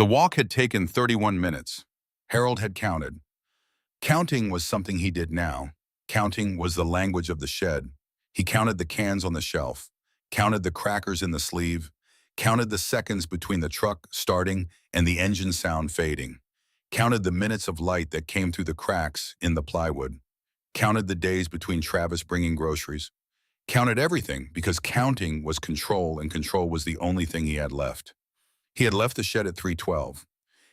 The walk had taken 31 minutes. Harold had counted. Counting was something he did now. Counting was the language of the shed. He counted the cans on the shelf, counted the crackers in the sleeve, counted the seconds between the truck starting and the engine sound fading, counted the minutes of light that came through the cracks in the plywood, counted the days between Travis bringing groceries, counted everything because counting was control and control was the only thing he had left. He had left the shed at 3:12,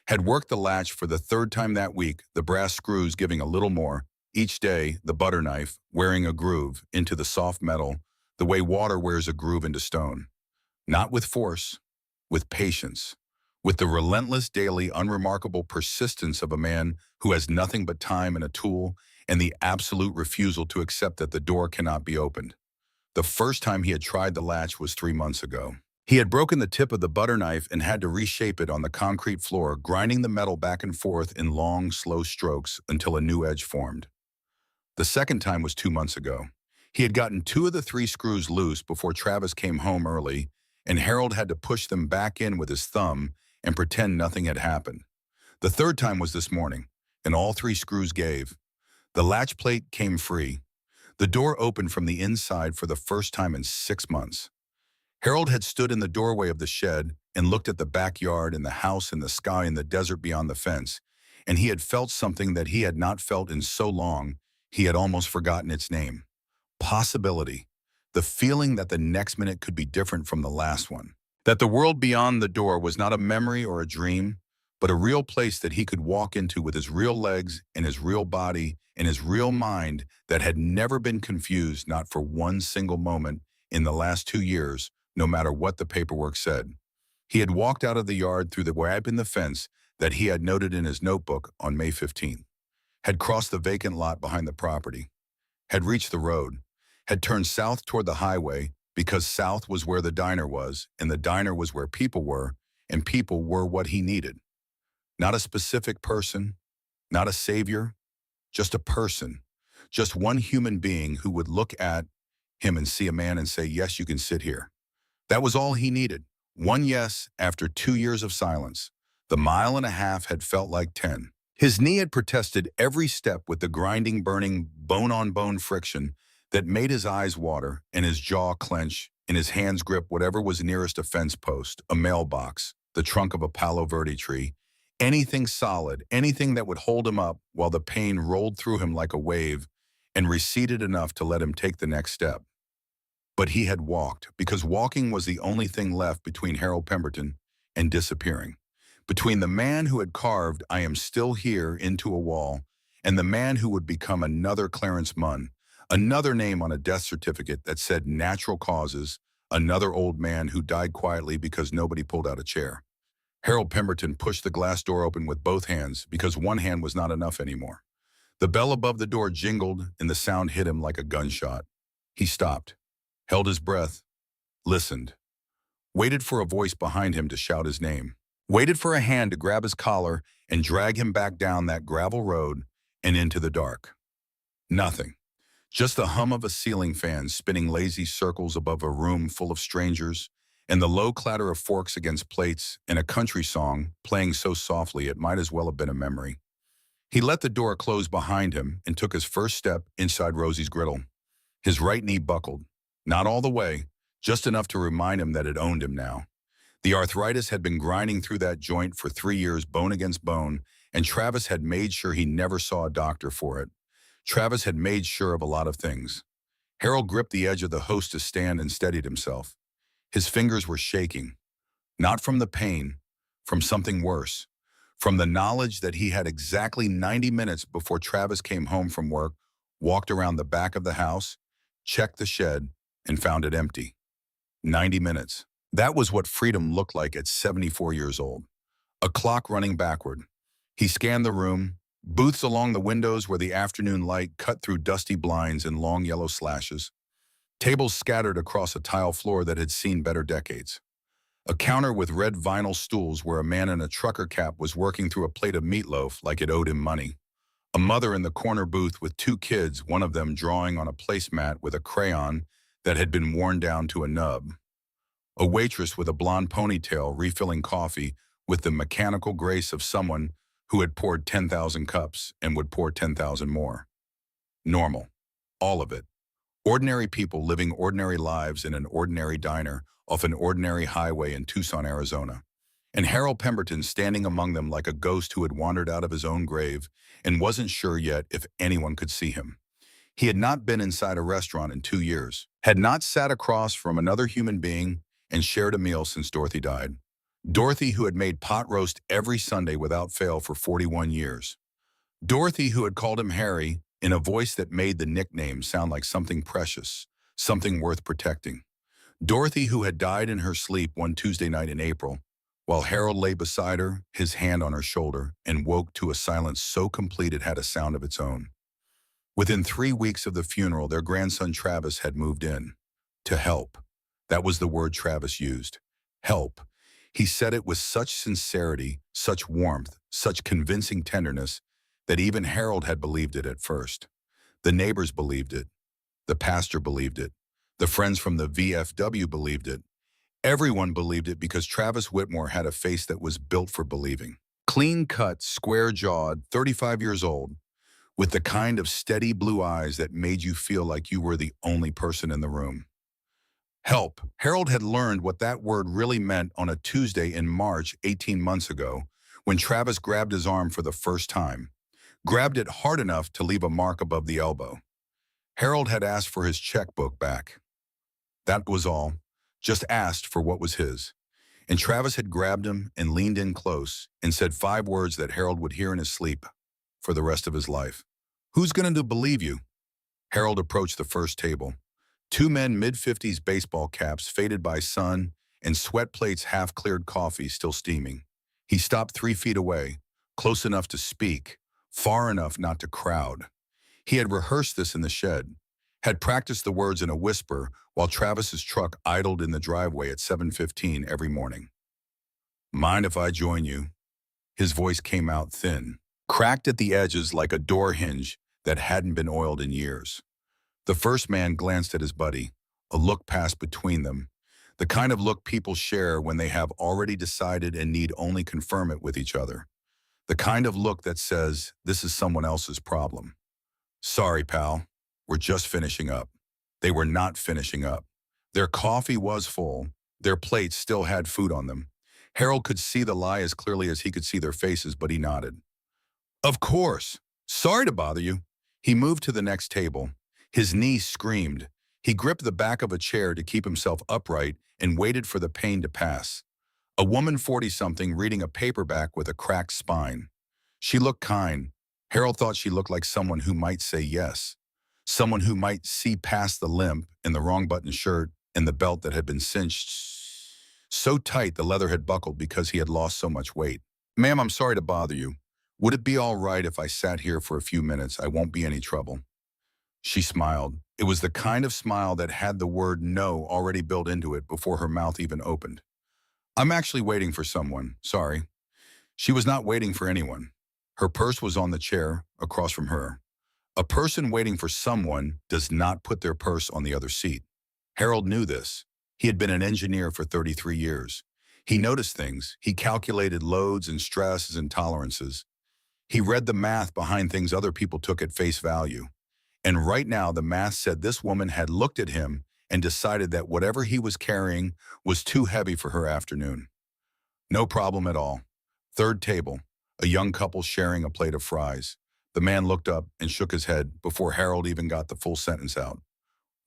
had worked the latch for the third time that week, the brass screws giving a little more, each day the butter knife wearing a groove into the soft metal, the way water wears a groove into stone. Not with force, with patience, with the relentless daily unremarkable persistence of a man who has nothing but time and a tool and the absolute refusal to accept that the door cannot be opened. The first time he had tried the latch was 3 months ago. He had broken the tip of the butter knife and had to reshape it on the concrete floor, grinding the metal back and forth in long, slow strokes until a new edge formed. The second time was 2 months ago. He had gotten 2 of the 3 screws loose before Travis came home early, and Harold had to push them back in with his thumb and pretend nothing had happened. The third time was this morning, and all 3 screws gave. The latch plate came free. The door opened from the inside for the first time in 6 months. Harold had stood in the doorway of the shed and looked at the backyard and the house and the sky and the desert beyond the fence, and he had felt something that he had not felt in so long he had almost forgotten its name. Possibility. The feeling that the next minute could be different from the last one. That the world beyond the door was not a memory or a dream, but a real place that he could walk into with his real legs and his real body and his real mind that had never been confused, not for one single moment in the last 2 years, no matter what the paperwork said. He had walked out of the yard through the gap in the fence that he had noted in his notebook on May 15th, had crossed the vacant lot behind the property, had reached the road, had turned south toward the highway because south was where the diner was, and the diner was where people were, and people were what he needed. Not a specific person, not a savior, just a person, just one human being who would look at him and see a man and say, yes, you can sit here. That was all he needed. One yes after 2 years of silence. The 1.5 miles had felt like 10. His knee had protested every step with the grinding, burning, bone-on-bone friction that made his eyes water and his jaw clench and his hands grip whatever was nearest a fence post, a mailbox, the trunk of a Palo Verde tree, anything solid, anything that would hold him up while the pain rolled through him like a wave and receded enough to let him take the next step. But he had walked, because walking was the only thing left between Harold Pemberton and disappearing. Between the man who had carved "I am still here" into a wall and the man who would become another Clarence Munn, another name on a death certificate that said natural causes, another old man who died quietly because nobody pulled out a chair. Harold Pemberton pushed the glass door open with both hands because one hand was not enough anymore. The bell above the door jingled and the sound hit him like a gunshot. He stopped, held his breath, listened, waited for a voice behind him to shout his name, waited for a hand to grab his collar and drag him back down that gravel road and into the dark. Nothing. Just the hum of a ceiling fan spinning lazy circles above a room full of strangers, and the low clatter of forks against plates, and a country song playing so softly it might as well have been a memory. He let the door close behind him and took his first step inside Rosie's griddle. His right knee buckled. Not all the way, just enough to remind him that it owned him now. The arthritis had been grinding through that joint for 3 years, bone against bone, and Travis had made sure he never saw a doctor for it. Travis had made sure of a lot of things. Harold gripped the edge of the hostess stand and steadied himself. His fingers were shaking, not from the pain, from something worse, from the knowledge that he had exactly 90 minutes before Travis came home from work, walked around the back of the house, checked the shed, and found it empty. 90 minutes. That was what freedom looked like at 74 years old. A clock running backward. He scanned the room, booths along the windows where the afternoon light cut through dusty blinds in long yellow slashes. Tables scattered across a tile floor that had seen better decades. A counter with red vinyl stools where a man in a trucker cap was working through a plate of meatloaf like it owed him money. A mother in the corner booth with 2 kids, one of them drawing on a placemat with a crayon that had been worn down to a nub. A waitress with a blonde ponytail refilling coffee with the mechanical grace of someone who had poured 10,000 cups and would pour 10,000 more. Normal. All of it. Ordinary people living ordinary lives in an ordinary diner off an ordinary highway in Tucson, Arizona. And Harold Pemberton standing among them like a ghost who had wandered out of his own grave and wasn't sure yet if anyone could see him. He had not been inside a restaurant in 2 years, had not sat across from another human being and shared a meal since Dorothy died. Dorothy, who had made pot roast every Sunday without fail for 41 years. Dorothy, who had called him Harry in a voice that made the nickname sound like something precious, something worth protecting. Dorothy, who had died in her sleep one Tuesday night in April, while Harold lay beside her, his hand on her shoulder, and woke to a silence so complete it had a sound of its own. Within 3 weeks of the funeral, their grandson Travis had moved in. To help. That was the word Travis used. Help. He said it with such sincerity, such warmth, such convincing tenderness, that even Harold had believed it at first. The neighbors believed it. The pastor believed it. The friends from the VFW believed it. Everyone believed it because Travis Whitmore had a face that was built for believing. Clean-cut, square-jawed, 35 years old, with the kind of steady blue eyes that made you feel like you were the only person in the room. Help. Harold had learned what that word really meant on a Tuesday in March 18 months ago when Travis grabbed his arm for the first time, grabbed it hard enough to leave a mark above the elbow. Harold had asked for his checkbook back. That was all. Just asked for what was his. And Travis had grabbed him and leaned in close and said 5 words that Harold would hear in his sleep for the rest of his life. Who's going to believe you? Harold approached the first table. 2 men mid-50s baseball caps faded by sun and sweat plates half-cleared coffee still steaming. He stopped 3 feet away, close enough to speak, far enough not to crowd. He had rehearsed this in the shed, had practiced the words in a whisper while Travis's truck idled in the driveway at 7:15 every morning. Mind if I join you? His voice came out thin, cracked at the edges like a door hinge that hadn't been oiled in years. The first man glanced at his buddy, a look passed between them, the kind of look people share when they have already decided and need only confirm it with each other. The kind of look that says, this is someone else's problem. Sorry, pal. We're just finishing up. They were not finishing up. Their coffee was full. Their plates still had food on them. Harold could see the lie as clearly as he could see their faces, but he nodded. Of course. Sorry to bother you. He moved to the next table. His knees screamed. He gripped the back of a chair to keep himself upright and waited for the pain to pass. A woman 40-something reading a paperback with a cracked spine. She looked kind. Harold thought she looked like someone who might say yes. Someone who might see past the limp and the wrong button shirt and the belt that had been cinched so tight the leather had buckled because he had lost so much weight. Ma'am, I'm sorry to bother you. Would it be all right if I sat here for a few minutes? I won't be any trouble. She smiled. It was the kind of smile that had the word no already built into it before her mouth even opened. I'm actually waiting for someone. Sorry. She was not waiting for anyone. Her purse was on the chair across from her. A person waiting for someone does not put their purse on the other seat. Harold knew this. He had been an engineer for 33 years. He noticed things. He calculated loads and stresses and tolerances. He read the math behind things other people took at face value. And right now, the math said this woman had looked at him and decided that whatever he was carrying was too heavy for her afternoon. No problem at all. Third table, a young couple sharing a plate of fries. The man looked up and shook his head before Harold even got the full sentence out.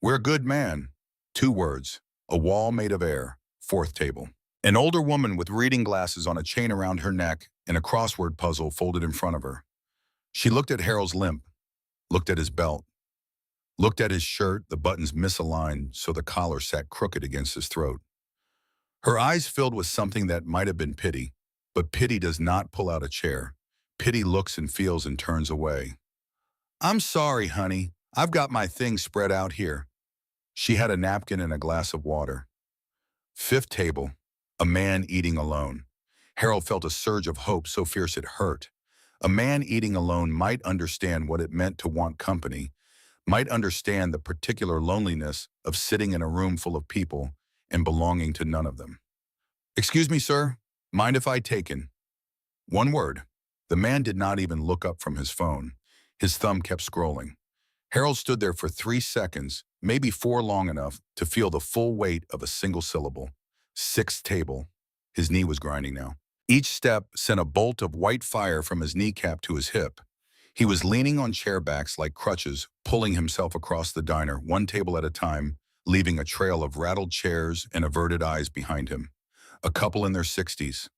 We're good, man. 2 words. A wall made of air. Fourth table. An older woman with reading glasses on a chain around her neck and a crossword puzzle folded in front of her. She looked at Harold's limp, looked at his belt, looked at his shirt, the buttons misaligned so the collar sat crooked against his throat. Her eyes filled with something that might have been pity, but pity does not pull out a chair. Pity looks and feels and turns away. I'm sorry, honey. I've got my things spread out here. She had a napkin and a glass of water. Fifth table, a man eating alone. Harold felt a surge of hope so fierce it hurt. A man eating alone might understand what it meant to want company, might understand the particular loneliness of sitting in a room full of people and belonging to none of them. Excuse me, sir? Mind if I taken? One word. The man did not even look up from his phone. His thumb kept scrolling. Harold stood there for 3 seconds, maybe four long enough to feel the full weight of a single syllable. Sixth table. His knee was grinding now. Each step sent a bolt of white fire from his kneecap to his hip. He was leaning on chair backs like crutches, pulling himself across the diner, one table at a time, leaving a trail of rattled chairs and averted eyes behind him. A couple in their 60s,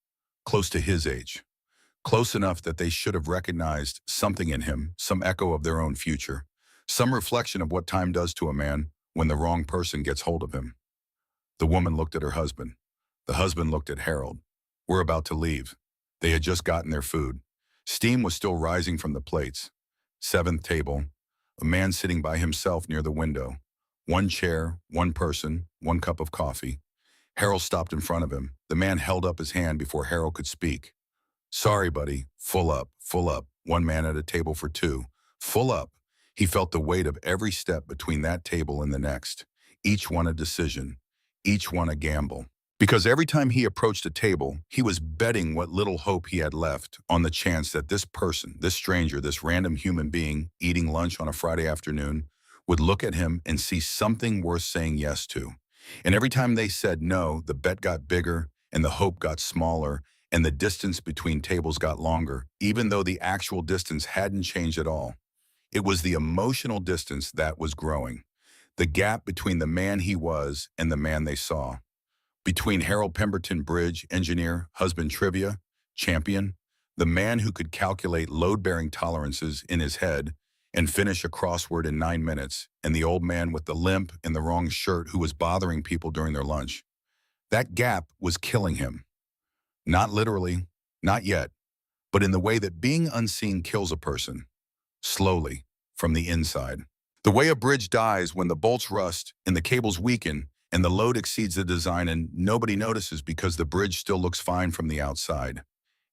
close to his age. Close enough that they should have recognized something in him, some echo of their own future, some reflection of what time does to a man when the wrong person gets hold of him. The woman looked at her husband. The husband looked at Harold. We're about to leave. They had just gotten their food. Steam was still rising from the plates. Seventh table. A man sitting by himself near the window. One chair, one person, one cup of coffee. Harold stopped in front of him. The man held up his hand before Harold could speak. Sorry, buddy. Full up, full up. One man at a table for two. Full up. He felt the weight of every step between that table and the next. Each one a decision. Each one a gamble. Because every time he approached a table, he was betting what little hope he had left on the chance that this person, this stranger, this random human being eating lunch on a Friday afternoon, would look at him and see something worth saying yes to. And every time they said no, the bet got bigger and the hope got smaller and the distance between tables got longer, even though the actual distance hadn't changed at all. It was the emotional distance that was growing. The gap between the man he was and the man they saw. Between Harold Pemberton, bridge, engineer, husband trivia, champion, the man who could calculate load-bearing tolerances in his head and finish a crossword in 9 minutes, and the old man with the limp and the wrong shirt who was bothering people during their lunch. That gap was killing him. Not literally, not yet, but in the way that being unseen kills a person, slowly, from the inside. The way a bridge dies when the bolts rust and the cables weaken and the load exceeds the design and nobody notices because the bridge still looks fine from the outside.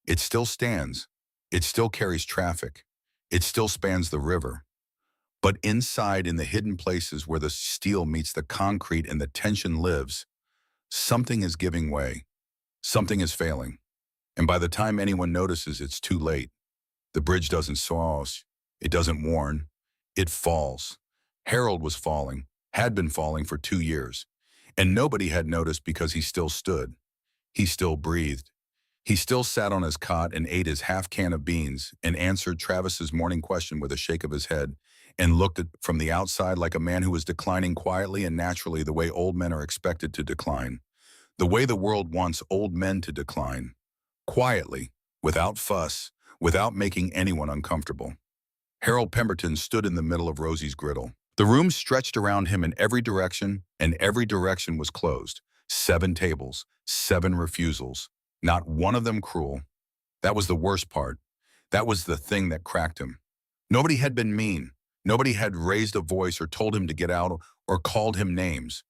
It still stands. It still carries traffic. It still spans the river. But inside, in the hidden places where the steel meets the concrete and the tension lives, something is giving way. Something is failing. And by the time anyone notices, it's too late. The bridge doesn't sauce. It doesn't warn. It falls. Harold was falling, had been falling for 2 years. And nobody had noticed because he still stood. He still breathed. He still sat on his cot and ate his half can of beans and answered Travis's morning question with a shake of his head and looked at from the outside like a man who was declining quietly and naturally the way old men are expected to decline. The way the world wants old men to decline. Quietly, without fuss, without making anyone uncomfortable. Harold Pemberton stood in the middle of Rosie's griddle. The room stretched around him in every direction, and every direction was closed. 7 tables, 7 refusals. Not one of them cruel. That was the worst part. That was the thing that cracked him. Nobody had been mean. Nobody had raised a voice or told him to get out or called him names.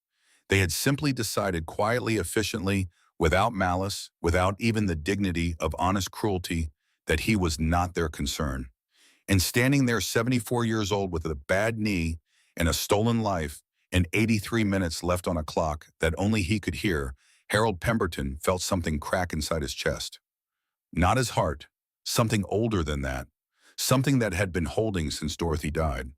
They had simply decided quietly, efficiently, without malice, without even the dignity of honest cruelty, that he was not their concern. And standing there 74 years old with a bad knee and a stolen life and 83 minutes left on a clock that only he could hear, Harold Pemberton felt something crack inside his chest. Not his heart, something older than that, something that had been holding since Dorothy died.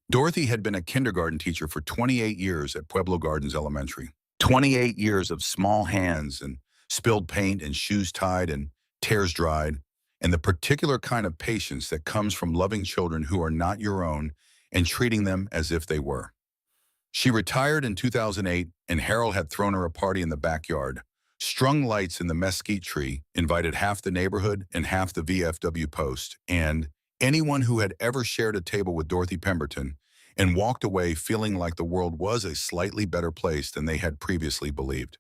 Dorothy had been a kindergarten teacher for 28 years at Pueblo Gardens Elementary. 28 years of small hands and spilled paint and shoes tied and tears dried, and the particular kind of patience that comes from loving children who are not your own and treating them as if they were. She retired in 2008, and Harold had thrown her a party in the backyard, strung lights in the mesquite tree, invited half the neighborhood and half the VFW post, and anyone who had ever shared a table with Dorothy Pemberton, and walked away feeling like the world was a slightly better place than they had previously believed.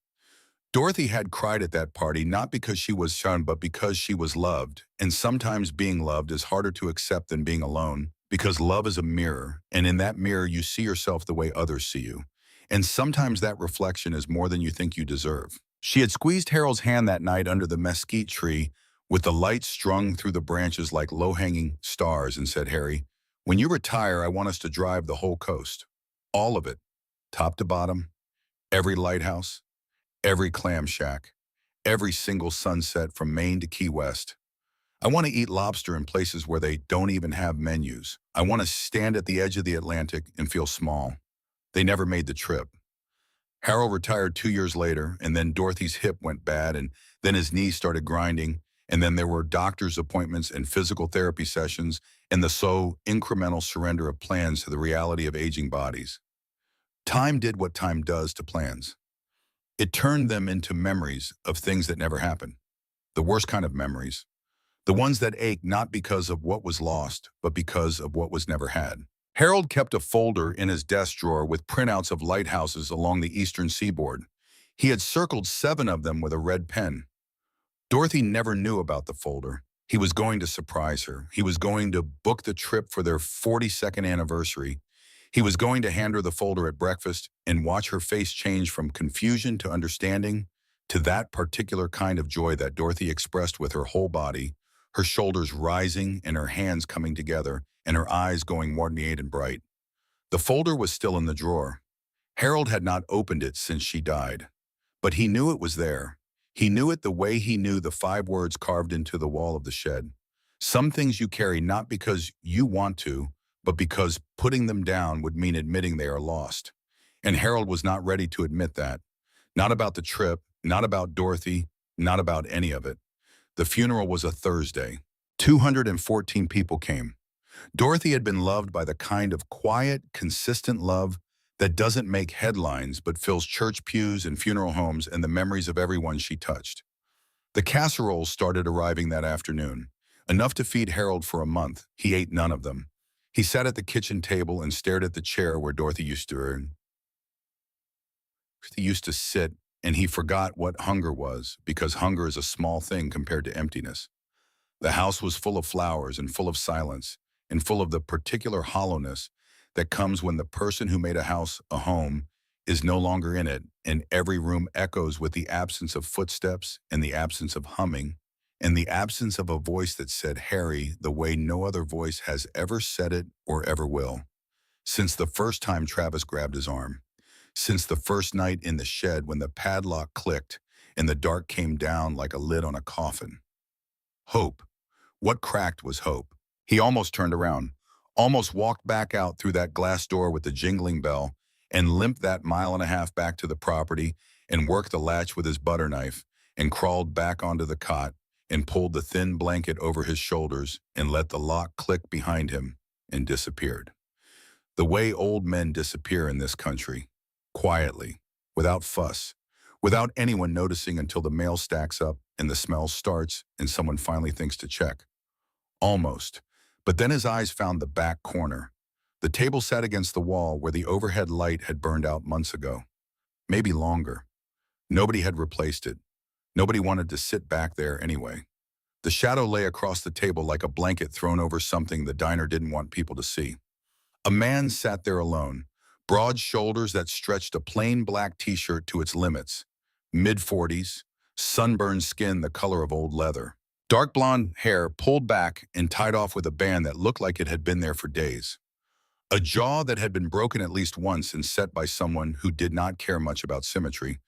Dorothy had cried at that party not because she was shunned, but because she was loved, and sometimes being loved is harder to accept than being alone, because love is a mirror, and in that mirror you see yourself the way others see you. And sometimes that reflection is more than you think you deserve. She had squeezed Harold's hand that night under the mesquite tree with the light strung through the branches like low-hanging stars and said, "Harry, when you retire, I want us to drive the whole coast. All of it, top to bottom, every lighthouse, every clam shack, every single sunset from Maine to Key West. I want to eat lobster in places where they don't even have menus. I want to stand at the edge of the Atlantic and feel small. They never made the trip. Harold retired 2 years later, and then Dorothy's hip went bad, and then his knees started grinding, and then there were doctor's appointments and physical therapy sessions, and the so incremental surrender of plans to the reality of aging bodies. Time did what time does to plans. It turned them into memories of things that never happened. The worst kind of memories. The ones that ache not because of what was lost, but because of what was never had. Harold kept a folder in his desk drawer with printouts of lighthouses along the eastern seaboard. He had circled 7 of them with a red pen. Dorothy never knew about the folder. He was going to surprise her. He was going to book the trip for their 42nd anniversary. He was going to hand her the folder at breakfast and watch her face change from confusion to understanding to that particular kind of joy that Dorothy expressed with her whole body, her shoulders rising and her hands coming together and her eyes going wide and bright. The folder was still in the drawer. Harold had not opened it since she died. But he knew it was there. He knew it the way he knew the 5 words carved into the wall of the shed. Some things you carry not because you want to, but because putting them down would mean admitting they are lost. And Harold was not ready to admit that. Not about the trip, not about Dorothy, not about any of it. The funeral was a Thursday. 214 people came. Dorothy had been loved by the kind of quiet, consistent love that doesn't make headlines but fills church pews and funeral homes and the memories of everyone she touched. The casseroles started arriving that afternoon, enough to feed Harold for a month. He ate none of them. He sat at the kitchen table and stared at the chair where Dorothy used to sit, and he forgot what hunger was, because hunger is a small thing compared to emptiness. The house was full of flowers and full of silence and full of the particular hollowness that comes when the person who made a house a home is no longer in it, and every room echoes with the absence of footsteps and the absence of humming and the absence of a voice that said Harry the way no other voice has ever said it or ever will. Since the first time Travis grabbed his arm, since the first night in the shed when the padlock clicked and the dark came down like a lid on a coffin. Hope. What cracked was hope. He almost turned around, almost walked back out through that glass door with the jingling bell, and limped that 1.5 miles back to the property and worked the latch with his butter knife and crawled back onto the cot and pulled the thin blanket over his shoulders and let the lock click behind him and disappeared. The way old men disappear in this country, quietly, without fuss, without anyone noticing until the mail stacks up and the smell starts and someone finally thinks to check. Almost. But then his eyes found the back corner. The table sat against the wall where the overhead light had burned out months ago. Maybe longer. Nobody had replaced it. Nobody wanted to sit back there anyway. The shadow lay across the table like a blanket thrown over something the diner didn't want people to see. A man sat there alone, broad shoulders that stretched a plain black t-shirt to its limits, mid-40s, sunburned skin the color of old leather. Dark blonde hair pulled back and tied off with a band that looked like it had been there for days. A jaw that had been broken at least once and set by someone who did not care much about symmetry.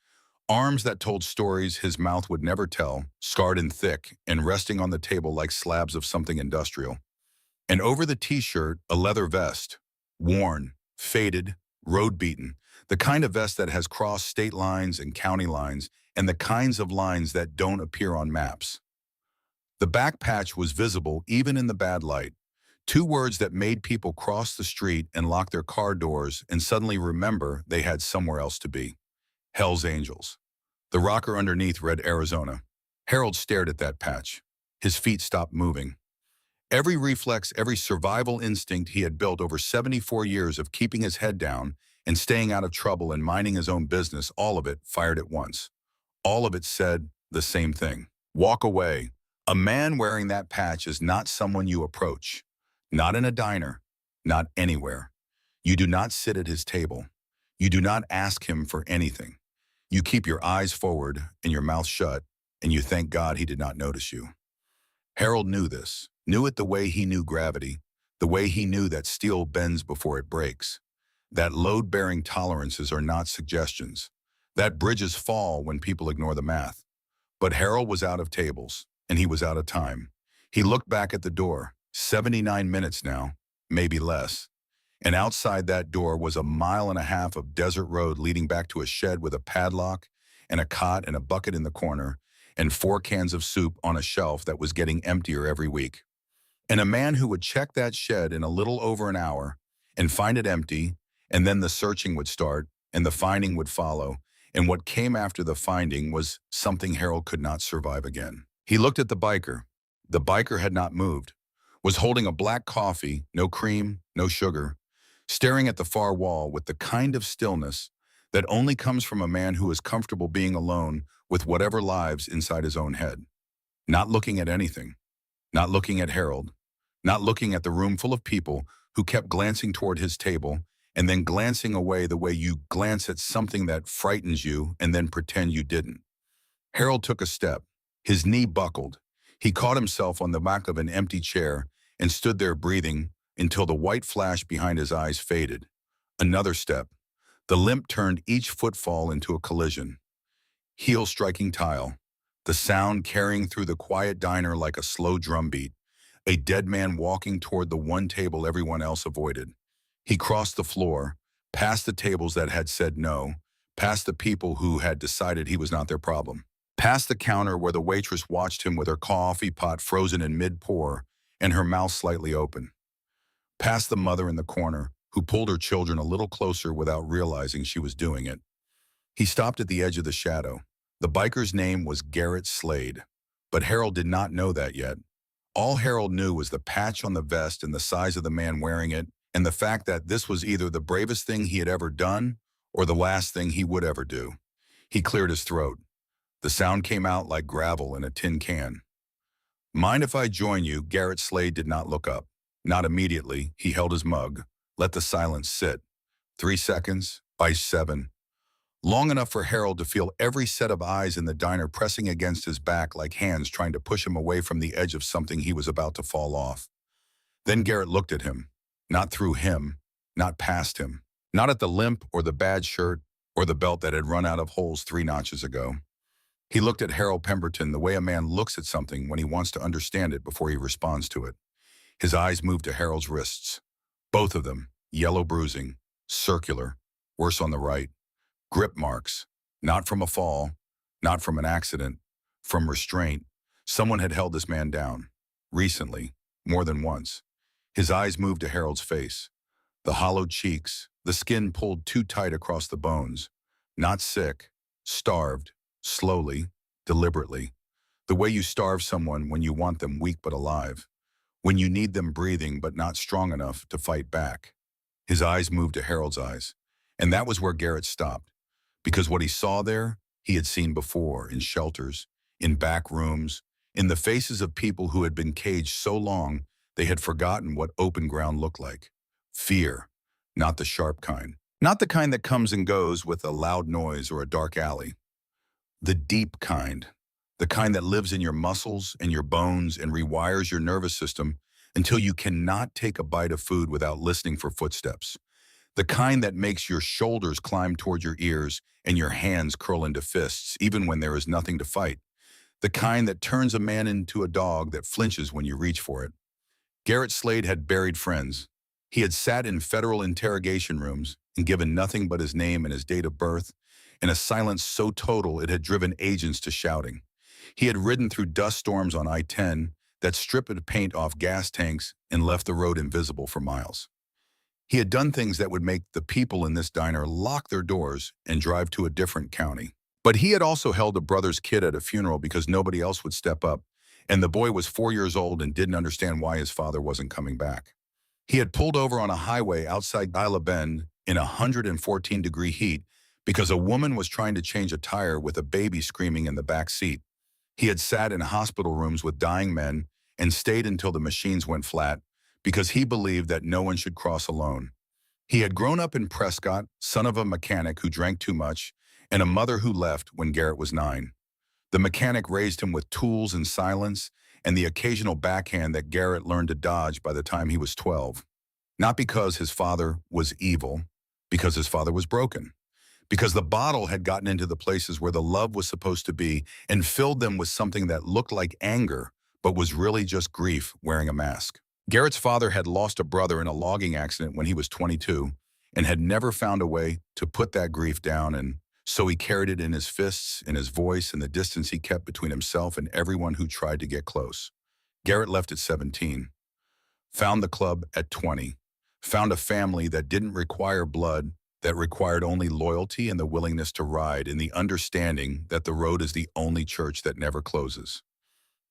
Arms that told stories his mouth would never tell, scarred and thick, and resting on the table like slabs of something industrial. And over the t-shirt, a leather vest, worn, faded, road-beaten, the kind of vest that has crossed state lines and county lines, and the kinds of lines that don't appear on maps. The back patch was visible even in the bad light. 2 words that made people cross the street and lock their car doors and suddenly remember they had somewhere else to be. Hell's Angels. The rocker underneath read Arizona. Harold stared at that patch. His feet stopped moving. Every reflex, every survival instinct he had built over 74 years of keeping his head down and staying out of trouble and minding his own business, all of it fired at once. All of it said the same thing. Walk away. A man wearing that patch is not someone you approach. Not in a diner. Not anywhere. You do not sit at his table. You do not ask him for anything. You keep your eyes forward and your mouth shut, and you thank God he did not notice you. Harold knew this, knew it the way he knew gravity, the way he knew that steel bends before it breaks, that load-bearing tolerances are not suggestions, that bridges fall when people ignore the math. But Harold was out of tables, and he was out of time. He looked back at the door. 79 minutes now, maybe less. And outside that door was a mile and a half of desert road leading back to a shed with a padlock and a cot and a bucket in the corner and 4 cans of soup on a shelf that was getting emptier every week. And a man who would check that shed in a little over an hour and find it empty, and then the searching would start and the finding would follow, and what came after the finding was something Harold could not survive again. He looked at the biker. The biker had not moved, was holding a black coffee, no cream, no sugar, staring at the far wall with the kind of stillness that only comes from a man who is comfortable being alone with whatever lives inside his own head. Not looking at anything, not looking at Harold, not looking at the room full of people who kept glancing toward his table and then glancing away the way you glance at something that frightens you and then pretend you didn't. Harold took a step. His knee buckled. He caught himself on the back of an empty chair and stood there breathing until the white flash behind his eyes faded. Another step. The limp turned each footfall into a collision. Heel striking tile. The sound carrying through the quiet diner like a slow drumbeat. A dead man walking toward the one table everyone else avoided. He crossed the floor, past the tables that had said no, past the people who had decided he was not their problem, past the counter where the waitress watched him with her coffee pot frozen in mid-pour and her mouth slightly open, past the mother in the corner who pulled her children a little closer without realizing she was doing it. He stopped at the edge of the shadow. The biker's name was Garrett Slade, but Harold did not know that yet. All Harold knew was the patch on the vest and the size of the man wearing it, and the fact that this was either the bravest thing he had ever done or the last thing he would ever do. He cleared his throat. The sound came out like gravel in a tin can. "Mind if I join you?" Garrett Slade did not look up. Not immediately. He held his mug, let the silence sit. 3 seconds, by 7. Long enough for Harold to feel every set of eyes in the diner pressing against his back like hands trying to push him away from the edge of something he was about to fall off. Then Garrett looked at him. Not through him, not past him, not at the limp or the bad shirt or the belt that had run out of holes 3 notches ago. He looked at Harold Pemberton the way a man looks at something when he wants to understand it before he responds to it. His eyes moved to Harold's wrists. Both of them, yellow bruising, circular, worse on the right. Grip marks, not from a fall, not from an accident, from restraint. Someone had held this man down. Recently, more than once. His eyes moved to Harold's face. The hollowed cheeks, the skin pulled too tight across the bones. Not sick, starved, slowly, deliberately. The way you starve someone when you want them weak but alive. When you need them breathing but not strong enough to fight back. His eyes moved to Harold's eyes. And that was where Garrett stopped. Because what he saw there, he had seen before in shelters, in back rooms, in the faces of people who had been caged so long they had forgotten what open ground looked like. Fear, not the sharp kind. Not the kind that comes and goes with a loud noise or a dark alley. The deep kind. The kind that lives in your muscles and your bones and rewires your nervous system until you cannot take a bite of food without listening for footsteps. The kind that makes your shoulders climb toward your ears and your hands curl into fists even when there is nothing to fight. The kind that turns a man into a dog that flinches when you reach for it. Garrett Slade had buried friends. He had sat in federal interrogation rooms and given nothing but his name and his date of birth, in a silence so total it had driven agents to shouting. He had ridden through dust storms on I-10 that stripped paint off gas tanks and left the road invisible for miles. He had done things that would make the people in this diner lock their doors and drive to a different county. But he had also held a brother's kid at a funeral because nobody else would step up, and the boy was 4 years old and didn't understand why his father wasn't coming back. He had pulled over on a highway outside Isla Bend in 114-degree heat because a woman was trying to change a tire with a baby screaming in the back seat. He had sat in hospital rooms with dying men and stayed until the machines went flat because he believed that no one should cross alone. He had grown up in Prescott, son of a mechanic who drank too much, and a mother who left when Garrett was 9. The mechanic raised him with tools and silence and the occasional backhand that Garrett learned to dodge by the time he was 12. Not because his father was evil, because his father was broken. because the bottle had gotten into the places where the love was supposed to be and filled them with something that looked like anger, but was really just grief wearing a mask. Garrett's father had lost a brother in a logging accident when he was 22 and had never found a way to put that grief down, and so he carried it in his fists, in his voice, and the distance he kept between himself and everyone who tried to get close. Garrett left at 17, found the club at 20, found a family that didn't require blood, that required only loyalty and the willingness to ride, in the understanding that the road is the only church that never closes.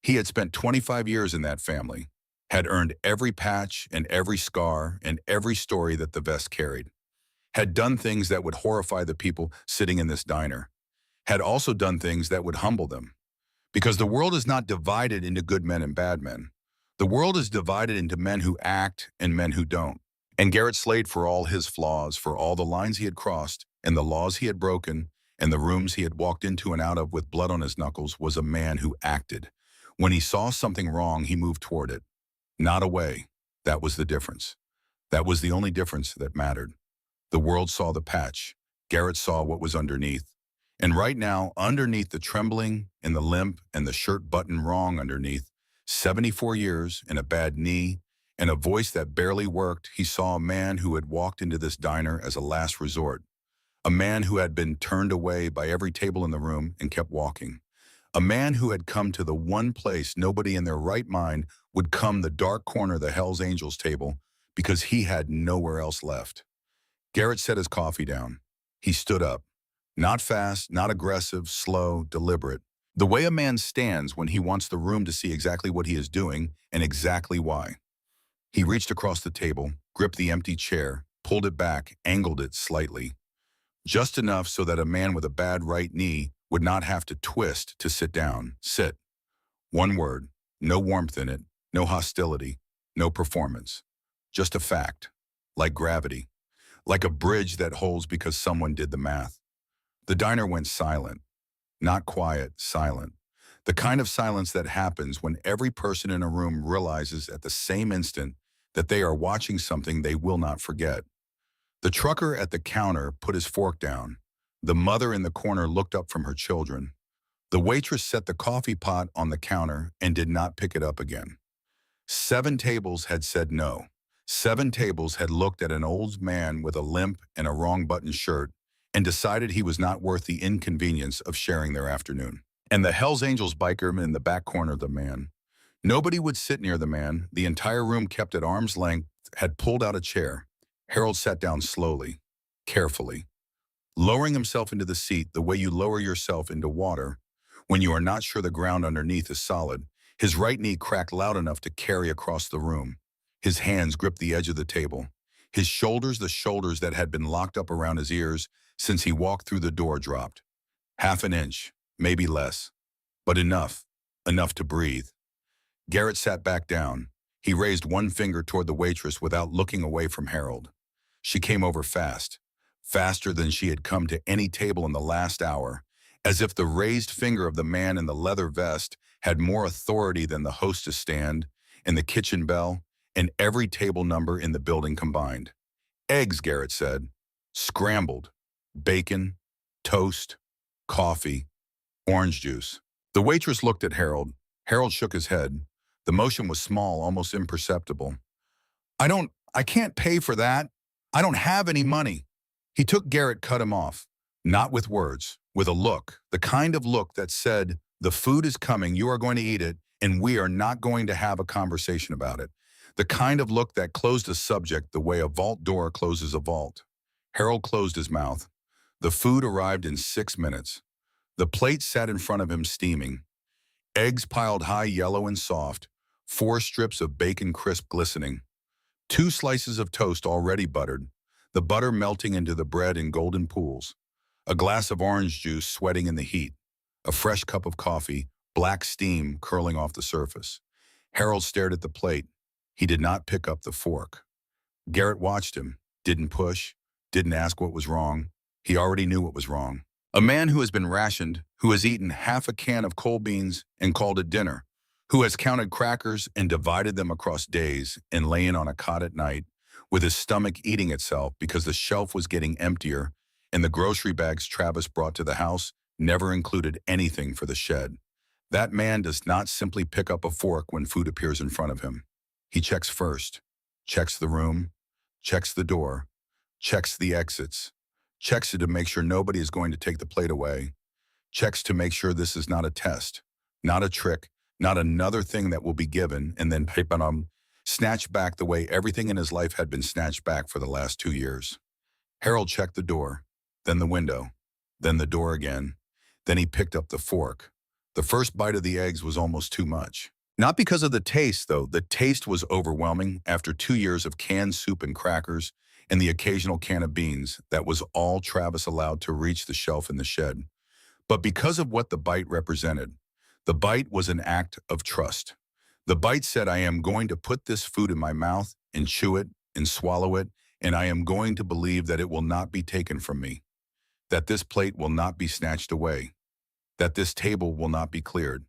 He had spent 25 years in that family, had earned every patch and every scar and every story that the vest carried, had done things that would horrify the people sitting in this diner, had also done things that would humble them. Because the world is not divided into good men and bad men. The world is divided into men who act and men who don't. And Garrett slayed for all his flaws, for all the lines he had crossed, and the laws he had broken, and the rooms he had walked into and out of with blood on his knuckles, was a man who acted. When he saw something wrong, he moved toward it, not away. That was the difference. That was the only difference that mattered. The world saw the patch. Garrett saw what was underneath. And right now, underneath the trembling and the limp and the shirt button wrong underneath, 74 years and a bad knee and a voice that barely worked, he saw a man who had walked into this diner as a last resort. A man who had been turned away by every table in the room and kept walking. A man who had come to the one place nobody in their right mind would come, the dark corner of the Hell's Angels table, because he had nowhere else left. Garrett set his coffee down. He stood up. Not fast, not aggressive, slow, deliberate. The way a man stands when he wants the room to see exactly what he is doing and exactly why. He reached across the table, gripped the empty chair, pulled it back, angled it slightly. Just enough so that a man with a bad right knee would not have to twist to sit down. Sit. One word. No warmth in it. No hostility. No performance. Just a fact. Like gravity. Like a bridge that holds because someone did the math. The diner went silent. Not quiet, silent. The kind of silence that happens when every person in a room realizes at the same instant that they are watching something they will not forget. The trucker at the counter put his fork down. The mother in the corner looked up from her children. The waitress set the coffee pot on the counter and did not pick it up again. 7 tables had said no. 7 tables had looked at an old man with a limp and a wrong-button shirt and decided he was not worth the inconvenience of sharing their afternoon. And the Hells Angels biker in the back corner of the man. Nobody would sit near the man. The entire room, kept at arm's length, had pulled out a chair. Harold sat down slowly, carefully, lowering himself into the seat the way you lower yourself into water when you are not sure the ground underneath is solid. His right knee cracked loud enough to carry across the room. His hands gripped the edge of the table. His shoulders, the shoulders that had been locked up around his ears since he walked through the door, dropped. Half an inch, maybe less, but enough to breathe. Garrett sat back down. He raised one finger toward the waitress without looking away from Harold. She came over fast, faster than she had come to any table in the last hour, as if the raised finger of the man in the leather vest had more authority than the hostess stand and the kitchen bell and every table number in the building combined. Eggs, Garrett said. Scrambled. Bacon. Toast. Coffee. Orange juice. The waitress looked at Harold. Harold shook his head. The motion was small, almost imperceptible. I can't pay for that. I don't have any money. He took Garrett, cut him off. Not with words, with a look. The kind of look that said, the food is coming, you are going to eat it, and we are not going to have a conversation about it. The kind of look that closed a subject the way a vault door closes a vault. Harold closed his mouth. The food arrived in 6 minutes. The plate sat in front of him steaming. Eggs piled high, yellow and soft. 4 strips of bacon crisp, glistening. 2 slices of toast already buttered, the butter melting into the bread in golden pools. A glass of orange juice sweating in the heat. A fresh cup of coffee, black steam curling off the surface. Harold stared at the plate. He did not pick up the fork. Garrett watched him, didn't push, didn't ask what was wrong. He already knew what was wrong. A man who has been rationed, who has eaten half a can of cold beans and called it dinner, who has counted crackers and divided them across days and lain on a cot at night, with his stomach eating itself because the shelf was getting emptier And the grocery bags Travis brought to the house never included anything for the shed. That man does not simply pick up a fork when food appears in front of him. He checks first, checks the room, checks the door, checks the exits, checks it to make sure nobody is going to take the plate away, checks to make sure this is not a test, not a trick, not another thing that will be given and then snatched back the way everything in his life had been snatched back for the last 2 years. Harold checked the door, then the window, then the door again. Then he picked up the fork. The first bite of the eggs was almost too much. Not because of the taste, though. The taste was overwhelming after 2 years of canned soup and crackers and the occasional can of beans. That was all Travis allowed to reach the shelf in the shed. But because of what the bite represented, the bite was an act of trust. The bite said, I am going to put this food in my mouth and chew it and swallow it, and I am going to believe that it will not be taken from me, that this plate will not be snatched away, that this table will not be cleared,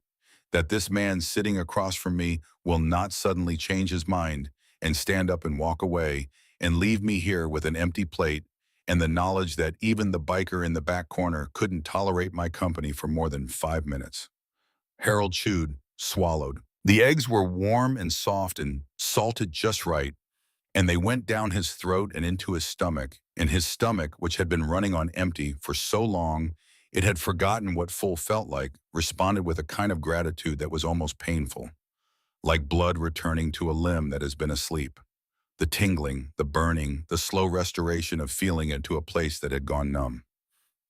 that this man sitting across from me will not suddenly change his mind and stand up and walk away and leave me here with an empty plate and the knowledge that even the biker in the back corner couldn't tolerate my company for more than 5 minutes. Harold chewed, swallowed. The eggs were warm and soft and salted just right, and they went down his throat and into his stomach, and his stomach, which had been running on empty for so long it had forgotten what full felt like, responded with a kind of gratitude that was almost painful, like blood returning to a limb that has been asleep. The tingling, the burning, the slow restoration of feeling into a place that had gone numb.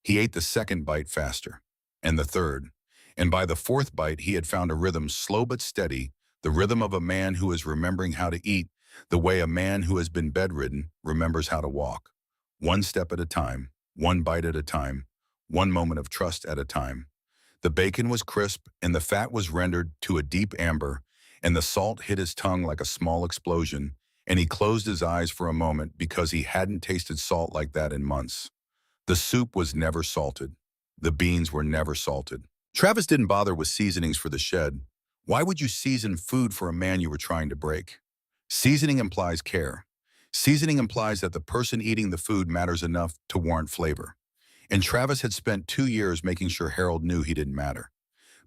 He ate the second bite faster, and the third, and by the fourth bite he had found a rhythm slow but steady, the rhythm of a man who is remembering how to eat, the way a man who has been bedridden remembers how to walk. One step at a time, one bite at a time, one moment of trust at a time. The bacon was crisp, and the fat was rendered to a deep amber, and the salt hit his tongue like a small explosion, and he closed his eyes for a moment because he hadn't tasted salt like that in months. The soup was never salted. The beans were never salted. Travis didn't bother with seasonings for the shed. Why would you season food for a man you were trying to break? Seasoning implies care. Seasoning implies that the person eating the food matters enough to warrant flavor. And Travis had spent 2 years making sure Harold knew he didn't matter.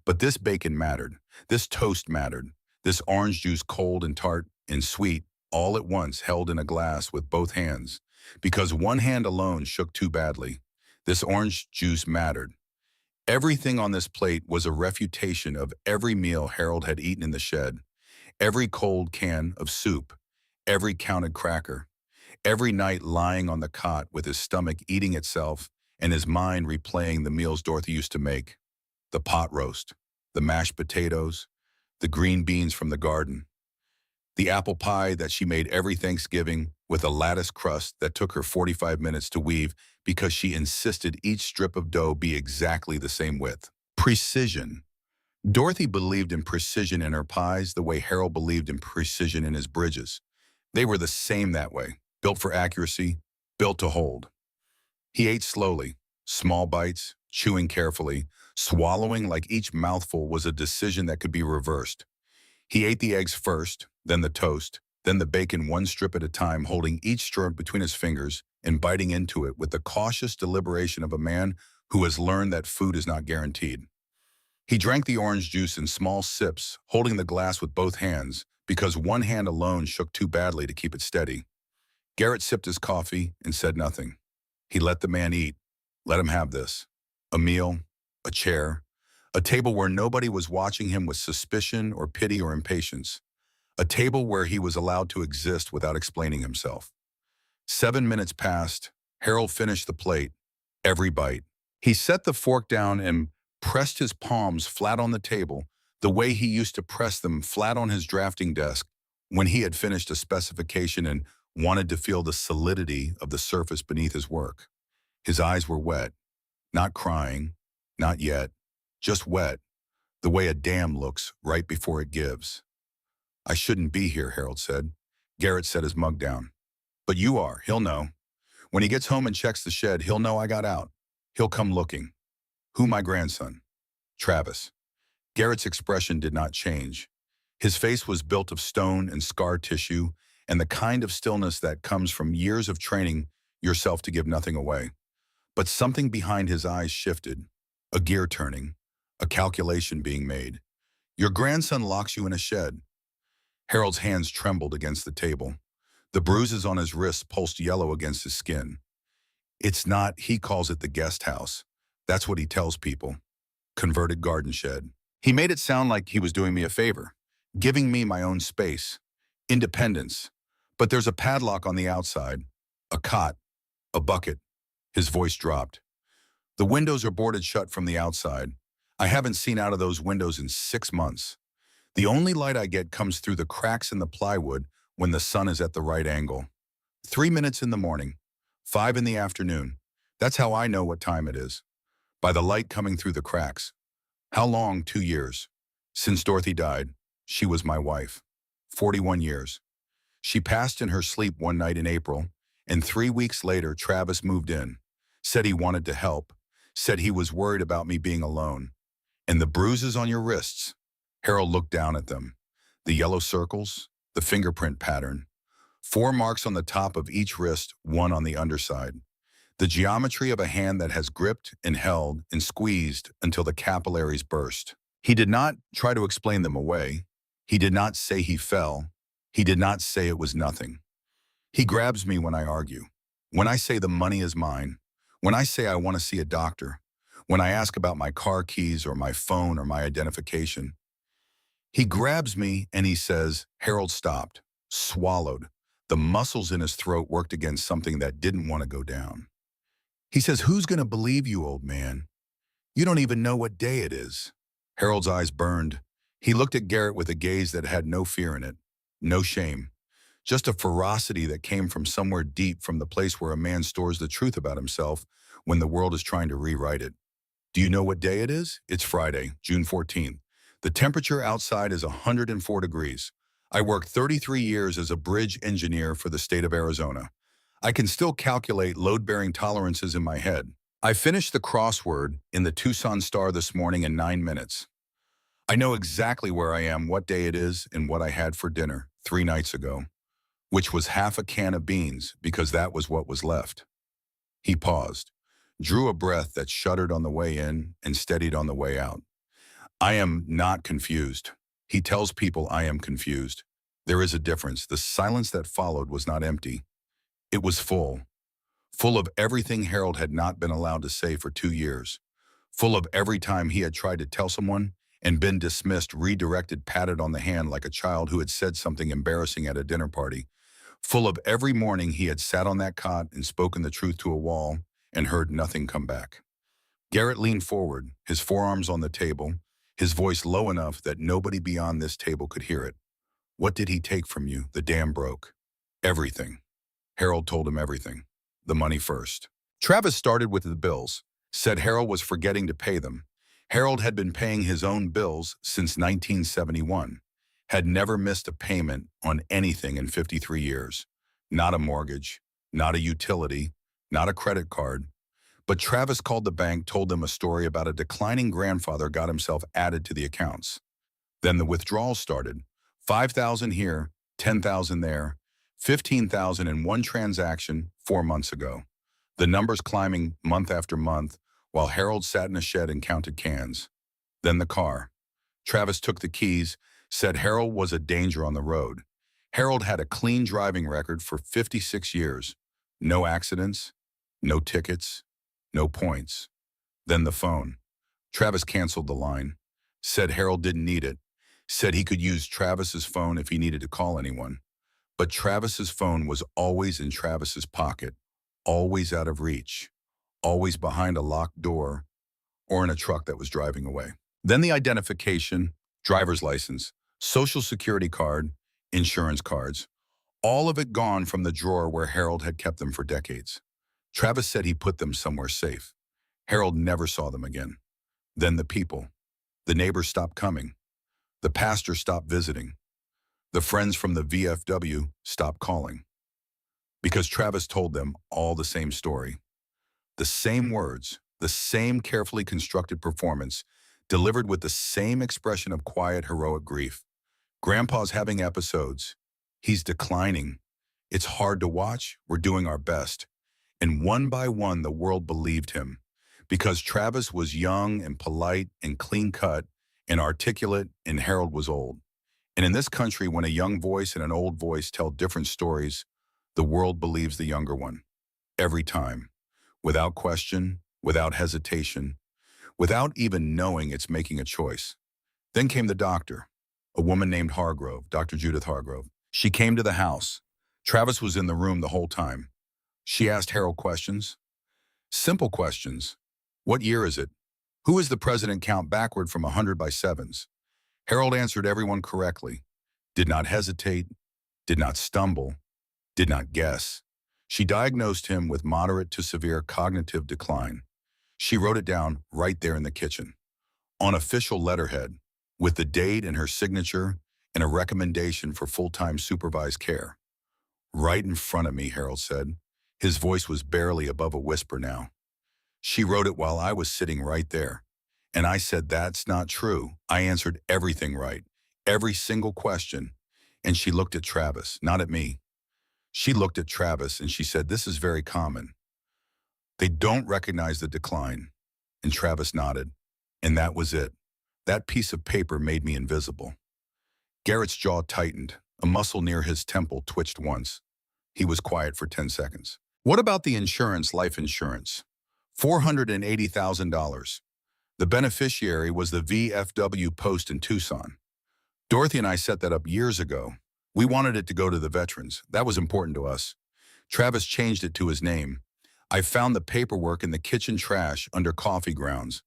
But this bacon mattered. This toast mattered. This orange juice, cold and tart and sweet, all at once held in a glass with both hands. Because one hand alone shook too badly. This orange juice mattered. Everything on this plate was a refutation of every meal Harold had eaten in the shed. Every cold can of soup. Every counted cracker. Every night lying on the cot with his stomach eating itself and his mind replaying the meals Dorothy used to make. The pot roast, the mashed potatoes, the green beans from the garden, the apple pie that she made every Thanksgiving with a lattice crust that took her 45 minutes to weave because she insisted each strip of dough be exactly the same width. Precision. Dorothy believed in precision in her pies the way Harold believed in precision in his bridges. They were the same that way, built for accuracy, built to hold. He ate slowly, small bites, chewing carefully, swallowing like each mouthful was a decision that could be reversed. He ate the eggs first, then the toast, then the bacon one strip at a time, holding each strip between his fingers and biting into it with the cautious deliberation of a man who has learned that food is not guaranteed. He drank the orange juice in small sips, holding the glass with both hands, because one hand alone shook too badly to keep it steady. Garrett sipped his coffee and said nothing. He let the man eat. Let him have this. A meal, a chair, a table where nobody was watching him with suspicion or pity or impatience. A table where he was allowed to exist without explaining himself. 7 minutes passed. Harold finished the plate, every bite. He set the fork down and pressed his palms flat on the table, the way he used to press them flat on his drafting desk when he had finished a specification and wanted to feel the solidity of the surface beneath his work. His eyes were wet, not crying, not yet, just wet, the way a dam looks right before it gives. I shouldn't be here, Harold said. Garrett set his mug down. But you are, he'll know. When he gets home and checks the shed, he'll know I got out. He'll come looking. Who, my grandson? Travis. Garrett's expression did not change. His face was built of stone and scar tissue and the kind of stillness that comes from years of training yourself to give nothing away. But something behind his eyes shifted, a gear turning, a calculation being made. Your grandson locks you in a shed. Harold's hands trembled against the table. The bruises on his wrists pulsed yellow against his skin. It's not, he calls it the guest house. That's what he tells people. Converted garden shed. He made it sound like he was doing me a favor, giving me my own space, independence. But there's a padlock on the outside, a cot, a bucket. His voice dropped. The windows are boarded shut from the outside. I haven't seen out of those windows in 6 months. The only light I get comes through the cracks in the plywood when the sun is at the right angle. 3 minutes in the morning, 5 in the afternoon. That's how I know what time it is. By the light coming through the cracks. How long? 2 years. Since Dorothy died, she was my wife. 41 years. She passed in her sleep one night in April, and 3 weeks later, Travis moved in. Said he wanted to help. Said he was worried about me being alone. And the bruises on your wrists. Harold looked down at them. The yellow circles, the fingerprint pattern. 4 marks on the top of each wrist, 1 on the underside. The geometry of a hand that has gripped and held and squeezed until the capillaries burst. He did not try to explain them away. He did not say he fell. He did not say it was nothing. He grabs me when I argue. When I say the money is mine. When I say I want to see a doctor. When I ask about my car keys or my phone or my identification. He grabs me and he says, Harold stopped, swallowed. The muscles in his throat worked against something that didn't want to go down. He says, who's going to believe you, old man? You don't even know what day it is. Harold's eyes burned. He looked at Garrett with a gaze that had no fear in it, no shame, just a ferocity that came from somewhere deep from the place where a man stores the truth about himself when the world is trying to rewrite it. Do you know what day it is? It's Friday, June 14th. The temperature outside is 104 degrees. I worked 33 years as a bridge engineer for the state of Arizona. I can still calculate load-bearing tolerances in my head. I finished the crossword in the Tucson Star this morning in 9 minutes. I know exactly where I am, what day it is, and what I had for dinner 3 nights ago, which was half a can of beans because that was what was left. He paused, drew a breath that shuddered on the way in and steadied on the way out. I am not confused. He tells people I am confused. There is a difference. The silence that followed was not empty. It was full. Full of everything Harold had not been allowed to say for 2 years. Full of every time he had tried to tell someone and been dismissed, redirected, patted on the hand like a child who had said something embarrassing at a dinner party. Full of every morning he had sat on that cot and spoken the truth to a wall and heard nothing come back. Garrett leaned forward, his forearms on the table, his voice low enough that nobody beyond this table could hear it. What did he take from you? The dam broke. Everything. Harold told him everything. The money first. Travis started with the bills, said Harold was forgetting to pay them. Harold had been paying his own bills since 1971, had never missed a payment on anything in 53 years. Not a mortgage, not a utility, not a credit card. But Travis called the bank, told them a story about a declining grandfather got himself added to the accounts. Then the withdrawals started. 5,000 here, 10,000 there, 15,000 in one transaction 4 months ago. The numbers climbing month after month while Harold sat in a shed and counted cans. Then the car. Travis took the keys, said Harold was a danger on the road. Harold had a clean driving record for 56 years. No accidents, no tickets, no points. Then the phone. Travis canceled the line. Said Harold didn't need it. Said he could use Travis's phone if he needed to call anyone. But Travis's phone was always in Travis's pocket, always out of reach, always behind a locked door or in a truck that was driving away. Then the identification, driver's license, social security card, insurance cards, all of it gone from the drawer where Harold had kept them for decades. Travis said he put them somewhere safe. Harold never saw them again. Then the people. The neighbors stopped coming. The pastor stopped visiting. The friends from the VFW stopped calling. Because Travis told them all the same story. The same words, the same carefully constructed performance, delivered with the same expression of quiet, heroic grief. Grandpa's having episodes. He's declining. It's hard to watch. We're doing our best. And one by one, the world believed him. Because Travis was young and polite and clean-cut and articulate, and Harold was old. And in this country, when a young voice and an old voice tell different stories, the world believes the younger one. Every time. Without question, without hesitation, without even knowing it's making a choice. Then came the doctor, a woman named Hargrove, Dr. Judith Hargrove. She came to the house. Travis was in the room the whole time. She asked Harold questions. Simple questions. What year is it? Who is the president count backward from 100 by sevens? Harold answered everyone correctly. Did not hesitate, did not stumble, did not guess. She diagnosed him with moderate to severe cognitive decline. She wrote it down right there in the kitchen, on official letterhead, with the date and her signature and a recommendation for full-time supervised care. Right in front of me, Harold said. His voice was barely above a whisper now. She wrote it while I was sitting right there. And I said, that's not true. I answered everything right, every single question. And she looked at Travis, not at me. She looked at Travis and she said, this is very common. They don't recognize the decline. And Travis nodded. And that was it. That piece of paper made me invisible. Garrett's jaw tightened. A muscle near his temple twitched once. He was quiet for 10 seconds. What about the insurance, life insurance? $480,000. The beneficiary was the VFW post in Tucson. Dorothy and I set that up years ago. We wanted it to go to the veterans. That was important to us. Travis changed it to his name. I found the paperwork in the kitchen trash under coffee grounds.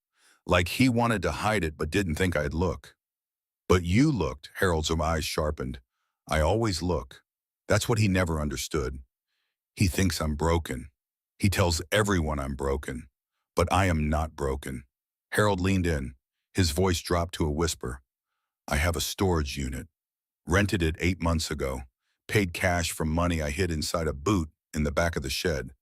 Like he wanted to hide it but didn't think I'd look. But you looked, Harold's eyes sharpened. I always look. That's what he never understood. He thinks I'm broken. He tells everyone I'm broken. But I am not broken. Harold leaned in. His voice dropped to a whisper. I have a storage unit. Rented it 8 months ago. Paid cash from money I hid inside a boot in the back of the shed.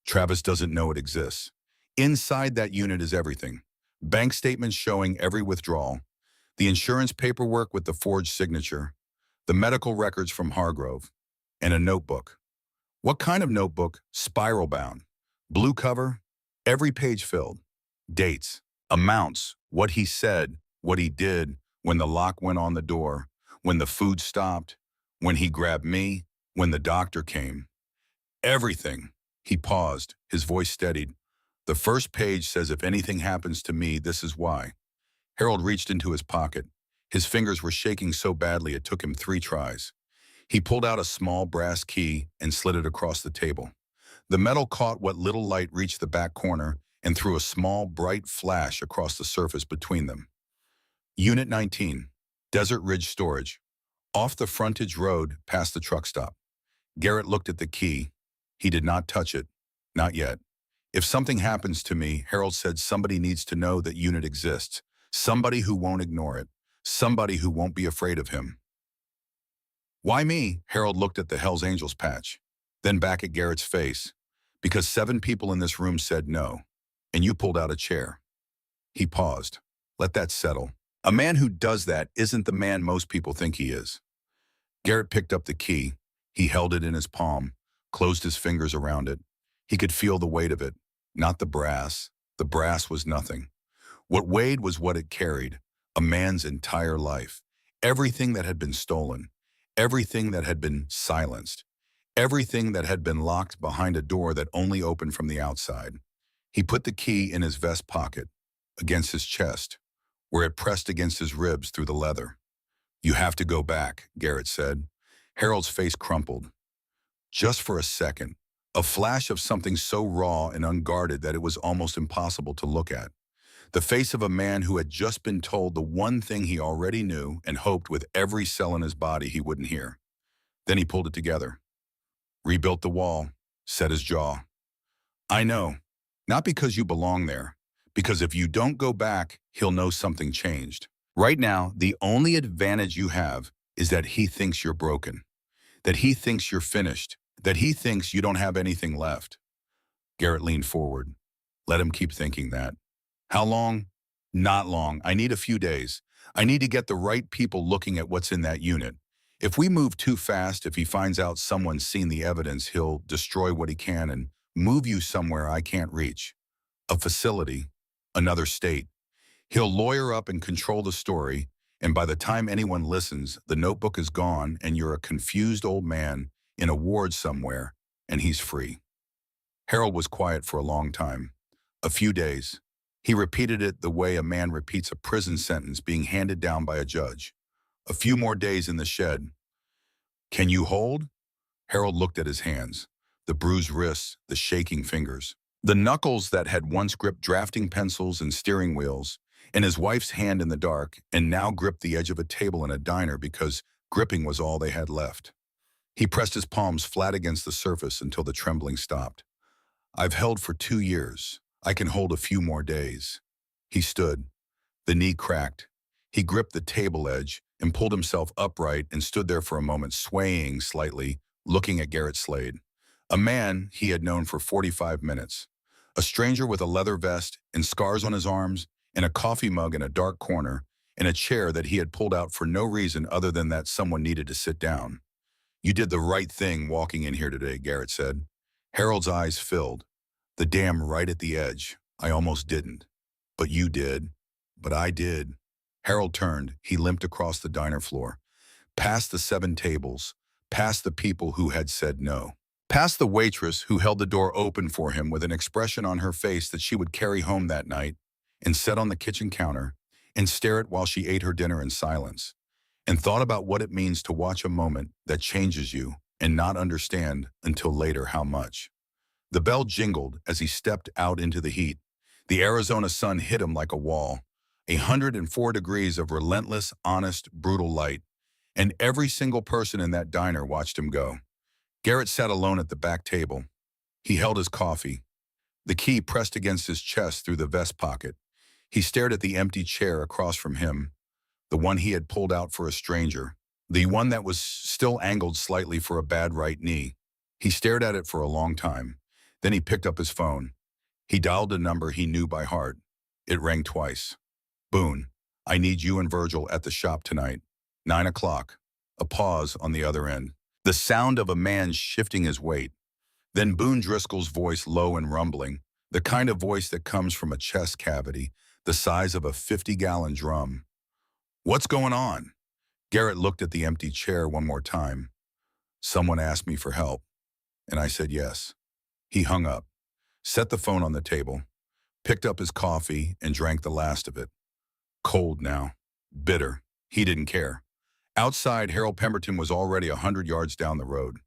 Travis doesn't know it exists. Inside that unit is everything. Bank statements showing every withdrawal. The insurance paperwork with the forged signature. The medical records from Hargrove. And a notebook. What kind of notebook? Spiral bound. Blue cover. Every page filled. Dates. Amounts. What he said. What he did. When the lock went on the door. When the food stopped. When he grabbed me. When the doctor came. Everything. He paused. His voice steadied. The first page says if anything happens to me, this is why. Harold reached into his pocket. His fingers were shaking so badly it took him 3 tries. He pulled out a small brass key and slid it across the table. The metal caught what little light reached the back corner and threw a small, bright flash across the surface between them. Unit 19, Desert Ridge Storage. Off the frontage road past the truck stop. Garrett looked at the key. He did not touch it. Not yet. If something happens to me, Harold said, somebody needs to know that unit exists. Somebody who won't ignore it. Somebody who won't be afraid of him. Why me? Harold looked at the Hells Angels patch, then back at Garrett's face. Because 7 people in this room said no, and you pulled out a chair. He paused. Let that settle. A man who does that isn't the man most people think he is. Garrett picked up the key. He held it in his palm, closed his fingers around it. He could feel the weight of it, not the brass. The brass was nothing. What weighed was what it carried, a man's entire life. Everything that had been stolen, everything that had been silenced, everything that had been locked behind a door that only opened from the outside. He put the key in his vest pocket, against his chest, where it pressed against his ribs through the leather. You have to go back, Garrett said. Harold's face crumpled. Just for a second, a flash of something so raw and unguarded that it was almost impossible to look at. The face of a man who had just been told the one thing he already knew and hoped with every cell in his body he wouldn't hear. Then he pulled it together. Rebuilt the wall, set his jaw. I know, not because you belong there, because if you don't go back, he'll know something changed. Right now, the only advantage you have is that he thinks you're broken, that he thinks you're finished, that he thinks you don't have anything left. Garrett leaned forward. Let him keep thinking that. How long? Not long. I need a few days. I need to get the right people looking at what's in that unit. If we move too fast, if he finds out someone's seen the evidence, he'll destroy what he can and move you somewhere I can't reach, a facility, another state. He'll lawyer up and control the story, and by the time anyone listens, the notebook is gone and you're a confused old man in a ward somewhere, and he's free. Harold was quiet for a long time, a few days. He repeated it the way a man repeats a prison sentence being handed down by a judge. A few more days in the shed. Can you hold? Harold looked at his hands, the bruised wrists, the shaking fingers. The knuckles that had once gripped drafting pencils and steering wheels, and his wife's hand in the dark, and now gripped the edge of a table in a diner because gripping was all they had left. He pressed his palms flat against the surface until the trembling stopped. I've held for 2 years. I can hold a few more days. He stood. The knee cracked. He gripped the table edge and pulled himself upright and stood there for a moment, swaying slightly, looking at Garrett Slade, a man he had known for 45 minutes, a stranger with a leather vest and scars on his arms and a coffee mug in a dark corner and a chair that he had pulled out for no reason other than that someone needed to sit down. You did the right thing walking in here today, Garrett said. Harold's eyes filled. The dam right at the edge. I almost didn't. But you did. But I did. Harold turned. He limped across the diner floor, past the 7 tables, past the people who had said no, past the waitress who held the door open for him with an expression on her face that she would carry home that night, and sat on the kitchen counter and stare at while she ate her dinner in silence, and thought about what it means to watch a moment that changes you and not understand until later how much. The bell jingled as he stepped out into the heat. The Arizona sun hit him like a wall, 104 degrees of relentless, honest, brutal light, and every single person in that diner watched him go. Garrett sat alone at the back table. He held his coffee, the key pressed against his chest through the vest pocket. He stared at the empty chair across from him, the one he had pulled out for a stranger, the one that was still angled slightly for a bad right knee. He stared at it for a long time. Then he picked up his phone. He dialed a number he knew by heart. It rang twice. Boone, I need you and Virgil at the shop tonight. 9 o'clock. A pause on the other end. The sound of a man shifting his weight. Then Boone Driscoll's voice, low and rumbling, the kind of voice that comes from a chest cavity, the size of a 50-gallon drum. What's going on? Garrett looked at the empty chair one more time. Someone asked me for help, and I said yes. He hung up, set the phone on the table, picked up his coffee and drank the last of it. Cold now, bitter. He didn't care. Outside, Harold Pemberton was already 100 yards down the road,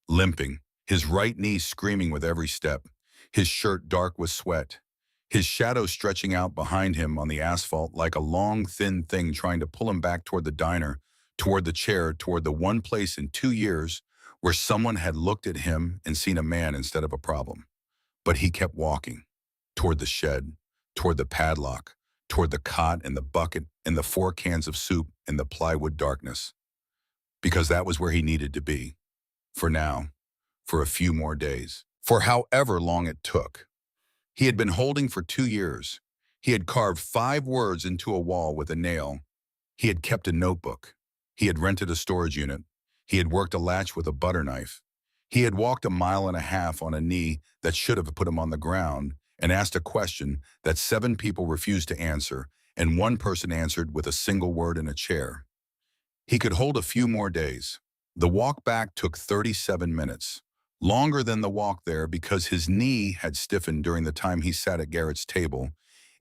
limping, his right knee screaming with every step, his shirt dark with sweat, his shadow stretching out behind him on the asphalt like a long, thin thing trying to pull him back toward the diner, toward the chair, toward the one place in 2 years where someone had looked at him and seen a man instead of a problem. But he kept walking, toward the shed, toward the padlock, toward the cot and the bucket and the 4 cans of soup in the plywood darkness. Because that was where he needed to be. For now. For a few more days. For however long it took. He had been holding for 2 years. He had carved 5 words into a wall with a nail. He had kept a notebook. He had rented a storage unit. He had worked a latch with a butter knife. He had walked 1.5 miles on a knee that should have put him on the ground and asked a question that 7 people refused to answer, and 1 person answered with a single word in a chair. He could hold a few more days. The walk back took 37 minutes, longer than the walk there because his knee had stiffened during the time he sat at Garrett's table,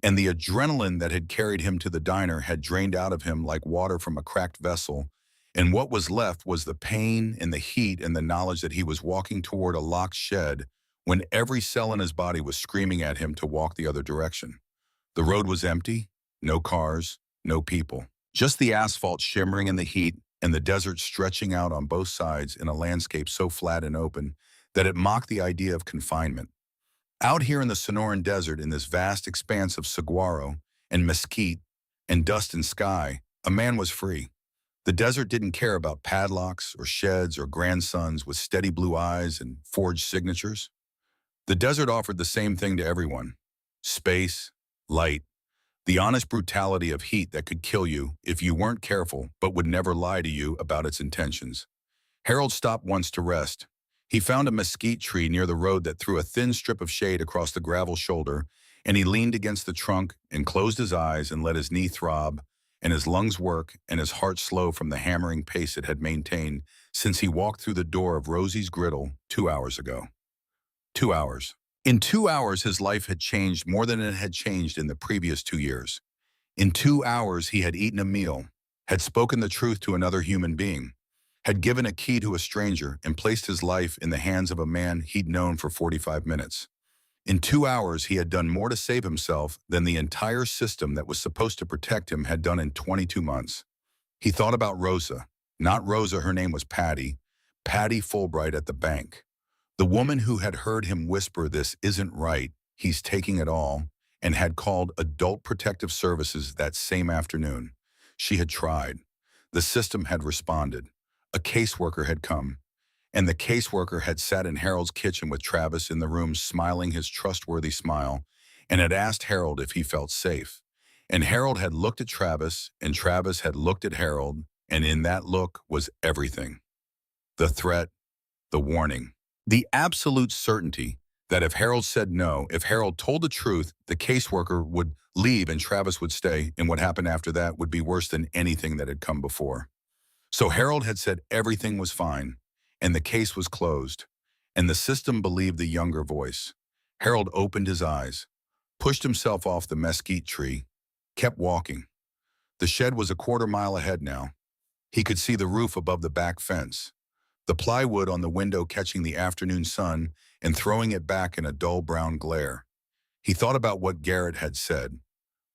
and the adrenaline that had carried him to the diner had drained out of him like water from a cracked vessel, and what was left was the pain and the heat and the knowledge that he was walking toward a locked shed when every cell in his body was screaming at him to walk the other direction. The road was empty, no cars, no people. Just the asphalt shimmering in the heat and the desert stretching out on both sides in a landscape so flat and open that it mocked the idea of confinement. Out here in the Sonoran Desert, in this vast expanse of saguaro and mesquite and dust and sky, a man was free. The desert didn't care about padlocks or sheds or grandsons with steady blue eyes and forged signatures. The desert offered the same thing to everyone. Space, light, the honest brutality of heat that could kill you if you weren't careful but would never lie to you about its intentions. Harold stopped once to rest. He found a mesquite tree near the road that threw a thin strip of shade across the gravel shoulder, and he leaned against the trunk and closed his eyes and let his knee throb, and his lungs work and his heart slow from the hammering pace it had maintained since he walked through the door of Rosie's Griddle 2 hours ago. 2 hours. In 2 hours, his life had changed more than it had changed in the previous 2 years. In 2 hours, he had eaten a meal, had spoken the truth to another human being, had given a key to a stranger and placed his life in the hands of a man he'd known for 45 minutes. In 2 hours, he had done more to save himself than the entire system that was supposed to protect him had done in 22 months. He thought about Rosa. Not Rosa, her name was Patty. Patty Fulbright at the bank. The woman who had heard him whisper "this isn't right, he's taking it all," and had called Adult Protective Services that same afternoon. She had tried. The system had responded. A caseworker had come, and the caseworker had sat in Harold's kitchen with Travis in the room smiling his trustworthy smile, and had asked Harold if he felt safe. And Harold had looked at Travis, and Travis had looked at Harold, and in that look was everything. The threat, the warning, the absolute certainty that if Harold said no, if Harold told the truth, the caseworker would leave and Travis would stay, and what happened after that would be worse than anything that had come before. So Harold had said everything was fine, and the case was closed, and the system believed the younger voice. Harold opened his eyes, pushed himself off the mesquite tree, kept walking. The shed was a quarter-mile ahead now. He could see the roof above the back fence, the plywood on the window catching the afternoon sun and throwing it back in a dull brown glare. He thought about what Garrett had said.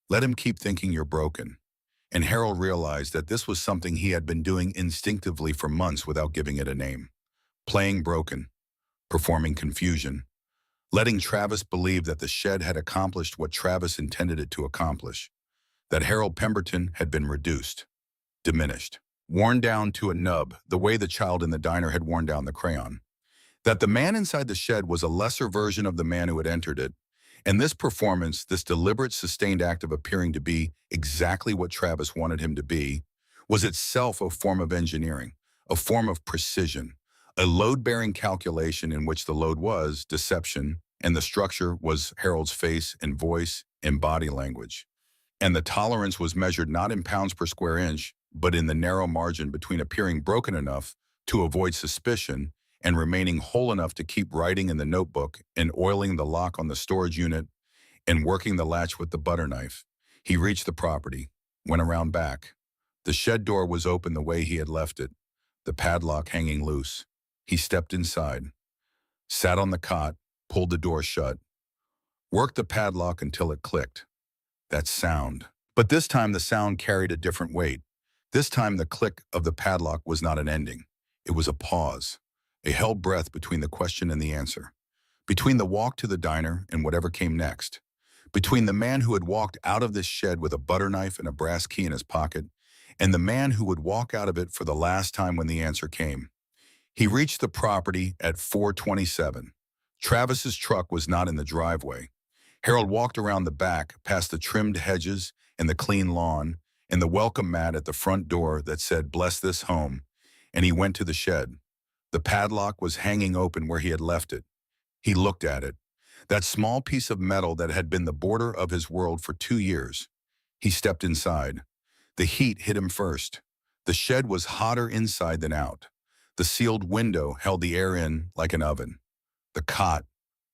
Let him keep thinking you're broken. And Harold realized that this was something he had been doing instinctively for months without giving it a name. Playing broken, performing confusion, letting Travis believe that the shed had accomplished what Travis intended it to accomplish, that Harold Pemberton had been reduced, diminished, worn down to a nub the way the child in the diner had worn down the crayon, that the man inside the shed was a lesser version of the man who had entered it, and this performance, this deliberate, sustained act of appearing to be exactly what Travis wanted him to be, was itself a form of engineering, a form of precision, a load-bearing calculation in which the load was deception, and the structure was Harold's face and voice and body language. And the tolerance was measured not in pounds per square inch, but in the narrow margin between appearing broken enough to avoid suspicion and remaining whole enough to keep writing in the notebook and oiling the lock on the storage unit and working the latch with the butter knife. He reached the property, went around back. The shed door was open the way he had left it, the padlock hanging loose. He stepped inside, sat on the cot, pulled the door shut, worked the padlock until it clicked. That sound. But this time the sound carried a different weight. This time the click of the padlock was not an ending. It was a pause, a held breath between the question and the answer, between the walk to the diner and whatever came next, between the man who had walked out of this shed with a butter knife and a brass key in his pocket, and the man who would walk out of it for the last time when the answer came. He reached the property at 4:27. Travis's truck was not in the driveway. Harold walked around the back, past the trimmed hedges and the clean lawn, and the welcome mat at the front door that said, "Bless this home," and he went to the shed. The padlock was hanging open where he had left it. He looked at it, that small piece of metal that had been the border of his world for 2 years. He stepped inside. The heat hit him first. The shed was hotter inside than out. The sealed window held the air in like an oven. The cot,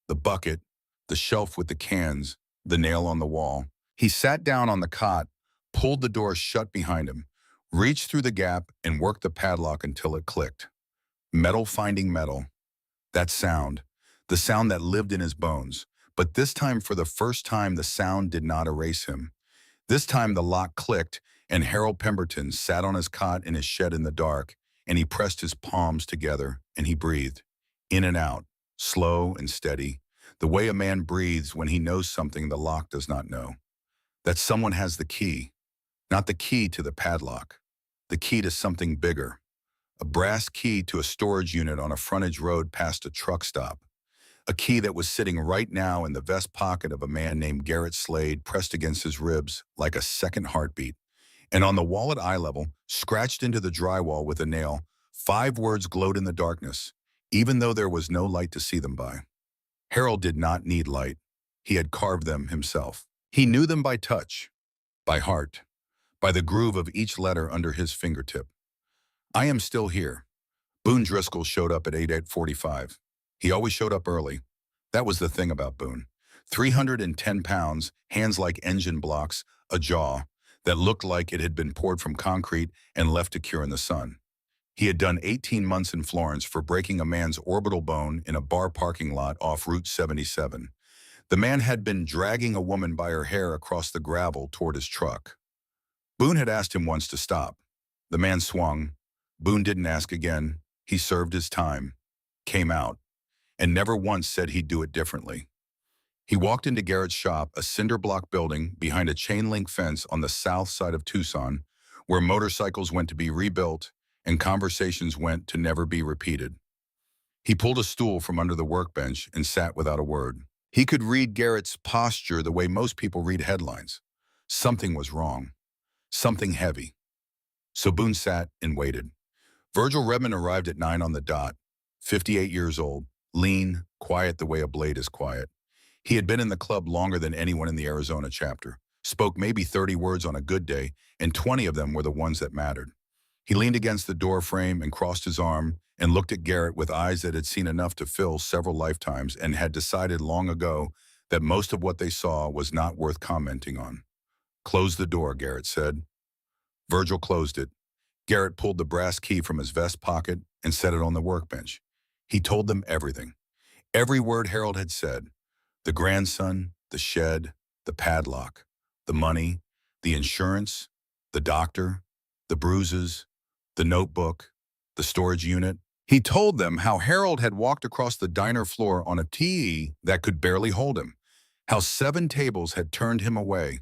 the bucket, the shelf with the cans, the nail on the wall. He sat down on the cot, pulled the door shut behind him, reached through the gap, and worked the padlock until it clicked. Metal finding metal. That sound, the sound that lived in his bones. But this time, for the first time, the sound did not erase him. This time the lock clicked, and Harold Pemberton sat on his cot in his shed in the dark, and he pressed his palms together, and he breathed, in and out, slow and steady, the way a man breathes when he knows something the lock does not know. That someone has the key, not the key to the padlock, the key to something bigger. A brass key to a storage unit on a frontage road past a truck stop. A key that was sitting right now in the vest pocket of a man named Garrett Slade, pressed against his ribs like a second heartbeat. And on the wall at eye level, scratched into the drywall with a nail, 5 words glowed in the darkness. even though there was no light to see them by. Harold did not need light. He had carved them himself. He knew them by touch, by heart, by the groove of each letter under his fingertip. I am still here. Boone Driscoll showed up at 8:45. He always showed up early. That was the thing about Boone. 310 pounds, hands like engine blocks, a jaw that looked like it had been poured from concrete and left to cure in the sun. He had done 18 months in Florence for breaking a man's orbital bone in a bar parking lot off Route 77. The man had been dragging a woman by her hair across the gravel toward his truck. Boone had asked him once to stop. The man swung. Boone didn't ask again. He served his time, came out, and never once said he'd do it differently. He walked into Garrett's shop, a cinder block building behind a chain link fence on the south side of Tucson, where motorcycles went to be rebuilt and conversations went to never be repeated. He pulled a stool from under the workbench and sat without a word. He could read Garrett's posture the way most people read headlines. Something was wrong. Something heavy. So Boone sat and waited. Virgil Redmond arrived at 9 on the dot, 58 years old, lean, quiet the way a blade is quiet. He had been in the club longer than anyone in the Arizona chapter, spoke maybe 30 words on a good day, and 20 of them were the ones that mattered. He leaned against the door frame and crossed his arm and looked at Garrett with eyes that had seen enough to fill several lifetimes and had decided long ago that most of what they saw was not worth commenting on. "Close the door," Garrett said. Virgil closed it. Garrett pulled the brass key from his vest pocket and set it on the workbench. He told them everything. Every word Harold had said. The grandson, the shed, the padlock, the money, the insurance, the doctor, the bruises, the notebook, the storage unit. He told them how Harold had walked across the diner floor on a TE that could barely hold him, how 7 tables had turned him away,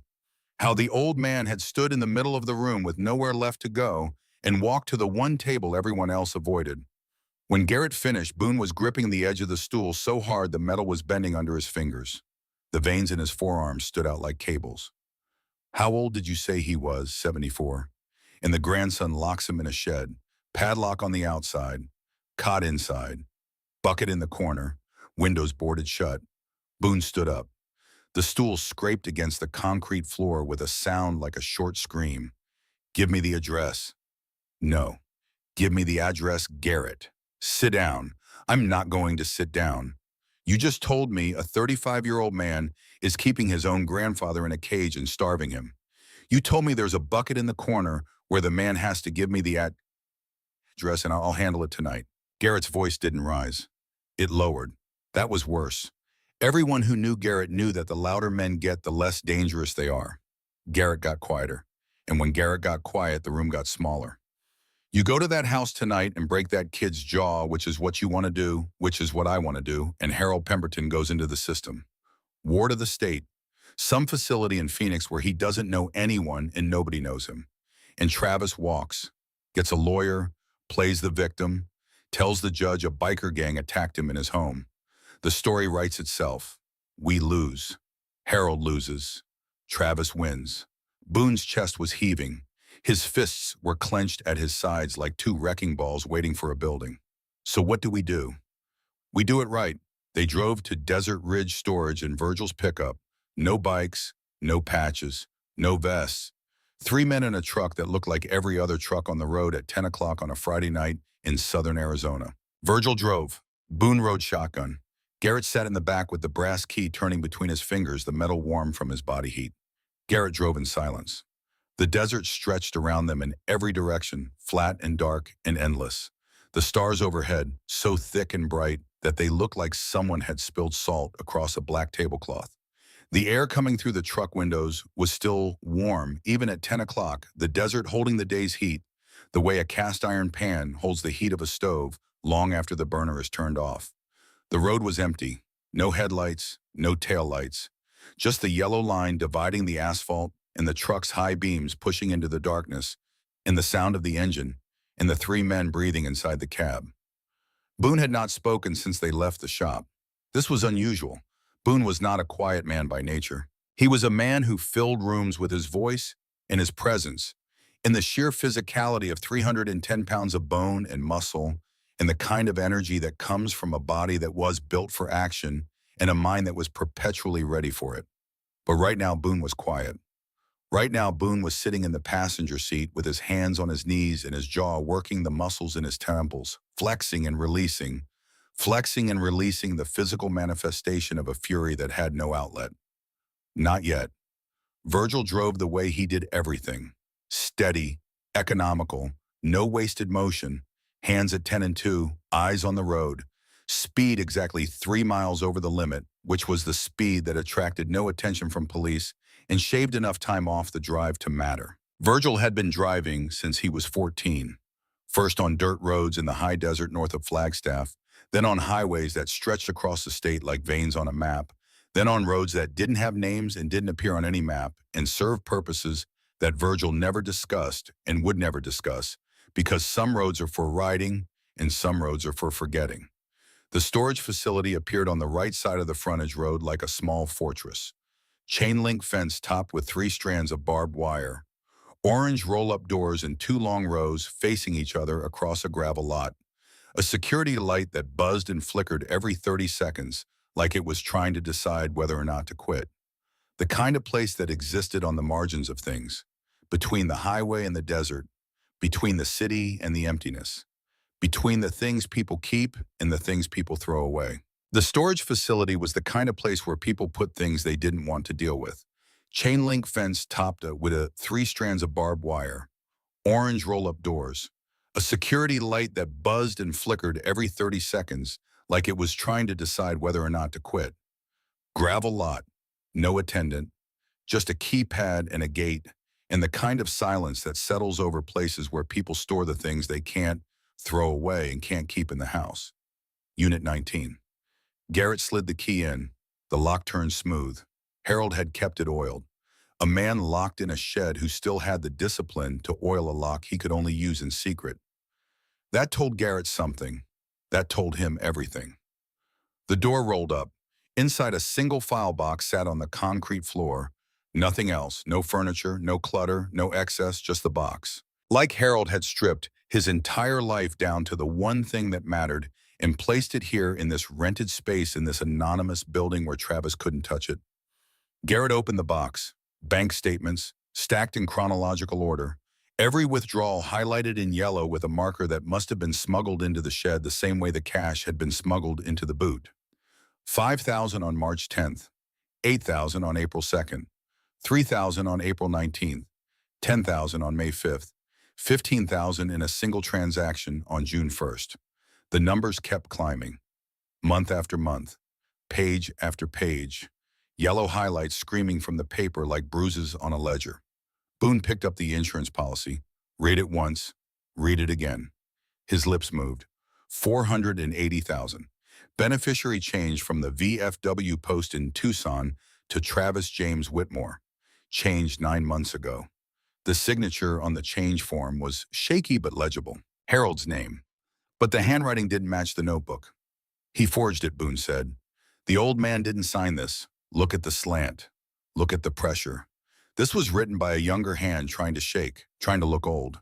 how the old man had stood in the middle of the room with nowhere left to go and walked to the one table everyone else avoided. When Garrett finished, Boone was gripping the edge of the stool so hard the metal was bending under his fingers. The veins in his forearms stood out like cables. "How old did you say he was?" 74. And the grandson locks him in a shed, padlock on the outside, cot inside, bucket in the corner, windows boarded shut. Boone stood up. The stool scraped against the concrete floor with a sound like a short scream. "Give me the address." "No. Give me the address, Garrett." "Sit down." "I'm not going to sit down. You just told me a 35-year-old man is keeping his own grandfather in a cage and starving him. You told me there's a bucket in the corner where the man has to give me the address and I'll handle it tonight." Garrett's voice didn't rise. It lowered. That was worse. Everyone who knew Garrett knew that the louder men get, the less dangerous they are. Garrett got quieter. And when Garrett got quiet, the room got smaller. "You go to that house tonight and break that kid's jaw, which is what you want to do, which is what I want to do, and Harold Pemberton goes into the system. Ward of the state. Some facility in Phoenix where he doesn't know anyone and nobody knows him. And Travis walks, gets a lawyer, plays the victim, tells the judge a biker gang attacked him in his home. The story writes itself. We lose. Harold loses. Travis wins." Boone's chest was heaving. His fists were clenched at his sides like 2 wrecking balls waiting for a building. "So what do? We do it right." They drove to Desert Ridge Storage in Virgil's pickup. No bikes, no patches, no vests. 3 men in a truck that looked like every other truck on the road at 10 o'clock on a Friday night in southern Arizona. Virgil drove. Boone rode shotgun. Garrett sat in the back with the brass key turning between his fingers, the metal warm from his body heat. Garrett drove in silence. The desert stretched around them in every direction, flat and dark and endless. The stars overhead, so thick and bright that they looked like someone had spilled salt across a black tablecloth. The air coming through the truck windows was still warm, even at 10 o'clock, the desert holding the day's heat, the way a cast iron pan holds the heat of a stove long after the burner is turned off. The road was empty, no headlights, no taillights, just the yellow line dividing the asphalt and the truck's high beams pushing into the darkness, and the sound of the engine, and the 3 men breathing inside the cab. Boone had not spoken since they left the shop. This was unusual. Boone was not a quiet man by nature. He was a man who filled rooms with his voice and his presence, and the sheer physicality of 310 pounds of bone and muscle and the kind of energy that comes from a body that was built for action and a mind that was perpetually ready for it. But right now, Boone was quiet. Right now, Boone was sitting in the passenger seat with his hands on his knees and his jaw working the muscles in his temples, flexing and releasing the physical manifestation of a fury that had no outlet. Not yet. Virgil drove the way he did everything. Steady, economical, no wasted motion, hands at 10 and 2, eyes on the road, speed exactly 3 miles over the limit, which was the speed that attracted no attention from police and shaved enough time off the drive to matter. Virgil had been driving since he was 14, first on dirt roads in the high desert north of Flagstaff, then on highways that stretched across the state like veins on a map, then on roads that didn't have names and didn't appear on any map and served purposes that Virgil never discussed and would never discuss, because some roads are for riding and some roads are for forgetting. The storage facility appeared on the right side of the frontage road like a small fortress. Chain link fence topped with 3 strands of barbed wire. Orange roll-up doors in 2 long rows facing each other across a gravel lot. A security light that buzzed and flickered every 30 seconds like it was trying to decide whether or not to quit. The kind of place that existed on the margins of things, between the highway and the desert, between the city and the emptiness, between the things people keep and the things people throw away. The storage facility was the kind of place where people put things they didn't want to deal with. Chain link fence topped with 3 strands of barbed wire, orange roll-up doors, a security light that buzzed and flickered every 30 seconds like it was trying to decide whether or not to quit. Gravel lot, no attendant, just a keypad and a gate, and the kind of silence that settles over places where people store the things they can't throw away and can't keep in the house. Unit 19. Garrett slid the key in. The lock turned smooth. Harold had kept it oiled. A man locked in a shed who still had the discipline to oil a lock he could only use in secret. That told Garrett something. That told him everything. The door rolled up. Inside, a single file box sat on the concrete floor. Nothing else, no furniture, no clutter, no excess, just the box. Like Harold had stripped his entire life down to the one thing that mattered and placed it here in this rented space in this anonymous building where Travis couldn't touch it. Garrett opened the box. Bank statements, stacked in chronological order. Every withdrawal highlighted in yellow with a marker that must have been smuggled into the shed the same way the cash had been smuggled into the boot. $5,000 on March 10th, $8,000 on April 2nd, $3,000 on April 19th, $10,000 on May 5th, $15,000 in a single transaction on June 1st. The numbers kept climbing, month after month, page after page, yellow highlights screaming from the paper like bruises on a ledger. Boone picked up the insurance policy, read it once, read it again. His lips moved. $480,000. Beneficiary change from the VFW post in Tucson to Travis James Whitmore. Changed 9 months ago. The signature on the change form was shaky but legible. Harold's name. But the handwriting didn't match the notebook. He forged it, Boone said. The old man didn't sign this. Look at the slant. Look at the pressure. This was written by a younger hand trying to shake, trying to look old.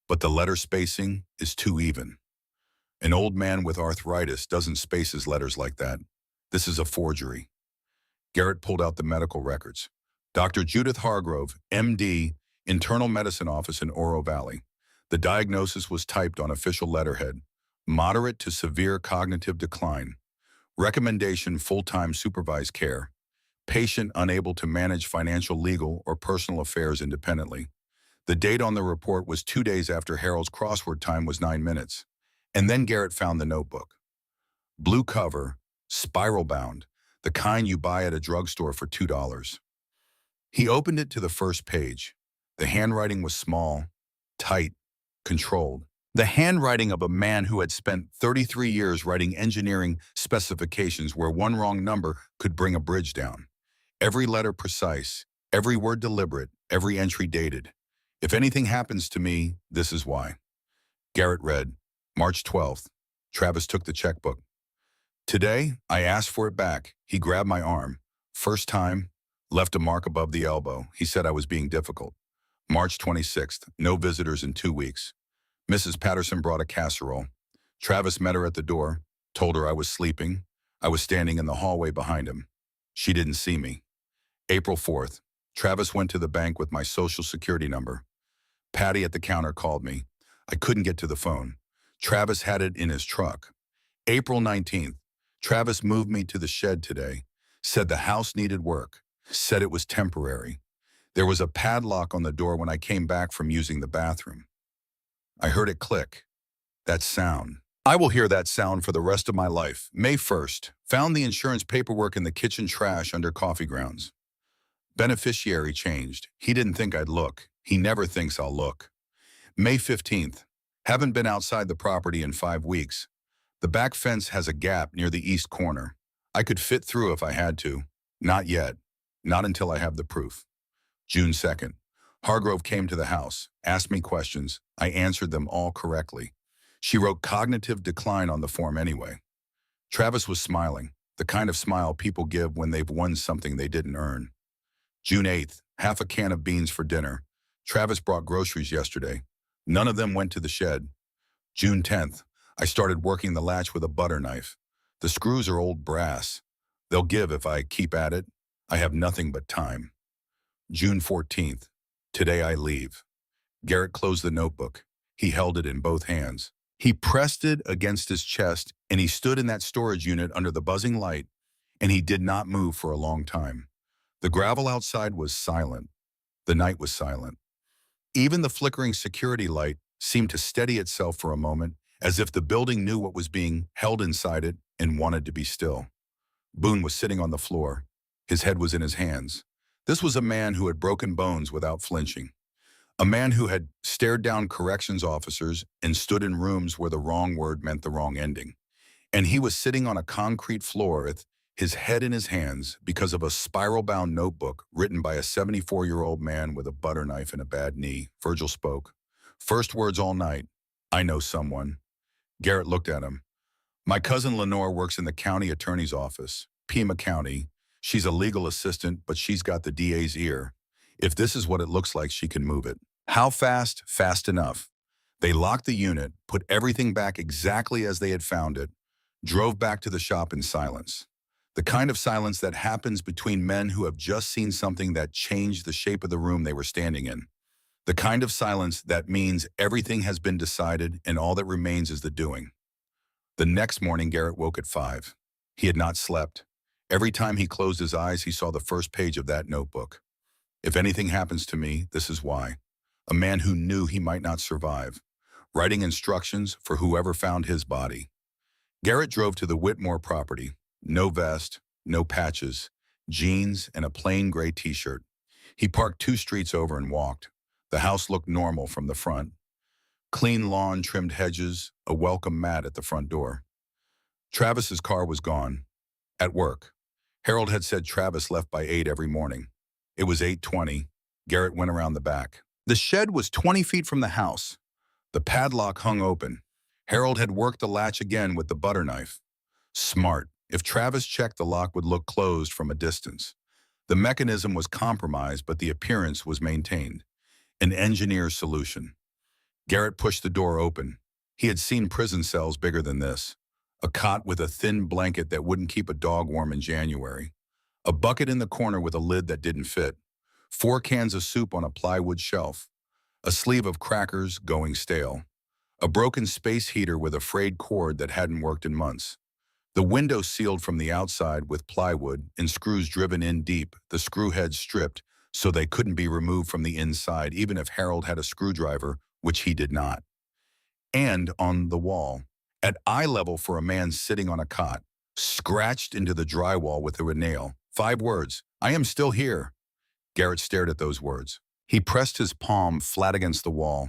But the letter spacing is too even. An old man with arthritis doesn't space his letters like that. This is a forgery. Garrett pulled out the medical records. Dr. Judith Hargrove, M.D., Internal Medicine Office in Oro Valley. The diagnosis was typed on official letterhead. Moderate to severe cognitive decline. Recommendation full-time supervised care. Patient unable to manage financial, legal, or personal affairs independently. The date on the report was 2 days after Harold's crossword time was 9 minutes. And then Garrett found the notebook. Blue cover, spiral bound, the kind you buy at a drugstore for $2. He opened it to the first page. The handwriting was small, tight, controlled. The handwriting of a man who had spent 33 years writing engineering specifications where one wrong number could bring a bridge down. Every letter precise, every word deliberate, every entry dated. If anything happens to me, this is why. Garrett read, March 12th. Travis took the checkbook. Today, I asked for it back. He grabbed my arm. First time, left a mark above the elbow. He said I was being difficult. March 26th. No visitors in 2 weeks. Mrs. Patterson brought a casserole. Travis met her at the door, told her I was sleeping. I was standing in the hallway behind him. She didn't see me. April 4th, Travis went to the bank with my social security number. Patty at the counter called me. I couldn't get to the phone. Travis had it in his truck. April 19th, Travis moved me to the shed today, said the house needed work, said it was temporary. There was a padlock on the door when I came back from using the bathroom. I heard it click. That sound. I will hear that sound for the rest of my life. May 1st, found the insurance paperwork in the kitchen trash under coffee grounds. Beneficiary changed. He didn't think I'd look. He never thinks I'll look. May 15th, haven't been outside the property in 5 weeks. The back fence has a gap near the east corner. I could fit through if I had to. Not yet. Not until I have the proof. June 2nd, Hargrove came to the house, asked me questions. I answered them all correctly. She wrote cognitive decline on the form anyway. Travis was smiling, the kind of smile people give when they've won something they didn't earn. June 8th, half a can of beans for dinner. Travis brought groceries yesterday. None of them went to the shed. June 10th, I started working the latch with a butter knife. The screws are old brass. They'll give if I keep at it. I have nothing but time. June 14th, today I leave. Garrett closed the notebook. He held it in both hands. He pressed it against his chest, and he stood in that storage unit under the buzzing light, and he did not move for a long time. The gravel outside was silent. The night was silent. Even the flickering security light seemed to steady itself for a moment, as if the building knew what was being held inside it and wanted to be still. Boone was sitting on the floor. His head was in his hands. This was a man who had broken bones without flinching. A man who had stared down corrections officers and stood in rooms where the wrong word meant the wrong ending. And he was sitting on a concrete floor with his head in his hands because of a spiral-bound notebook written by a 74-year-old man with a butter knife and a bad knee. Virgil spoke. First words all night, I know someone. Garrett looked at him. My cousin Lenore works in the county attorney's office, Pima County. She's a legal assistant, but she's got the DA's ear. If this is what it looks like, she can move it. How fast? Fast enough. They locked the unit, put everything back exactly as they had found it, drove back to the shop in silence. The kind of silence that happens between men who have just seen something that changed the shape of the room they were standing in. The kind of silence that means everything has been decided and all that remains is the doing. The next morning, Garrett woke at 5. He had not slept. Every time he closed his eyes, he saw the first page of that notebook. If anything happens to me, this is why. A man who knew he might not survive, writing instructions for whoever found his body. Garrett drove to the Whitmore property. No vest, no patches, jeans, and a plain gray t-shirt. He parked 2 streets over and walked. The house looked normal from the front. Clean lawn, trimmed hedges, a welcome mat at the front door. Travis's car was gone. At work. Harold had said Travis left by 8 every morning. It was 8:20. Garrett went around the back. The shed was 20 feet from the house. The padlock hung open. Harold had worked the latch again with the butter knife. Smart. If Travis checked, the lock would look closed from a distance. The mechanism was compromised, but the appearance was maintained. An engineer's solution. Garrett pushed the door open. He had seen prison cells bigger than this. A cot with a thin blanket that wouldn't keep a dog warm in January. A bucket in the corner with a lid that didn't fit. 4 cans of soup on a plywood shelf. A sleeve of crackers going stale. A broken space heater with a frayed cord that hadn't worked in months. The window sealed from the outside with plywood and screws driven in deep, the screw heads stripped so they couldn't be removed from the inside even if Harold had a screwdriver, which he did not. And on the wall, at eye level for a man sitting on a cot, scratched into the drywall with a nail, 5 words, I am still here. Garrett stared at those words. He pressed his palm flat against the wall.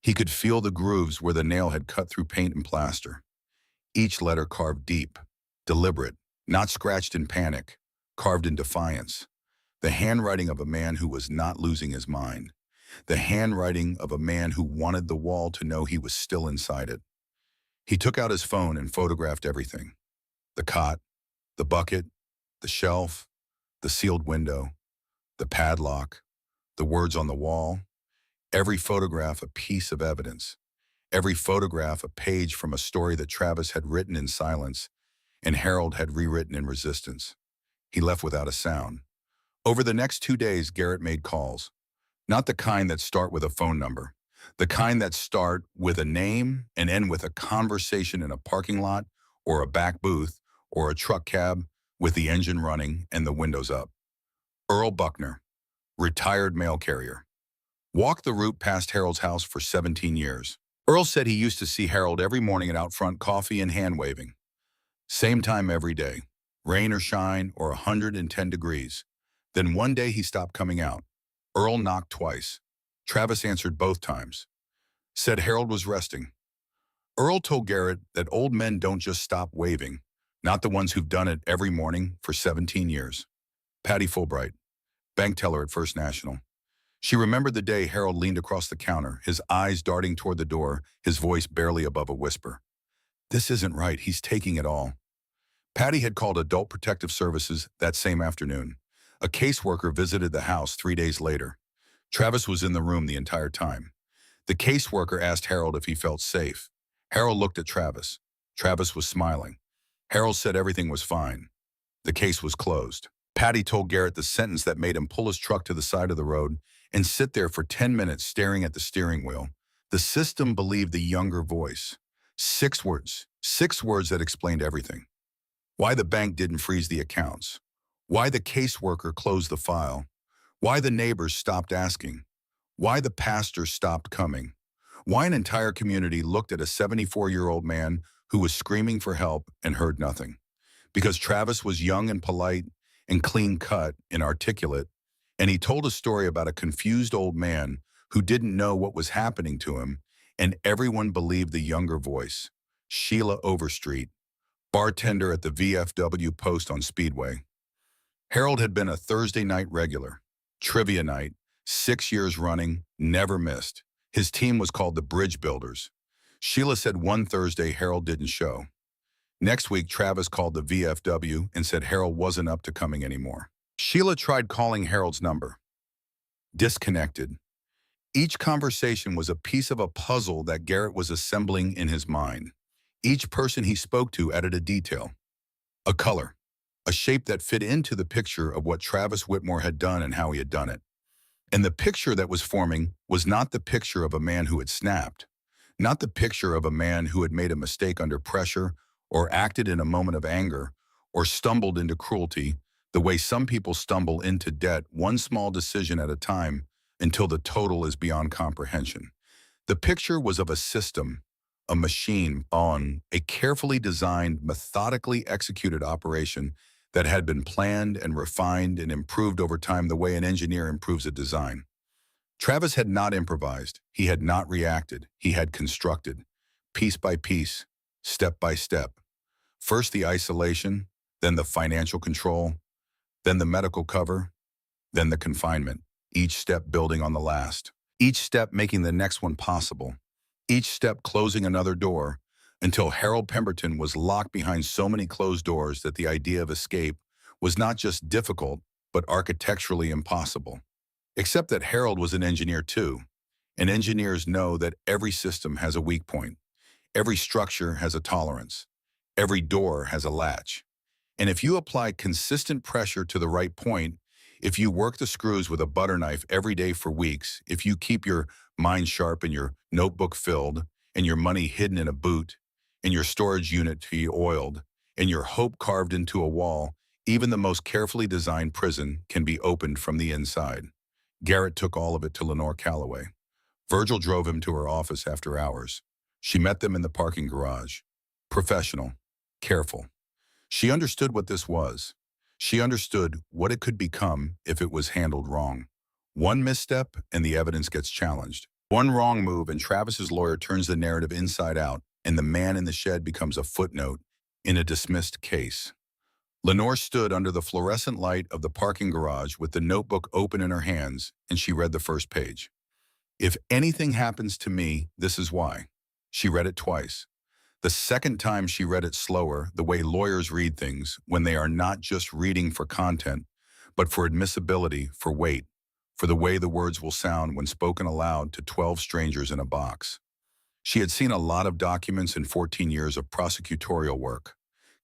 He could feel the grooves where the nail had cut through paint and plaster. Each letter carved deep, deliberate, not scratched in panic, carved in defiance. The handwriting of a man who was not losing his mind. The handwriting of a man who wanted the wall to know he was still inside it. He took out his phone and photographed everything. The cot, the bucket, the shelf, the sealed window, the padlock, the words on the wall. Every photograph a piece of evidence. Every photograph a page from a story that Travis had written in silence and Harold had rewritten in resistance. He left without a sound. Over the next 2 days, Garrett made calls. Not the kind that start with a phone number. The kind that start with a name and end with a conversation in a parking lot or a back booth or a truck cab with the engine running and the windows up. Earl Buckner, retired mail carrier. Walked the route past Harold's house for 17 years. Earl said he used to see Harold every morning at out front, coffee and hand waving. Same time every day, rain or shine or 110 degrees. Then one day he stopped coming out. Earl knocked twice. Travis answered both times. Said Harold was resting. Earl told Garrett that old men don't just stop waving, not the ones who've done it every morning for 17 years. Patty Fulbright, bank teller at First National. She remembered the day Harold leaned across the counter, his eyes darting toward the door, his voice barely above a whisper. This isn't right, he's taking it all. Patty had called Adult Protective Services that same afternoon. A caseworker visited the house 3 days later. Travis was in the room the entire time. The caseworker asked Harold if he felt safe. Harold looked at Travis. Travis was smiling. Harold said everything was fine. The case was closed. Patty told Garrett the sentence that made him pull his truck to the side of the road and sit there for 10 minutes staring at the steering wheel. The system believed the younger voice. 6 words that explained everything. Why the bank didn't freeze the accounts. Why the caseworker closed the file. Why the neighbors stopped asking. Why the pastor stopped coming. Why an entire community looked at a 74-year-old man who was screaming for help and heard nothing. Because Travis was young and polite and clean-cut and articulate, and he told a story about a confused old man who didn't know what was happening to him, and everyone believed the younger voice. Sheila Overstreet, bartender at the VFW Post on Speedway. Harold had been a Thursday night regular. Trivia night, 6 years running, never missed. His team was called the Bridge Builders. Sheila said one Thursday Harold didn't show. Next week, Travis called the VFW and said Harold wasn't up to coming anymore. Sheila tried calling Harold's number. Disconnected. Each conversation was a piece of a puzzle that Garrett was assembling in his mind. Each person he spoke to added a detail, a color, a shape that fit into the picture of what Travis Whitmore had done and how he had done it. And the picture that was forming was not the picture of a man who had snapped, not the picture of a man who had made a mistake under pressure or acted in a moment of anger or stumbled into cruelty the way some people stumble into debt one small decision at a time until the total is beyond comprehension. The picture was of a system, a machine on a carefully designed, methodically executed operation that had been planned and refined and improved over time the way an engineer improves a design. Travis had not improvised. He had not reacted. He had constructed, piece by piece, step by step. First the isolation, then the financial control, then the medical cover, then the confinement, each step building on the last, each step making the next one possible, each step closing another door, until Harold Pemberton was locked behind so many closed doors that the idea of escape was not just difficult, but architecturally impossible. Except that Harold was an engineer too, and engineers know that every system has a weak point, every structure has a tolerance, every door has a latch. And if you apply consistent pressure to the right point, if you work the screws with a butter knife every day for weeks, if you keep your mind sharp and your notebook filled, and your money hidden in a boot, and your storage unit to be oiled, and your hope carved into a wall, even the most carefully designed prison can be opened from the inside. Garrett took all of it to Lenore Calloway. Virgil drove him to her office after hours. She met them in the parking garage. Professional, careful. She understood what this was. She understood what it could become if it was handled wrong. One misstep and the evidence gets challenged. One wrong move and Travis's lawyer turns the narrative inside out, and the man in the shed becomes a footnote in a dismissed case. Lenore stood under the fluorescent light of the parking garage with the notebook open in her hands, and she read the first page. If anything happens to me, this is why. She read it twice. The second time she read it slower, the way lawyers read things when they are not just reading for content, but for admissibility, for weight, for the way the words will sound when spoken aloud to 12 strangers in a box. She had seen a lot of documents in 14 years of prosecutorial work.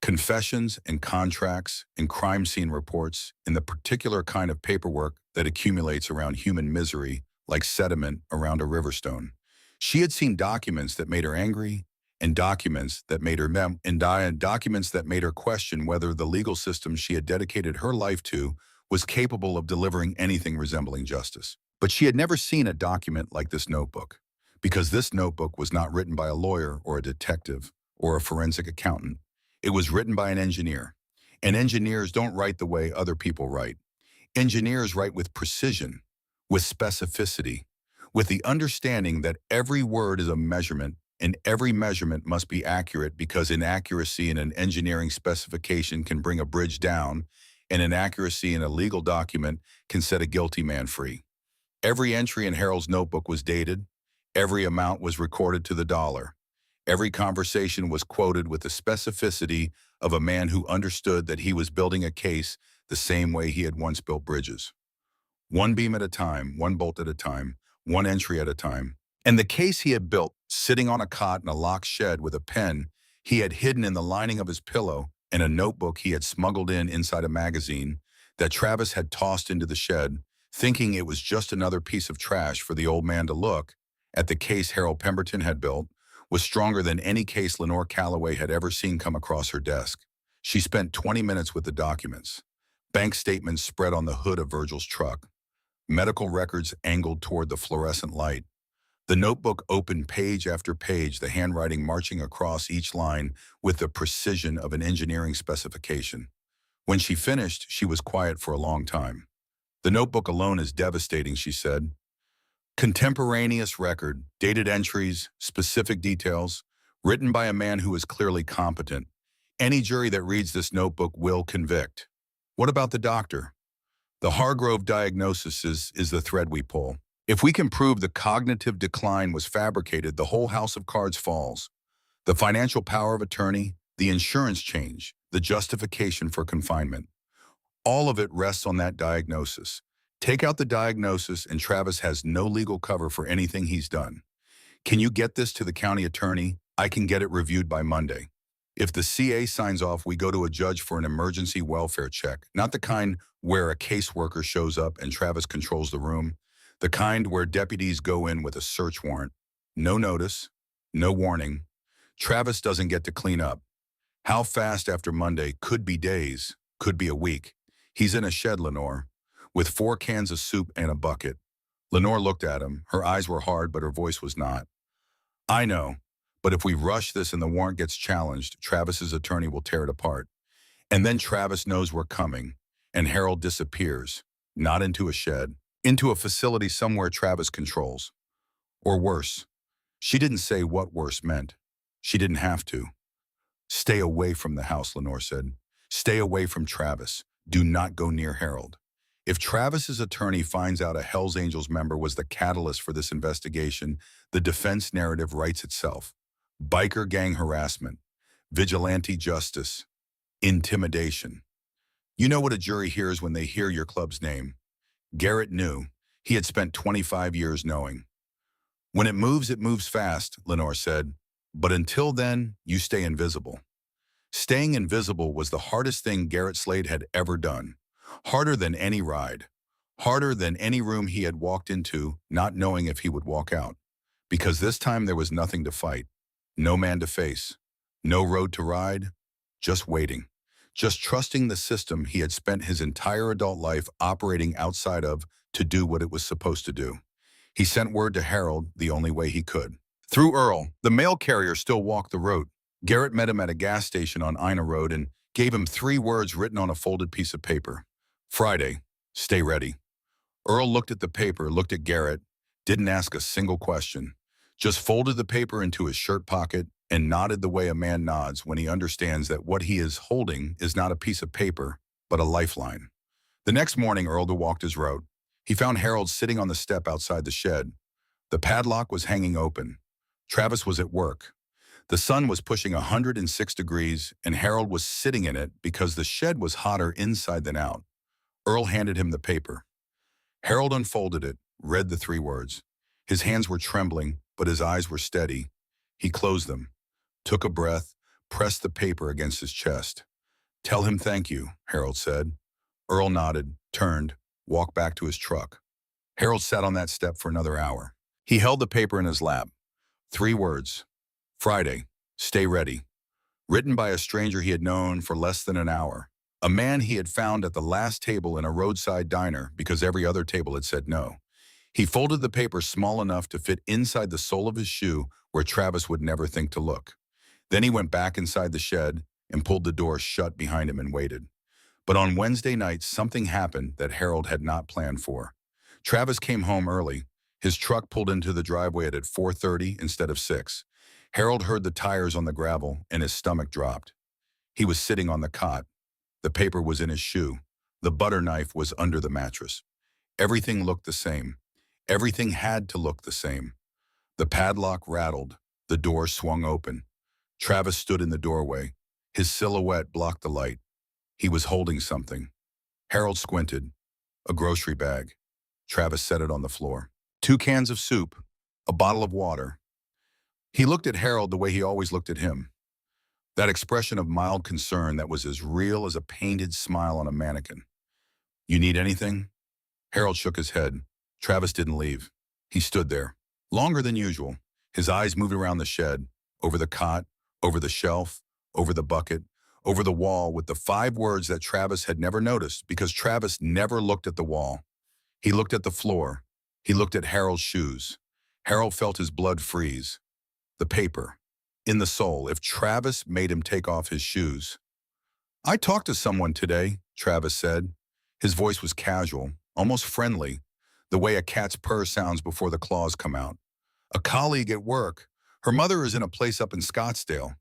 Confessions and contracts and crime scene reports in the particular kind of paperwork that accumulates around human misery like sediment around a riverstone. She had seen documents that made her angry and documents that made her question whether the legal system she had dedicated her life to was capable of delivering anything resembling justice. But she had never seen a document like this notebook, because this notebook was not written by a lawyer or a detective or a forensic accountant. It was written by an engineer. And engineers don't write the way other people write. Engineers write with precision, with specificity, with the understanding that every word is a measurement and every measurement must be accurate, because inaccuracy in an engineering specification can bring a bridge down and inaccuracy in a legal document can set a guilty man free. Every entry in Harold's notebook was dated. Every amount was recorded to the dollar. Every conversation was quoted with the specificity of a man who understood that he was building a case the same way he had once built bridges. One beam at a time, one bolt at a time, one entry at a time. And the case he had built, sitting on a cot in a locked shed with a pen he had hidden in the lining of his pillow and a notebook he had smuggled inside a magazine that Travis had tossed into the shed, thinking it was just another piece of trash for the old man to look at. The case Harold Pemberton had built was stronger than any case Lenore Calloway had ever seen come across her desk. She spent 20 minutes with the documents. Bank statements spread on the hood of Virgil's truck. Medical records angled toward the fluorescent light. The notebook opened page after page, the handwriting marching across each line with the precision of an engineering specification. When she finished, she was quiet for a long time. "The notebook alone is devastating," she said. "Contemporaneous record, dated entries, specific details, written by a man who is clearly competent. Any jury that reads this notebook will convict." "What about the doctor?" "The Hargrove diagnosis is the thread we pull. If we can prove the cognitive decline was fabricated, the whole house of cards falls. The financial power of attorney, the insurance change, the justification for confinement. All of it rests on that diagnosis. Take out the diagnosis and Travis has no legal cover for anything he's done. Can you get this to the county attorney? I can get it reviewed by Monday. If the CA signs off, we go to a judge for an emergency welfare check, not the kind where a caseworker shows up and Travis controls the room, the kind where deputies go in with a search warrant. No notice, no warning. Travis doesn't get to clean up. How fast after Monday? Could be days, could be a week. He's in a shed, Lenore, with 4 cans of soup and a bucket." Lenore looked at him. Her eyes were hard, but her voice was not. "I know, but if we rush this and the warrant gets challenged, Travis's attorney will tear it apart. And then Travis knows we're coming, and Harold disappears, not into a shed, into a facility somewhere Travis controls. Or worse." She didn't say what worse meant. She didn't have to. "Stay away from the house," Lenore said. "Stay away from Travis. Do not go near Harold. If Travis's attorney finds out a Hells Angels member was the catalyst for this investigation, the defense narrative writes itself. Biker gang harassment, vigilante justice, intimidation. You know what a jury hears when they hear your club's name." Garrett knew. He had spent 25 years knowing. "When it moves fast," Lenore said. "But until then, you stay invisible." Staying invisible was the hardest thing Garrett Slade had ever done. Harder than any ride. Harder than any room he had walked into, not knowing if he would walk out. Because this time there was nothing to fight. No man to face. No road to ride. Just waiting. Just trusting the system he had spent his entire adult life operating outside of to do what it was supposed to do. He sent word to Harold the only way he could. Through Earl, the mail carrier still walked the road. Garrett met him at a gas station on Ina Road and gave him 3 words written on a folded piece of paper. "Friday, stay ready." Earl looked at the paper, looked at Garrett, didn't ask a single question, just folded the paper into his shirt pocket and nodded the way a man nods when he understands that what he is holding is not a piece of paper, but a lifeline. The next morning, Earl walked his route. He found Harold sitting on the step outside the shed. The padlock was hanging open. Travis was at work. The sun was pushing 106 degrees, and Harold was sitting in it because the shed was hotter inside than out. Earl handed him the paper. Harold unfolded it, read the 3 words. His hands were trembling, but his eyes were steady. He closed them, took a breath, pressed the paper against his chest. "Tell him thank you," Harold said. Earl nodded, turned, walked back to his truck. Harold sat on that step for another hour. He held the paper in his lap. 3 words. Friday. Stay ready. Written by a stranger he had known for less than an hour. A man he had found at the last table in a roadside diner because every other table had said no. He folded the paper small enough to fit inside the sole of his shoe where Travis would never think to look. Then he went back inside the shed and pulled the door shut behind him and waited. But on Wednesday night, something happened that Harold had not planned for. Travis came home early. His truck pulled into the driveway at 4:30 instead of 6. Harold heard the tires on the gravel and his stomach dropped. He was sitting on the cot. The paper was in his shoe. The butter knife was under the mattress. Everything looked the same. Everything had to look the same. The padlock rattled. The door swung open. Travis stood in the doorway. His silhouette blocked the light. He was holding something. Harold squinted. A grocery bag. Travis set it on the floor. 2 cans of soup. A bottle of water. He looked at Harold the way he always looked at him. That expression of mild concern that was as real as a painted smile on a mannequin. "You need anything?" Harold shook his head. Travis didn't leave. He stood there, longer than usual. His eyes moved around the shed, over the cot, over the shelf, over the bucket, over the wall with the 5 words that Travis had never noticed because Travis never looked at the wall. He looked at the floor. He looked at Harold's shoes. Harold felt his blood freeze. The paper. In the soul, if Travis made him take off his shoes. "I talked to someone today," Travis said. His voice was casual, almost friendly, the way a cat's purr sounds before the claws come out. "A colleague at work. Her mother is in a place up in Scottsdale.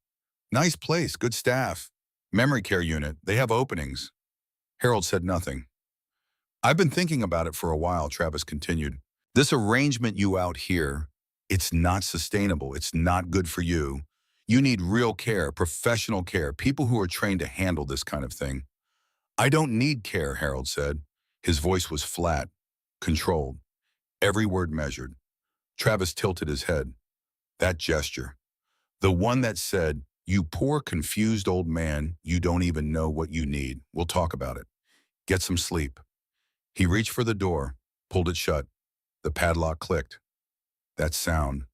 Nice place, good staff. Memory care unit, they have openings." Harold said nothing. "I've been thinking about it for a while," Travis continued. "This arrangement you out here, it's not sustainable. It's not good for you. You need real care, professional care, people who are trained to handle this kind of thing." "I don't need care," Harold said. His voice was flat, controlled, every word measured. Travis tilted his head. That gesture, the one that said, "You poor, confused old man, you don't even know what you need. We'll talk about it. Get some sleep." He reached for the door, pulled it shut. The padlock clicked. That sound.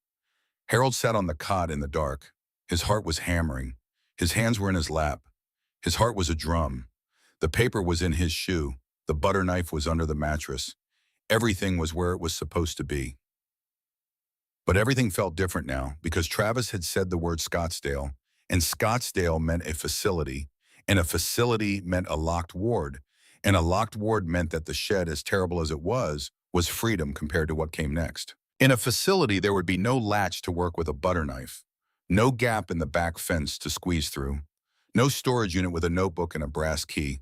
Harold sat on the cot in the dark. His heart was hammering. His hands were in his lap. His heart was a drum. The paper was in his shoe. The butter knife was under the mattress. Everything was where it was supposed to be. But everything felt different now because Travis had said the word Scottsdale, and Scottsdale meant a facility, and a facility meant a locked ward, and a locked ward meant that the shed, as terrible as it was freedom compared to what came next. In a facility, there would be no latch to work with a butter knife, no gap in the back fence to squeeze through, no storage unit with a notebook and a brass key.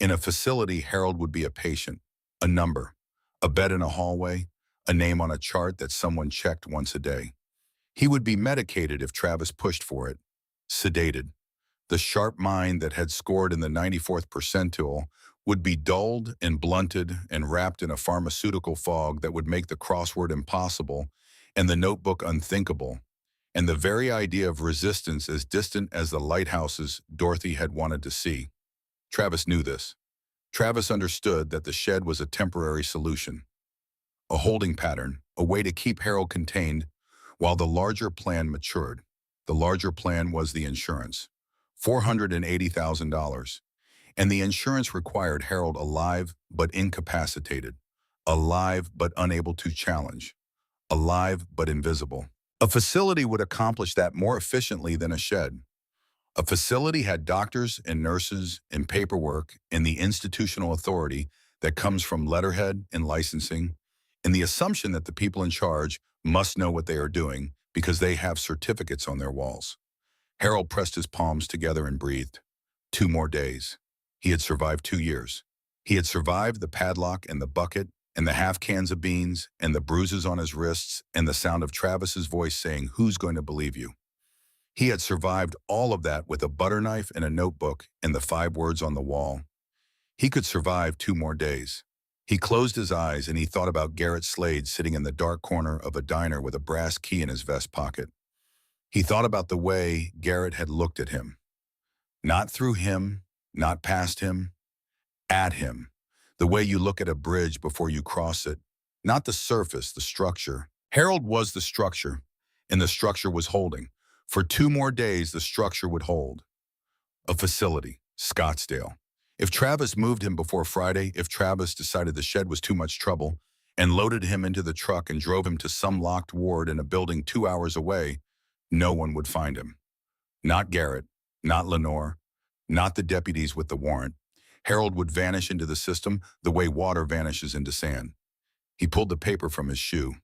In a facility, Harold would be a patient, a number, a bed in a hallway, a name on a chart that someone checked once a day. He would be medicated if Travis pushed for it, sedated. The sharp mind that had scored in the 94th percentile would be dulled and blunted and wrapped in a pharmaceutical fog that would make the crossword impossible and the notebook unthinkable, and the very idea of resistance as distant as the lighthouses Dorothy had wanted to see. Travis knew this. Travis understood that the shed was a temporary solution, a holding pattern, a way to keep Harold contained while the larger plan matured. The larger plan was the insurance, $480,000. And the insurance required Harold alive but incapacitated, alive but unable to challenge, alive but invisible. A facility would accomplish that more efficiently than a shed. A facility had doctors and nurses and paperwork and the institutional authority that comes from letterhead and licensing, and the assumption that the people in charge must know what they are doing because they have certificates on their walls. Harold pressed his palms together and breathed. 2 more days. He had survived 2 years. He had survived the padlock and the bucket and the half cans of beans and the bruises on his wrists and the sound of Travis's voice saying, "Who's going to believe you?" He had survived all of that with a butter knife and a notebook and the 5 words on the wall. He could survive 2 more days. He closed his eyes and he thought about Garrett Slade sitting in the dark corner of a diner with a brass key in his vest pocket. He thought about the way Garrett had looked at him. Not through him, not past him, at him. The way you look at a bridge before you cross it. Not the surface, the structure. Harold was the structure, and the structure was holding. For 2 more days, the structure would hold. A facility, Scottsdale. If Travis moved him before Friday, if Travis decided the shed was too much trouble and loaded him into the truck and drove him to some locked ward in a building 2 hours away, no one would find him. Not Garrett, not Lenore, not the deputies with the warrant. Harold would vanish into the system the way water vanishes into sand. He pulled the paper from his shoe,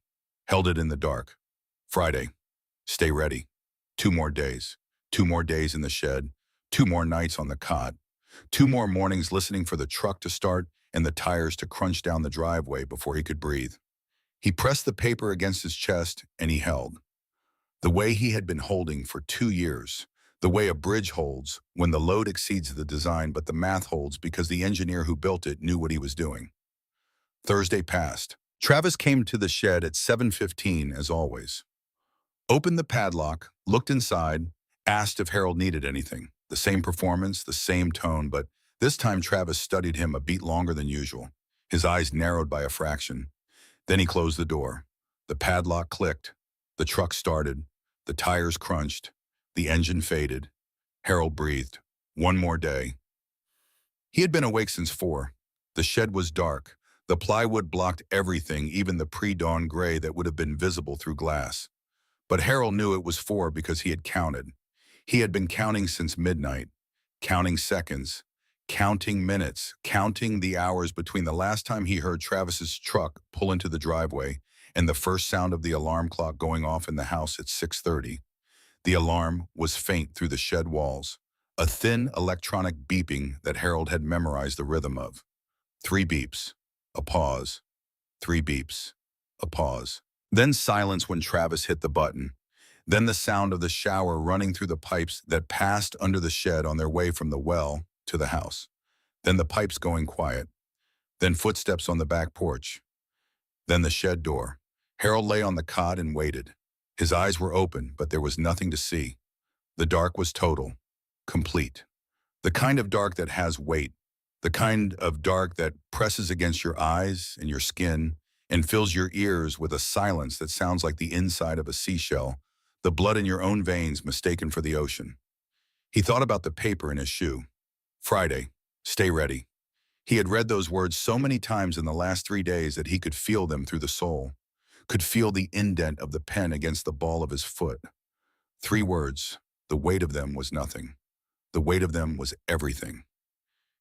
held it in the dark. Friday. Stay ready. 2 more days. 2 more days in the shed. 2 more nights on the cot. 2 more mornings listening for the truck to start and the tires to crunch down the driveway before he could breathe. He pressed the paper against his chest and he held. The way he had been holding for 2 years. The way a bridge holds when the load exceeds the design, but the math holds because the engineer who built it knew what he was doing. Thursday passed. Travis came to the shed at 7:15 as always. Opened the padlock, looked inside, asked if Harold needed anything. The same performance, the same tone, but this time Travis studied him a beat longer than usual. His eyes narrowed by a fraction. Then he closed the door. The padlock clicked. The truck started. The tires crunched. The engine faded. Harold breathed. 1 more day. He had been awake since 4. The shed was dark. The plywood blocked everything, even the pre-dawn gray that would have been visible through glass. But Harold knew it was 4 because he had counted. He had been counting since midnight, counting seconds, counting minutes, counting the hours between the last time he heard Travis's truck pull into the driveway and the first sound of the alarm clock going off in the house at 6:30. The alarm was faint through the shed walls, a thin electronic beeping that Harold had memorized the rhythm of. 3 beeps, a pause, 3 beeps, a pause. Then silence when Travis hit the button. Then the sound of the shower running through the pipes that passed under the shed on their way from the well to the house. Then the pipes going quiet. Then footsteps on the back porch. Then the shed door. Harold lay on the cot and waited. His eyes were open, but there was nothing to see. The dark was total, complete. The kind of dark that has weight. The kind of dark that presses against your eyes and your skin and fills your ears with a silence that sounds like the inside of a seashell, the blood in your own veins mistaken for the ocean. He thought about the paper in his shoe. Friday, stay ready. He had read those words so many times in the last 3 days that he could feel them through the soul, could feel the indent of the pen against the ball of his foot. 3 words, the weight of them was nothing. The weight of them was everything.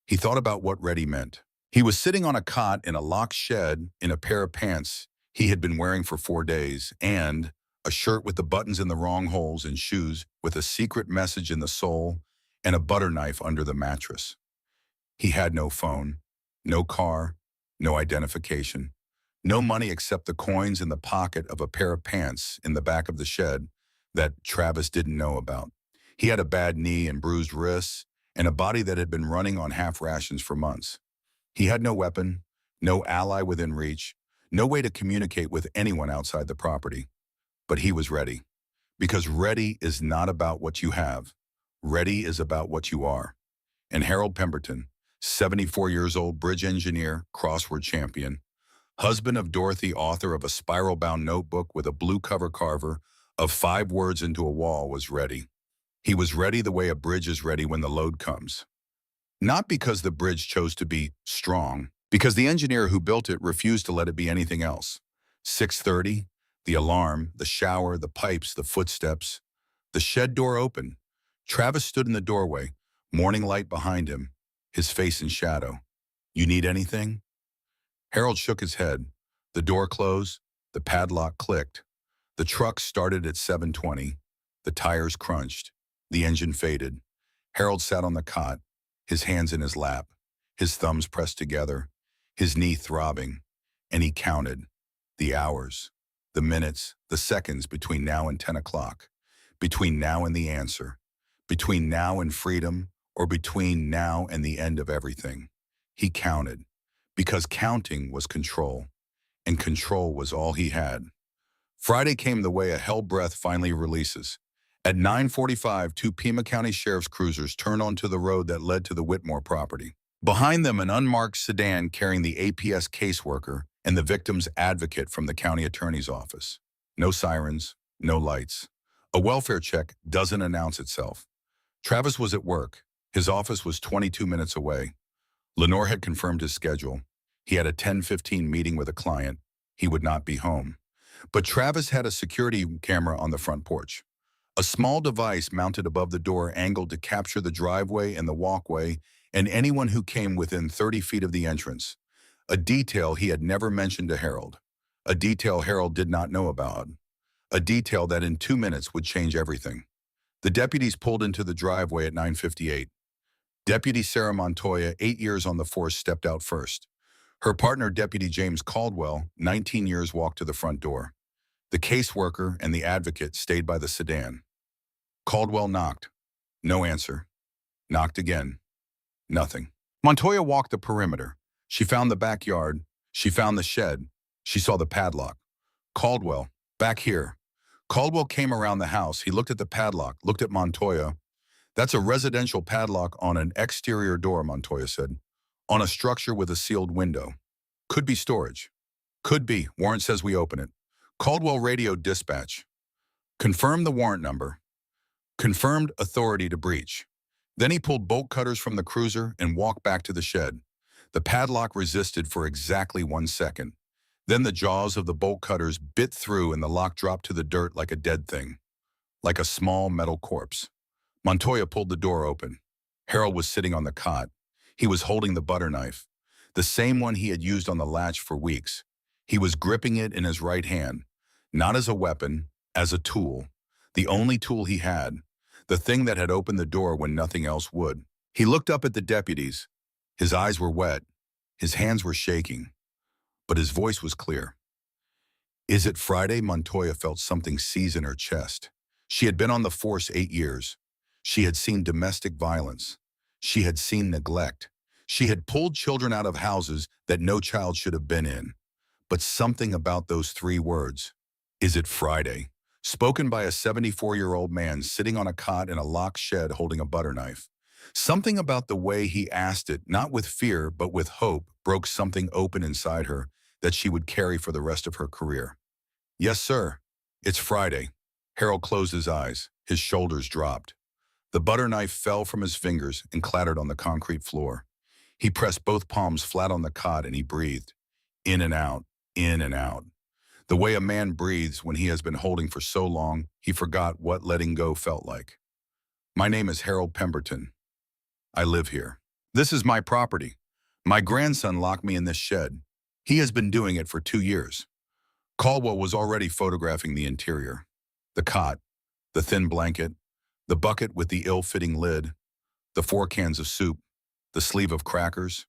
He thought about what ready meant. He was sitting on a cot in a locked shed in a pair of pants he had been wearing for 4 days and a shirt with the buttons in the wrong holes and shoes with a secret message in the sole and a butter knife under the mattress. He had no phone, no car, no identification, no money except the coins in the pocket of a pair of pants in the back of the shed that Travis didn't know about. He had a bad knee and bruised wrists and a body that had been running on half rations for months. He had no weapon, no ally within reach, no way to communicate with anyone outside the property. But he was ready, because ready is not about what you have. Ready is about what you are. And Harold Pemberton, 74 years old, bridge engineer, crossword champion, husband of Dorothy, author of a spiral-bound notebook with a blue cover carver of 5 words into a wall, was ready. He was ready the way a bridge is ready when the load comes. Not because the bridge chose to be strong, because the engineer who built it refused to let it be anything else. 6:30, the alarm, the shower, the pipes, the footsteps. The shed door opened. Travis stood in the doorway, morning light behind him, his face in shadow. You need anything? Harold shook his head. The door closed. The padlock clicked. The truck started at 7:20. The tires crunched. The engine faded. Harold sat on the cot, his hands in his lap, his thumbs pressed together, his knee throbbing, and he counted the hours, the minutes, the seconds between now and 10 o'clock, between now and the answer, between now and freedom, or between now and the end of everything. He counted, because counting was control, and control was all he had. Friday came the way a hell breath finally releases. At 9:45, two Pima County Sheriff's cruisers turned onto the road that led to the Whitmore property. Behind them, an unmarked sedan carrying the APS caseworker and the victim's advocate from the county attorney's office. No sirens, no lights. A welfare check doesn't announce itself. Travis was at work. His office was 22 minutes away. Lenore had confirmed his schedule. He had a 10:15 meeting with a client. He would not be home. But Travis had a security camera on the front porch. A small device mounted above the door angled to capture the driveway and the walkway and anyone who came within 30 feet of the entrance. A detail he had never mentioned to Harold. A detail Harold did not know about. A detail that in 2 minutes would change everything. The deputies pulled into the driveway at 9:58. Deputy Sarah Montoya, 8 years on the force, stepped out first. Her partner, Deputy James Caldwell, 19 years, walked to the front door. The caseworker and the advocate stayed by the sedan. Caldwell knocked. No answer. Knocked again. Nothing. Montoya walked the perimeter. She found the backyard. She found the shed. She saw the padlock. Caldwell, back here. Caldwell came around the house. He looked at the padlock, looked at Montoya. That's a residential padlock on an exterior door, Montoya said. On a structure with a sealed window. Could be storage. Could be. Warrant says we open it. Caldwell radioed dispatch. Confirmed the warrant number. Confirmed authority to breach. Then he pulled bolt cutters from the cruiser and walked back to the shed. The padlock resisted for exactly 1 second. Then the jaws of the bolt cutters bit through and the lock dropped to the dirt like a dead thing. Like a small metal corpse. Montoya pulled the door open. Harold was sitting on the cot. He was holding the butter knife. The same one he had used on the latch for weeks. He was gripping it in his right hand. Not as a weapon, as a tool. The only tool he had. The thing that had opened the door when nothing else would. He looked up at the deputies. His eyes were wet. His hands were shaking. But his voice was clear. Is it Friday? Montoya felt something seize in her chest. She had been on the force 8 years. She had seen domestic violence. She had seen neglect. She had pulled children out of houses that no child should have been in. But something about those 3 words, is it Friday, spoken by a 74-year-old man sitting on a cot in a locked shed holding a butter knife. Something about the way he asked it, not with fear but with hope, broke something open inside her that she would carry for the rest of her career. Yes, sir. It's Friday. Harold closed his eyes. His shoulders dropped. The butter knife fell from his fingers and clattered on the concrete floor. He pressed both palms flat on the cot and he breathed. In and out, in and out. The way a man breathes when he has been holding for so long, he forgot what letting go felt like. My name is Harold Pemberton. I live here. This is my property. My grandson locked me in this shed. He has been doing it for 2 years. Caldwell was already photographing the interior. The cot, the thin blanket, the bucket with the ill-fitting lid, the 4 cans of soup, the sleeve of crackers,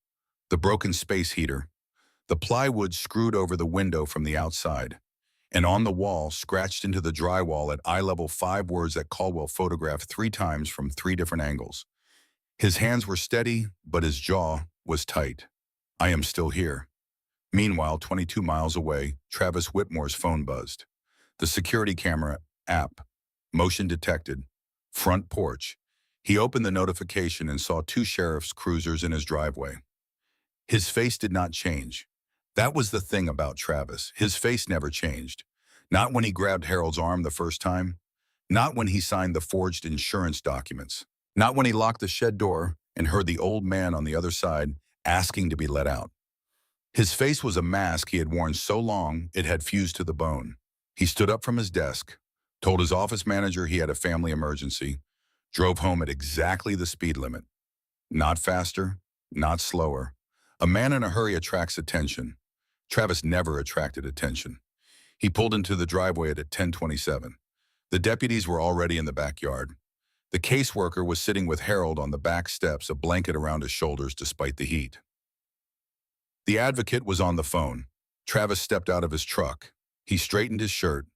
the broken space heater, the plywood screwed over the window from the outside, and on the wall, scratched into the drywall at eye level, 5 words that Caldwell photographed 3 times from 3 different angles. His hands were steady, but his jaw was tight. I am still here. Meanwhile, 22 miles away, Travis Whitmore's phone buzzed. The security camera app, motion detected, front porch. He opened the notification and saw 2 sheriff's cruisers in his driveway. His face did not change. That was the thing about Travis. His face never changed. Not when he grabbed Harold's arm the first time. Not when he signed the forged insurance documents. Not when he locked the shed door and heard the old man on the other side asking to be let out. His face was a mask he had worn so long it had fused to the bone. He stood up from his desk, told his office manager he had a family emergency, drove home at exactly the speed limit. Not faster, not slower. A man in a hurry attracts attention. Travis never attracted attention. He pulled into the driveway at 10:27. The deputies were already in the backyard. The caseworker was sitting with Harold on the back steps, a blanket around his shoulders despite the heat. The advocate was on the phone. Travis stepped out of his truck. He straightened his shirt.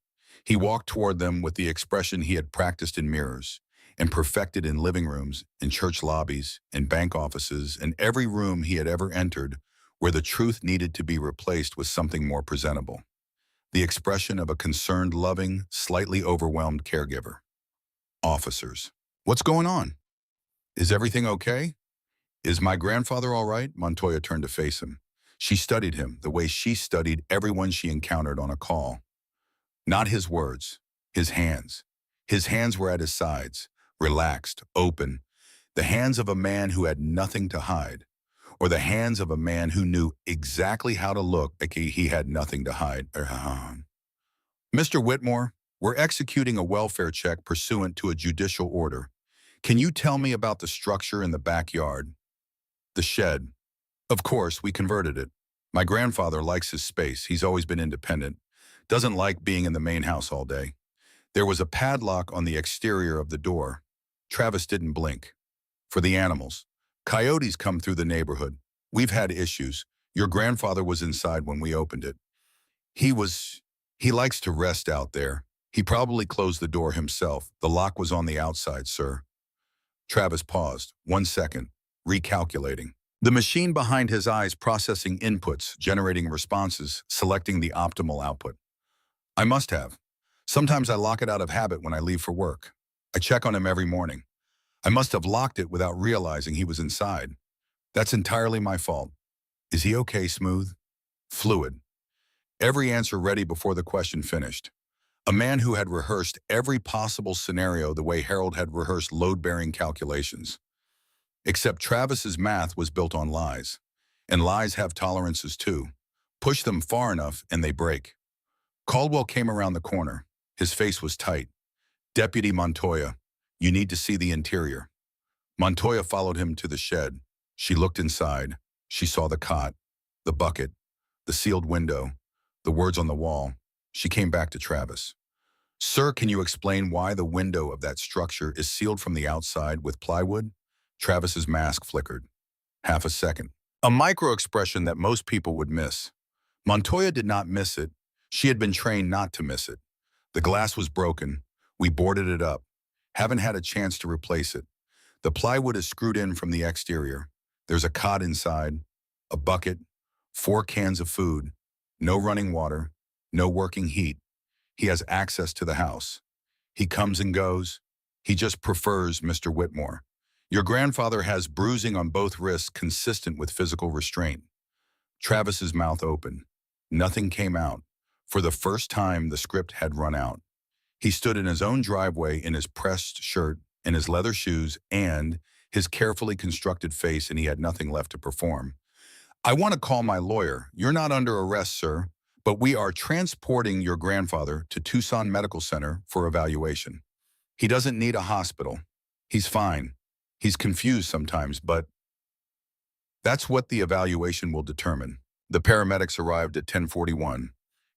He walked toward them with the expression he had practiced in mirrors and perfected in living rooms, in church lobbies, in bank offices, in every room he had ever entered where the truth needed to be replaced with something more presentable. The expression of a concerned, loving, slightly overwhelmed caregiver. Officers. What's going on? Is everything okay? Is my grandfather all right? Montoya turned to face him. She studied him the way she studied everyone she encountered on a call. Not his words, his hands. His hands were at his sides, relaxed, open, the hands of a man who had nothing to hide, or the hands of a man who knew exactly how to look like he had nothing to hide. Mr. Whitmore, we're executing a welfare check pursuant to a judicial order. Can you tell me about the structure in the backyard? The shed. Of course, we converted it. My grandfather likes his space. He's always been independent. Doesn't like being in the main house all day. There was a padlock on the exterior of the door. Travis didn't blink. For the animals. Coyotes come through the neighborhood. We've had issues. Your grandfather was inside when we opened it. He likes to rest out there. He probably closed the door himself. The lock was on the outside, sir. Travis paused. 1 second. Recalculating. The machine behind his eyes processing inputs, generating responses, selecting the optimal output. I must have. Sometimes I lock it out of habit when I leave for work. I check on him every morning. I must have locked it without realizing he was inside. That's entirely my fault. Is he okay, Smooth? Fluid. Every answer ready before the question finished. A man who had rehearsed every possible scenario the way Harold had rehearsed load-bearing calculations. Except Travis's math was built on lies. And lies have tolerances too. Push them far enough and they break. Caldwell came around the corner. His face was tight. Deputy Montoya, you need to see the interior. Montoya followed him to the shed. She looked inside. She saw the cot, the bucket, the sealed window, the words on the wall. She came back to Travis. Sir, can you explain why the window of that structure is sealed from the outside with plywood? Travis's mask flickered. Half a second. A micro-expression that most people would miss. Montoya did not miss it. She had been trained not to miss it. The glass was broken. We boarded it up. Haven't had a chance to replace it. The plywood is screwed in from the exterior. There's a cot inside, a bucket, 4 cans of food, no running water, no working heat. He has access to the house. He comes and goes. He just prefers Mr. Whitmore. Your grandfather has bruising on both wrists consistent with physical restraint. Travis's mouth opened. Nothing came out. For the first time, the script had run out. He stood in his own driveway in his pressed shirt, in his leather shoes, and his carefully constructed face, and he had nothing left to perform. I want to call my lawyer. You're not under arrest, sir, but we are transporting your grandfather to Tucson Medical Center for evaluation. He doesn't need a hospital. He's fine. He's confused sometimes, but that's what the evaluation will determine. The paramedics arrived at 10:41.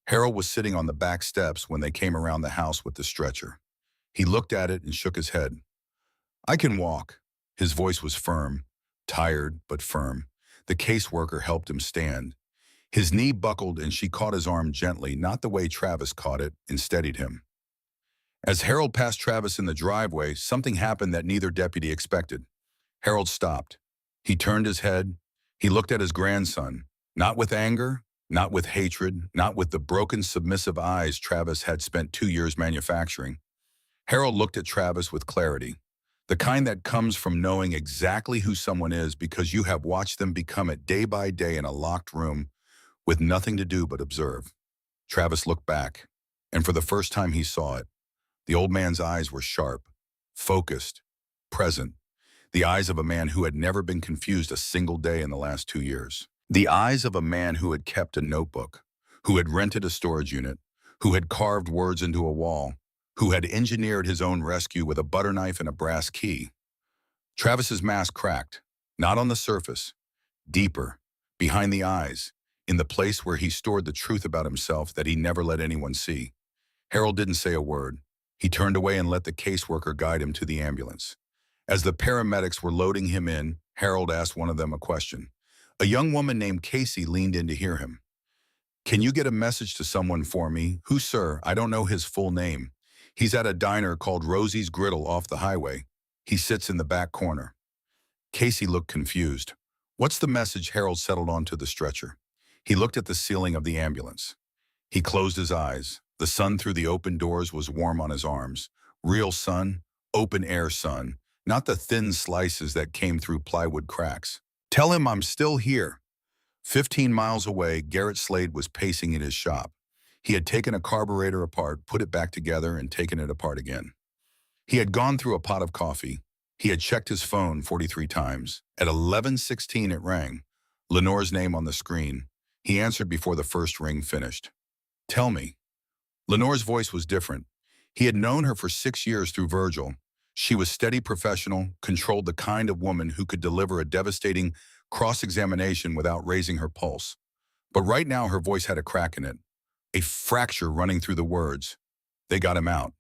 Harold was sitting on the back steps when they came around the house with the stretcher. He looked at it and shook his head. I can walk. His voice was firm, tired but firm. The caseworker helped him stand. His knee buckled and she caught his arm gently, not the way Travis caught it, and steadied him. As Harold passed Travis in the driveway, something happened that neither deputy expected. Harold stopped. He turned his head. He looked at his grandson, not with anger, not with hatred, not with the broken, submissive eyes Travis had spent 2 years manufacturing. Harold looked at Travis with clarity, the kind that comes from knowing exactly who someone is because you have watched them become it day by day in a locked room with nothing to do but observe. Travis looked back, and for the first time he saw it. The old man's eyes were sharp, focused, present, the eyes of a man who had never been confused a single day in the last 2 years. The eyes of a man who had kept a notebook, who had rented a storage unit, who had carved words into a wall, who had engineered his own rescue with a butter knife and a brass key. Travis's mask cracked, not on the surface, deeper, behind the eyes, in the place where he stored the truth about himself that he never let anyone see. Harold didn't say a word. He turned away and let the caseworker guide him to the ambulance. As the paramedics were loading him in, Harold asked one of them a question. A young woman named Casey leaned in to hear him. Can you get a message to someone for me? Who, sir? I don't know his full name. He's at a diner called Rosie's Griddle off the highway. He sits in the back corner. Casey looked confused. What's the message? Harold settled onto the stretcher. He looked at the ceiling of the ambulance. He closed his eyes. The sun through the open doors was warm on his arms. Real sun, Open-air sun, not the thin slices that came through plywood cracks. Tell him I'm still here. 15 miles away, Garrett Slade was pacing in his shop. He had taken a carburetor apart, put it back together, and taken it apart again. He had gone through a pot of coffee. He had checked his phone 43 times. At 11:16 it rang. Lenore's name on the screen. He answered before the first ring finished. Tell me. Lenore's voice was different. He had known her for 6 years through Virgil. She was steady professional, controlled the kind of woman who could deliver a devastating cross-examination without raising her pulse. But right now her voice had a crack in it, a fracture running through the words. They got him out.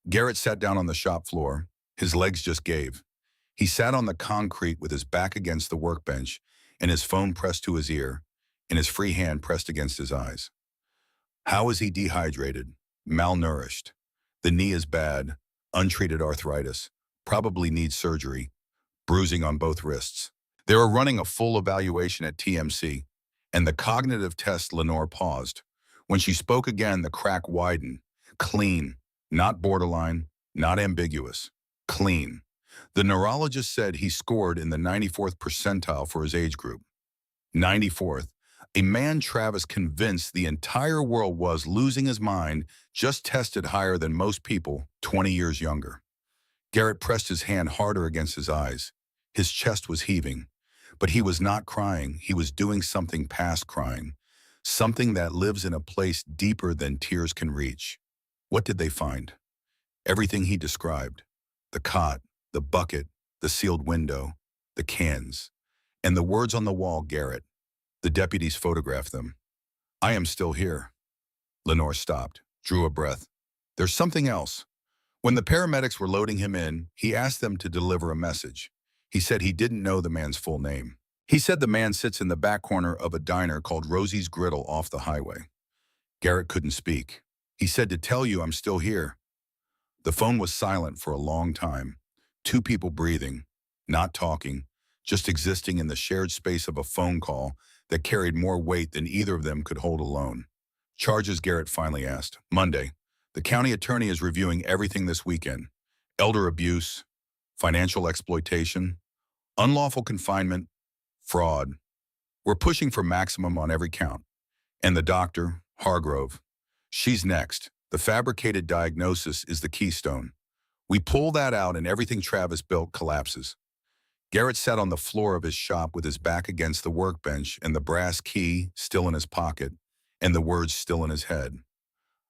Garrett sat down on the shop floor. His legs just gave. He sat on the concrete with his back against the workbench and his phone pressed to his ear and his free hand pressed against his eyes. How is he dehydrated? Malnourished. The knee is bad. Untreated arthritis. Probably needs surgery. Bruising on both wrists. They were running a full evaluation at TMC, and the cognitive test. Lenore paused. When she spoke again, the crack widened. Clean. Not borderline. Not ambiguous. Clean. The neurologist said he scored in the 94th percentile for his age group. 94th. A man Travis convinced the entire world was losing his mind just tested higher than most people 20 years younger. Garrett pressed his hand harder against his eyes. His chest was heaving. But he was not crying. He was doing something past crying. Something that lives in a place deeper than tears can reach. What did they find? Everything he described. The cot, the bucket, the sealed window, the cans, and the words on the wall. Garrett. The deputies photographed them. I am still here. Lenore stopped, drew a breath. There's something else. When the paramedics were loading him in, he asked them to deliver a message. He said he didn't know the man's full name. He said the man sits in the back corner of a diner called Rosie's Griddle off the highway. Garrett couldn't speak. He said to tell you I'm still here. The phone was silent for a long time. Two people breathing, not talking, just existing in the shared space of a phone call that carried more weight than either of them could hold alone. Charges, Garrett finally asked. Monday. The county attorney is reviewing everything this weekend. Elder abuse, financial exploitation, unlawful confinement, fraud. We're pushing for maximum on every count. And the doctor, Hargrove. She's next. The fabricated diagnosis is the keystone. We pull that out and everything Travis built collapses. Garrett sat on the floor of his shop with his back against the workbench and the brass key still in his pocket and the words still in his head.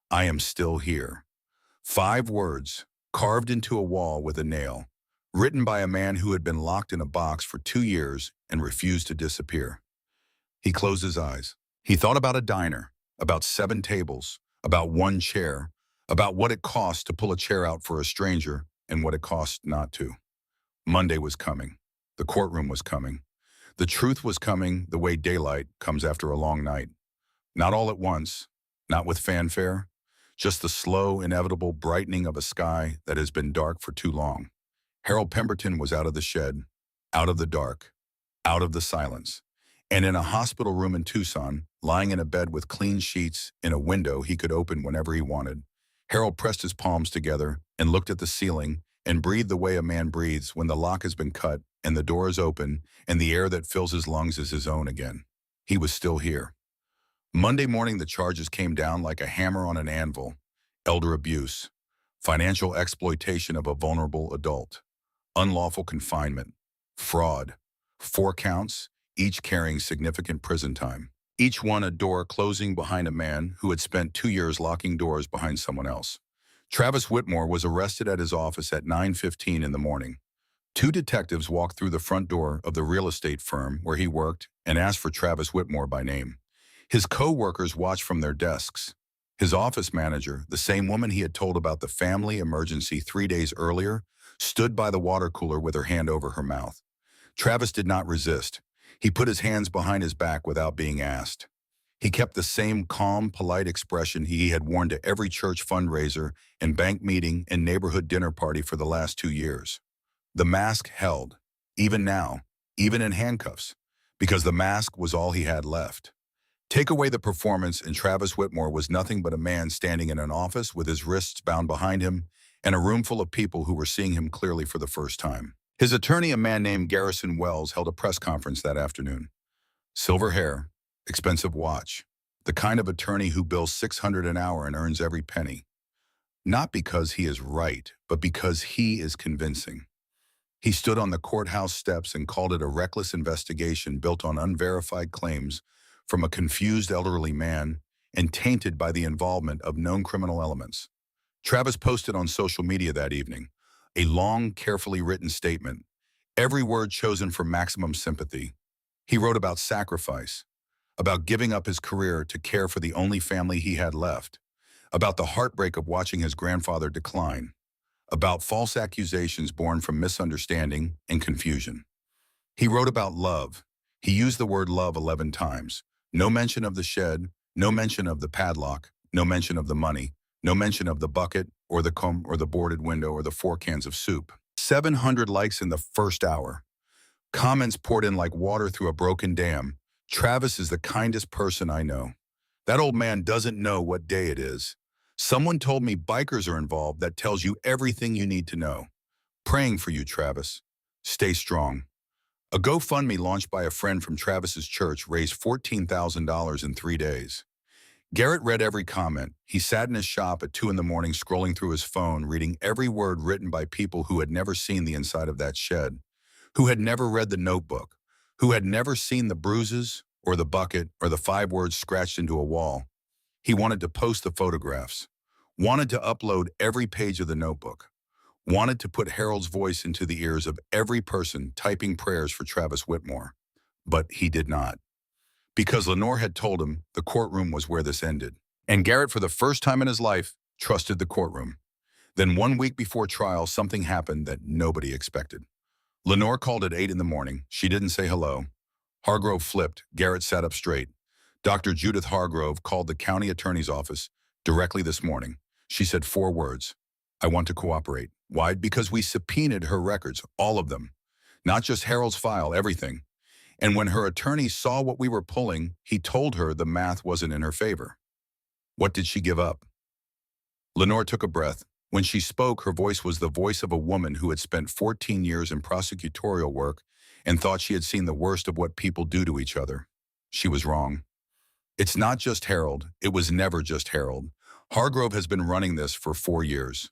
I am still here. 5 words, carved into a wall with a nail, written by a man who had been locked in a box for 2 years and refused to disappear. He closed his eyes. He thought about a diner, about 7 tables, about 1 chair, about what it cost to pull a chair out for a stranger and what it cost not to. Monday was coming. The courtroom was coming. The truth was coming the way daylight comes after a long night. Not all at once, not with fanfare, just the slow, inevitable brightening of a sky that has been dark for too long. Harold Pemberton was out of the shed, out of the dark, out of the silence, and in a hospital room in Tucson, lying in a bed with clean sheets in a window he could open whenever he wanted. Harold pressed his palms together and looked at the ceiling and breathed the way a man breathes when the lock has been cut and the door is open and the air that fills his lungs is his own again. He was still here. Monday morning, the charges came down like a hammer on an anvil. Elder abuse, financial exploitation of a vulnerable adult, unlawful confinement, fraud, 4 counts, each carrying significant prison time. Each one a door closing behind a man who had spent 2 years locking doors behind someone else. Travis Whitmore was arrested at his office at 9:15 in the morning. 2 detectives walked through the front door of the real estate firm where he worked and asked for Travis Whitmore by name. His co-workers watched from their desks. His office manager, the same woman he had told about the family emergency 3 days earlier, stood by the water cooler with her hand over her mouth. Travis did not resist. He put his hands behind his back without being asked. He kept the same calm, polite expression he had worn to every church fundraiser and bank meeting and neighborhood dinner party for the last 2 years. The mask held, even now, even in handcuffs, because the mask was all he had left. Take away the performance and Travis Whitmore was nothing but a man standing in an office with his wrists bound behind him and a room full of people who were seeing him clearly for the first time. His attorney, a man named Garrison Wells, held a press conference that afternoon. Silver hair, expensive watch, the kind of attorney who bills $600 an hour and earns every penny. Not because he is right, but because he is convincing. He stood on the courthouse steps and called it a reckless investigation built on unverified claims from a confused elderly man and tainted by the involvement of known criminal elements. Travis posted on social media that evening, a long, carefully written statement, every word chosen for maximum sympathy. He wrote about sacrifice, about giving up his career to care for the only family he had left, about the heartbreak of watching his grandfather decline, about false accusations born from misunderstanding and confusion. He wrote about love. He used the word love 11 times. No mention of the shed, no mention of the padlock, no mention of the money, no mention of the bucket or the comb or the boarded window or the 4 cans of soup. 700 likes in the first hour. Comments poured in like water through a broken dam. Travis is the kindest person I know. That old man doesn't know what day it is. Someone told me bikers are involved. That tells you everything you need to know. Praying for you, Travis. Stay strong. A GoFundMe launched by a friend from Travis's church raised $14,000 in 3 days. Garrett read every comment. He sat in his shop at 2 in the morning scrolling through his phone, reading every word written by people who had never seen the inside of that shed, who had never read the notebook, who had never seen the bruises or the bucket or the 5 words scratched into a wall. He wanted to post the photographs, wanted to upload every page of the notebook, wanted to put Harold's voice into the ears of every person typing prayers for Travis Whitmore. But he did not. Because Lenore had told him the courtroom was where this ended. And Garrett, for the first time in his life, trusted the courtroom. Then 1 week before trial, something happened that nobody expected. Lenore called at 8 in the morning. She didn't say hello. Hargrove flipped. Garrett sat up straight. Dr. Judith Hargrove called the county attorney's office directly this morning. She said 4 words. I want to cooperate. Why? Because we subpoenaed her records, all of them. Not just Harold's file, everything. And when her attorney saw what we were pulling, he told her the math wasn't in her favor. What did she give up? Lenore took a breath. When she spoke, her voice was the voice of a woman who had spent 14 years in prosecutorial work and thought she had seen the worst of what people do to each other. She was wrong. It's not just Harold. It was never just Harold. Hargrove has been running this for 4 years.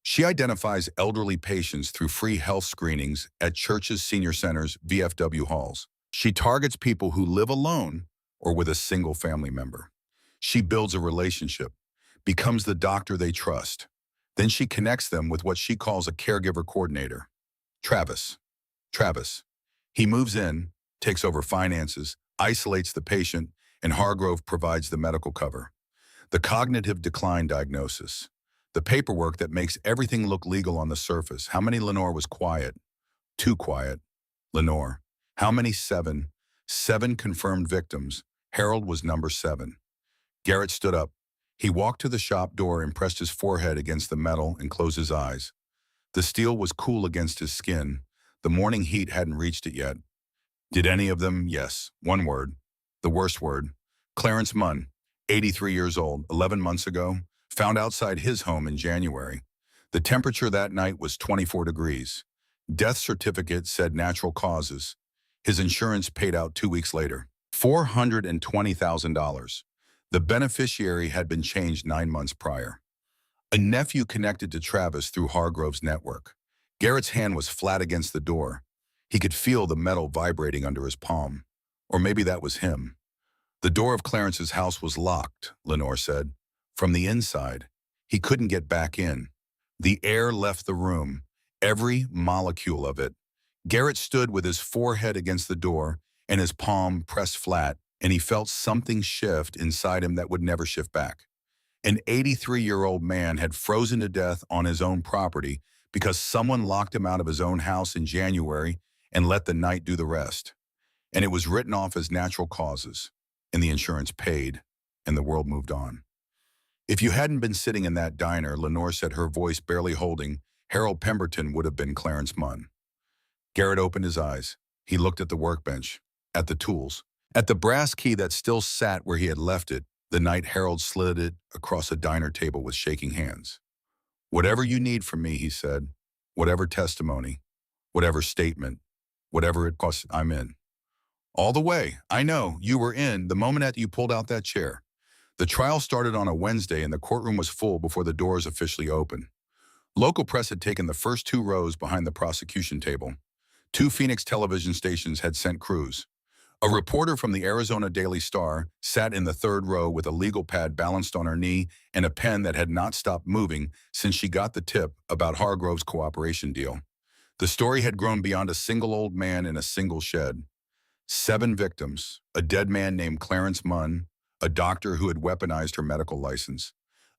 She identifies elderly patients through free health screenings at churches, senior centers, VFW halls. She targets people who live alone or with a single family member. She builds a relationship, becomes the doctor they trust. Then she connects them with what she calls a caregiver coordinator. Travis. He moves in, takes over finances, isolates the patient, and Hargrove provides the medical cover. The cognitive decline diagnosis. The paperwork that makes everything look legal on the surface. How many? Lenore was quiet. Too quiet. Lenore. How many? 7. 7 confirmed victims. Harold was number 7. Garrett stood up. He walked to the shop door and pressed his forehead against the metal and closed his eyes. The steel was cool against his skin. The morning heat hadn't reached it yet. Did any of them? Yes. 1 word. The worst word. Clarence Munn, 83 years old, 11 months ago, found outside his home in January. The temperature that night was 24 degrees. Death certificate said natural causes. His insurance paid out 2 weeks later. $420,000. The beneficiary had been changed 9 months prior. A nephew connected to Travis through Hargrove's network. Garrett's hand was flat against the door. He could feel the metal vibrating under his palm. Or maybe that was him. The door of Clarence's house was locked, Lenore said. From the inside, he couldn't get back in. The air left the room, every molecule of it. Garrett stood with his forehead against the door and his palm pressed flat, and he felt something shift inside him that would never shift back. An 83-year-old man had frozen to death on his own property because someone locked him out of his own house in January and let the night do the rest. And it was written off as natural causes, and the insurance paid, and the world moved on. If you hadn't been sitting in that diner, Lenore said, her voice barely holding, Harold Pemberton would have been Clarence Munn. Garrett opened his eyes. He looked at the workbench, at the tools, at the brass key that still sat where he had left it the night Harold slid it across a diner table with shaking hands. "Whatever you need from me," he said. "Whatever testimony, whatever statement, whatever it costs, I'm in." "All the way. I know. You were in the moment that you pulled out that chair." The trial started on a Wednesday and the courtroom was full before the doors officially opened. Local press had taken the first 2 rows behind the prosecution table. 2 Phoenix television stations had sent crews. A reporter from the Arizona Daily Star sat in the 3rd row with a legal pad balanced on her knee and a pen that had not stopped moving since she got the tip about Hargrove's cooperation deal. The story had grown beyond a single old man in a single shed. 7 victims, a dead man named Clarence Munn, a doctor who had weaponized her medical license,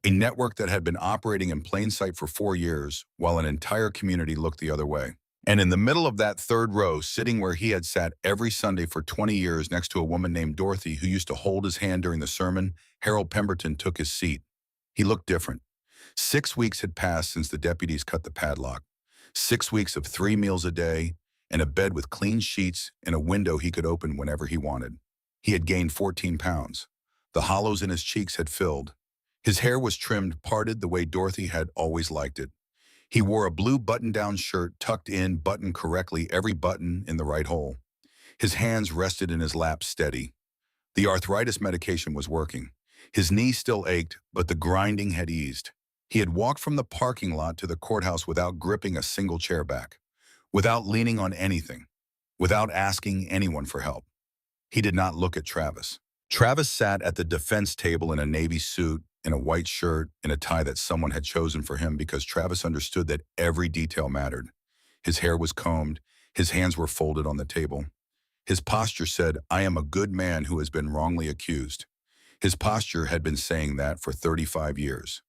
a network that had been operating in plain sight for 4 years while an entire community looked the other way. And in the middle of that 3rd row, sitting where he had sat every Sunday for 20 years next to a woman named Dorothy who used to hold his hand during the sermon, Harold Pemberton took his seat. He looked different. 6 weeks had passed since the deputies cut the padlock. 6 weeks of 3 meals a day and a bed with clean sheets and a window he could open whenever he wanted. He had gained 14 pounds. The hollows in his cheeks had filled. His hair was trimmed, parted the way Dorothy had always liked it. He wore a blue button-down shirt tucked in, buttoned correctly, every button in the right hole. His hands rested in his lap, steady. The arthritis medication was working. His knee still ached, but the grinding had eased. He had walked from the parking lot to the courthouse without gripping a single chair back, without leaning on anything, without asking anyone for help. He did not look at Travis. Travis sat at the defense table in a navy suit, in a white shirt, in a tie that someone had chosen for him because Travis understood that every detail mattered. His hair was combed, his hands were folded on the table. His posture said, "I am a good man who has been wrongly accused." His posture had been saying that for 35 years.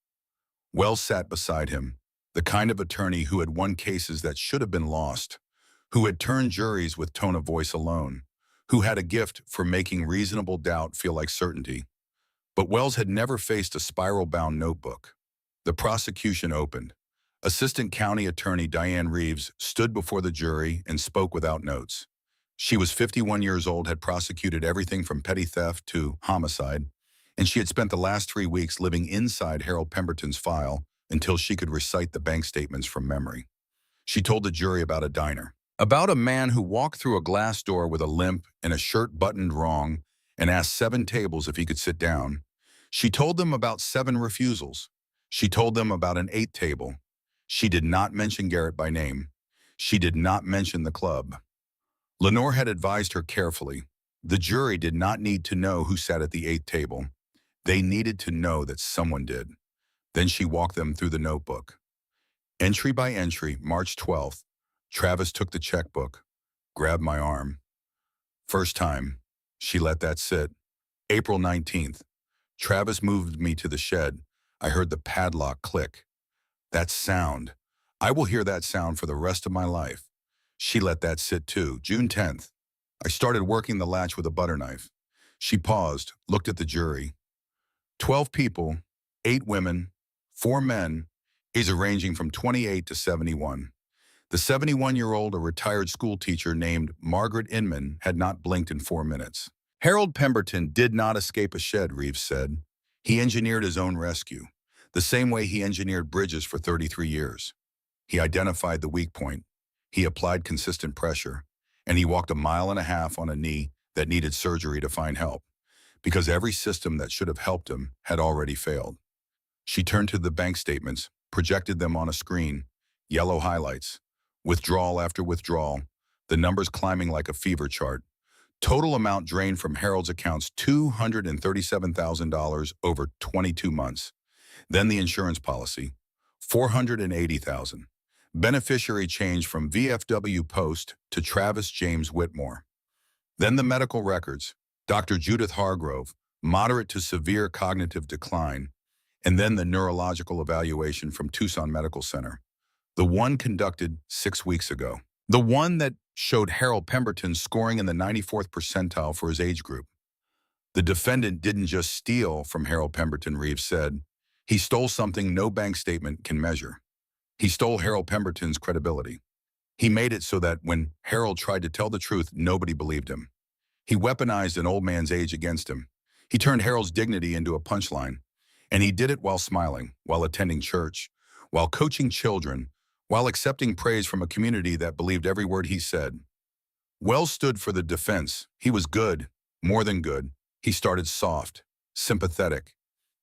Wells sat beside him, the kind of attorney who had won cases that should have been lost, who had turned juries with tone of voice alone, who had a gift for making reasonable doubt feel like certainty. But Wells had never faced a spiral-bound notebook. The prosecution opened. Assistant County Attorney Diane Reeves stood before the jury and spoke without notes. She was 51 years old, had prosecuted everything from petty theft to homicide, and she had spent the last 3 weeks living inside Harold Pemberton's file until she could recite the bank statements from memory. She told the jury about a diner, about a man who walked through a glass door with a limp and a shirt buttoned wrong and asked 7 tables if he could sit down. She told them about 7 refusals. She told them about an 8th table. She did not mention Garrett by name. She did not mention the club. Lenore had advised her carefully. The jury did not need to know who sat at the 8th table. They needed to know that someone did. Then she walked them through the notebook. Entry by entry, March 12th. Travis took the checkbook, grabbed my arm. First time. She let that sit. April 19th. Travis moved me to the shed. I heard the padlock click. That sound. I will hear that sound for the rest of my life. She let that sit too. June 10th. I started working the latch with a butter knife. She paused, looked at the jury. 12 people, 8 women, 4 men, ages ranging from 28 to 71. The 71-year-old, a retired school teacher named Margaret Inman, had not blinked in 4 minutes. Harold Pemberton did not escape a shed, Reeves said. He engineered his own rescue, the same way he engineered bridges for 33 years. He identified the weak point. He applied consistent pressure, and he walked 1.5 miles on a knee that needed surgery to find help, because every system that should have helped him had already failed. She turned to the bank statements, projected them on a screen, yellow highlights, withdrawal after withdrawal, the numbers climbing like a fever chart. Total amount drained from Harold's accounts, $237,000 over 22 months. Then the insurance policy, $480,000. Beneficiary change from VFW Post to Travis James Whitmore. Then the medical records, Dr. Judith Hargrove, moderate to severe cognitive decline, and then the neurological evaluation from Tucson Medical Center, the one conducted 6 weeks ago, the one that showed Harold Pemberton scoring in the 94th percentile for his age group. The defendant didn't just steal from Harold Pemberton, Reeves said. He stole something no bank statement can measure. He stole Harold Pemberton's credibility. He made it so that when Harold tried to tell the truth, nobody believed him. He weaponized an old man's age against him. He turned Harold's dignity into a punchline. And he did it while smiling, while attending church, while coaching children, while accepting praise from a community that believed every word he said. Wells stood for the defense. He was good, more than good. He started soft, sympathetic.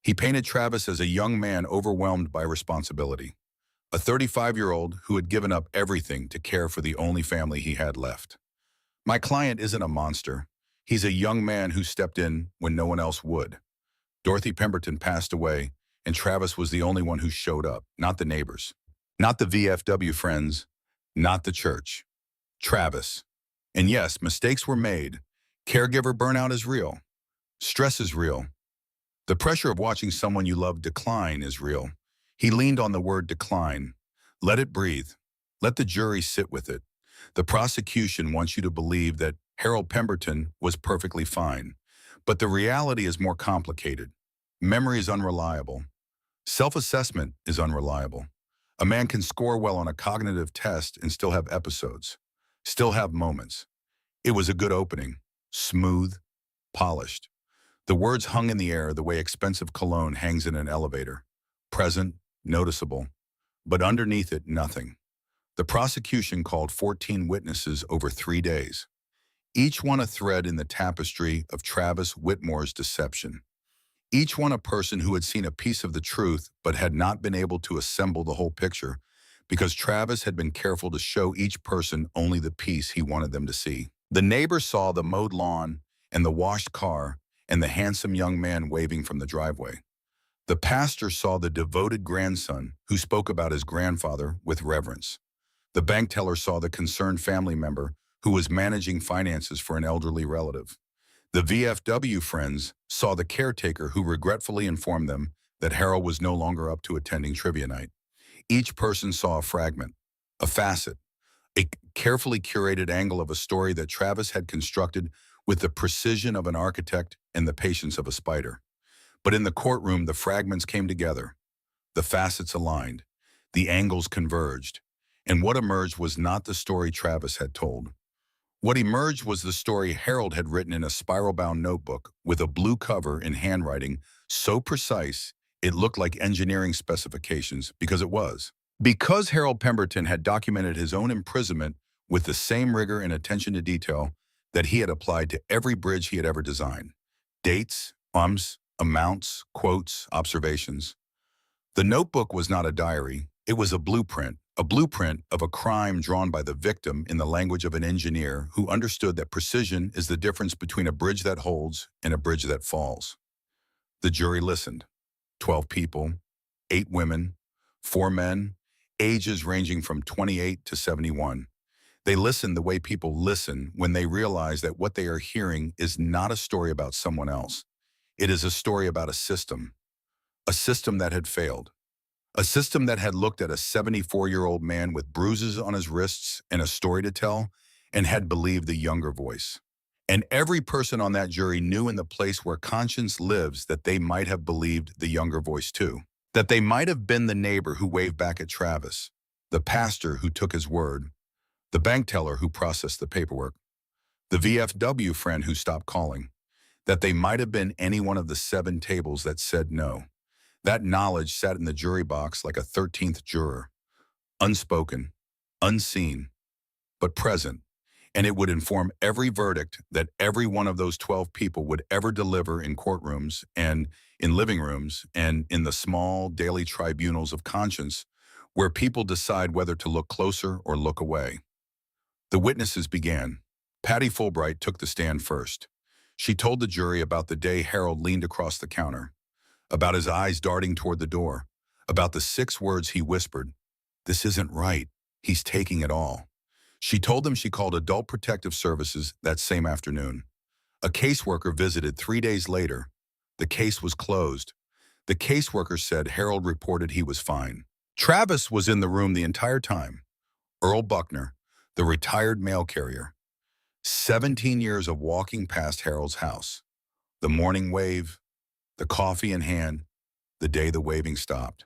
He painted Travis as a young man overwhelmed by responsibility, a 35-year-old who had given up everything to care for the only family he had left. My client isn't a monster. He's a young man who stepped in when no one else would. Dorothy Pemberton passed away, and Travis was the only one who showed up, not the neighbors, not the VFW friends, not the church. Travis. And yes, mistakes were made. Caregiver burnout is real. Stress is real. The pressure of watching someone you love decline is real. He leaned on the word decline. Let it breathe. Let the jury sit with it. The prosecution wants you to believe that Harold Pemberton was perfectly fine. But the reality is more complicated. Memory is unreliable. Self-assessment is unreliable. A man can score well on a cognitive test and still have episodes, still have moments. It was a good opening, smooth, polished. The words hung in the air the way expensive cologne hangs in an elevator. Present, noticeable, but underneath it, nothing. The prosecution called 14 witnesses over 3 days, each one a thread in the tapestry of Travis Whitmore's deception. Each one a person who had seen a piece of the truth but had not been able to assemble the whole picture because Travis had been careful to show each person only the piece he wanted them to see. The neighbor saw the mowed lawn and the washed car and the handsome young man waving from the driveway. The pastor saw the devoted grandson who spoke about his grandfather with reverence. The bank teller saw the concerned family member who was managing finances for an elderly relative. The VFW friends saw the caretaker who regretfully informed them that Harold was no longer up to attending trivia night. Each person saw a fragment, a facet, a carefully curated angle of a story that Travis had constructed with the precision of an architect and the patience of a spider. But in the courtroom, the fragments came together, the facets aligned, the angles converged, and what emerged was not the story Travis had told. What emerged was the story Harold had written in a spiral-bound notebook with a blue cover in handwriting so precise it looked like engineering specifications because it was. Because Harold Pemberton had documented his own imprisonment with the same rigor and attention to detail that he had applied to every bridge he had ever designed. Dates, amounts, quotes, observations. The notebook was not a diary, it was a blueprint of a crime drawn by the victim in the language of an engineer who understood that precision is the difference between a bridge that holds and a bridge that falls. The jury listened. 12 people, 8 women, 4 men, ages ranging from 28 to 71. They listened the way people listen when they realize that what they are hearing is not a story about someone else. It is a story about a system that had failed. A system that had looked at a 74-year-old man with bruises on his wrists and a story to tell, and had believed the younger voice. And every person on that jury knew in the place where conscience lives that they might have believed the younger voice too. That they might have been the neighbor who waved back at Travis, the pastor who took his word, the bank teller who processed the paperwork, the VFW friend who stopped calling. That they might have been any one of the 7 tables that said no. That knowledge sat in the jury box like a 13th juror, unspoken, unseen, but present, and it would inform every verdict that every one of those 12 people would ever deliver in courtrooms and in living rooms and in the small daily tribunals of conscience where people decide whether to look closer or look away. The witnesses began. Patty Fulbright took the stand first. She told the jury about the day Harold leaned across the counter, about his eyes darting toward the door, about the 6 words he whispered, "This isn't right. He's taking it all." She told them she called Adult Protective Services that same afternoon. A caseworker visited 3 days later. The case was closed. The caseworker said Harold reported he was fine. Travis was in the room the entire time. Earl Buckner, the retired mail carrier. 17 years of walking past Harold's house. The morning wave, the coffee in hand, the day the waving stopped.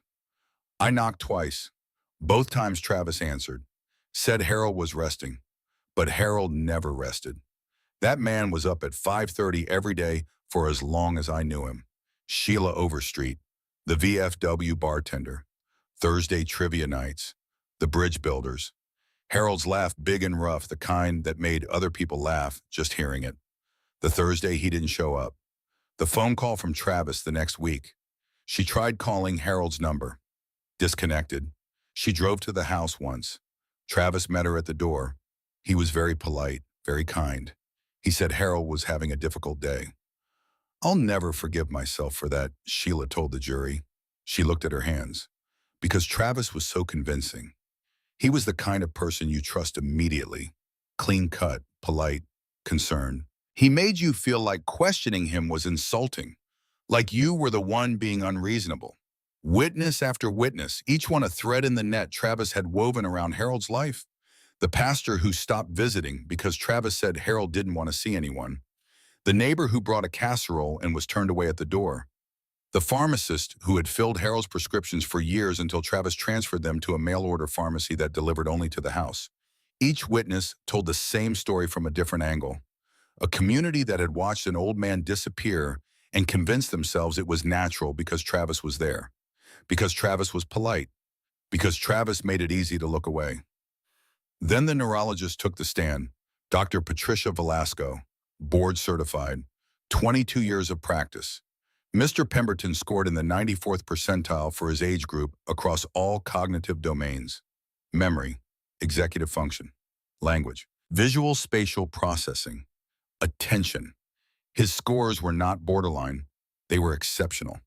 I knocked twice. Both times Travis answered. Said Harold was resting. But Harold never rested. That man was up at 5:30 every day for as long as I knew him. Sheila Overstreet, the VFW bartender. Thursday trivia nights. The bridge builders. Harold's laugh big and rough, the kind that made other people laugh just hearing it. The Thursday he didn't show up. The phone call from Travis the next week. She tried calling Harold's number. Disconnected. She drove to the house once. Travis met her at the door. He was very polite, very kind. He said Harold was having a difficult day. I'll never forgive myself for that, Sheila told the jury. She looked at her hands. Because Travis was so convincing. He was the kind of person you trust immediately. Clean-cut, polite, concerned. He made you feel like questioning him was insulting, like you were the one being unreasonable. Witness after witness, each one a thread in the net Travis had woven around Harold's life. The pastor who stopped visiting because Travis said Harold didn't want to see anyone. The neighbor who brought a casserole and was turned away at the door. The pharmacist who had filled Harold's prescriptions for years until Travis transferred them to a mail-order pharmacy that delivered only to the house. Each witness told the same story from a different angle. A community that had watched an old man disappear and convinced themselves it was natural because Travis was there. Because Travis was polite. Because Travis made it easy to look away. Then the neurologist took the stand. Dr. Patricia Velasco, board certified, 22 years of practice. Mr. Pemberton scored in the 94th percentile for his age group across all cognitive domains: memory, executive function, language, visual spatial processing, attention. His scores were not borderline, they were exceptional.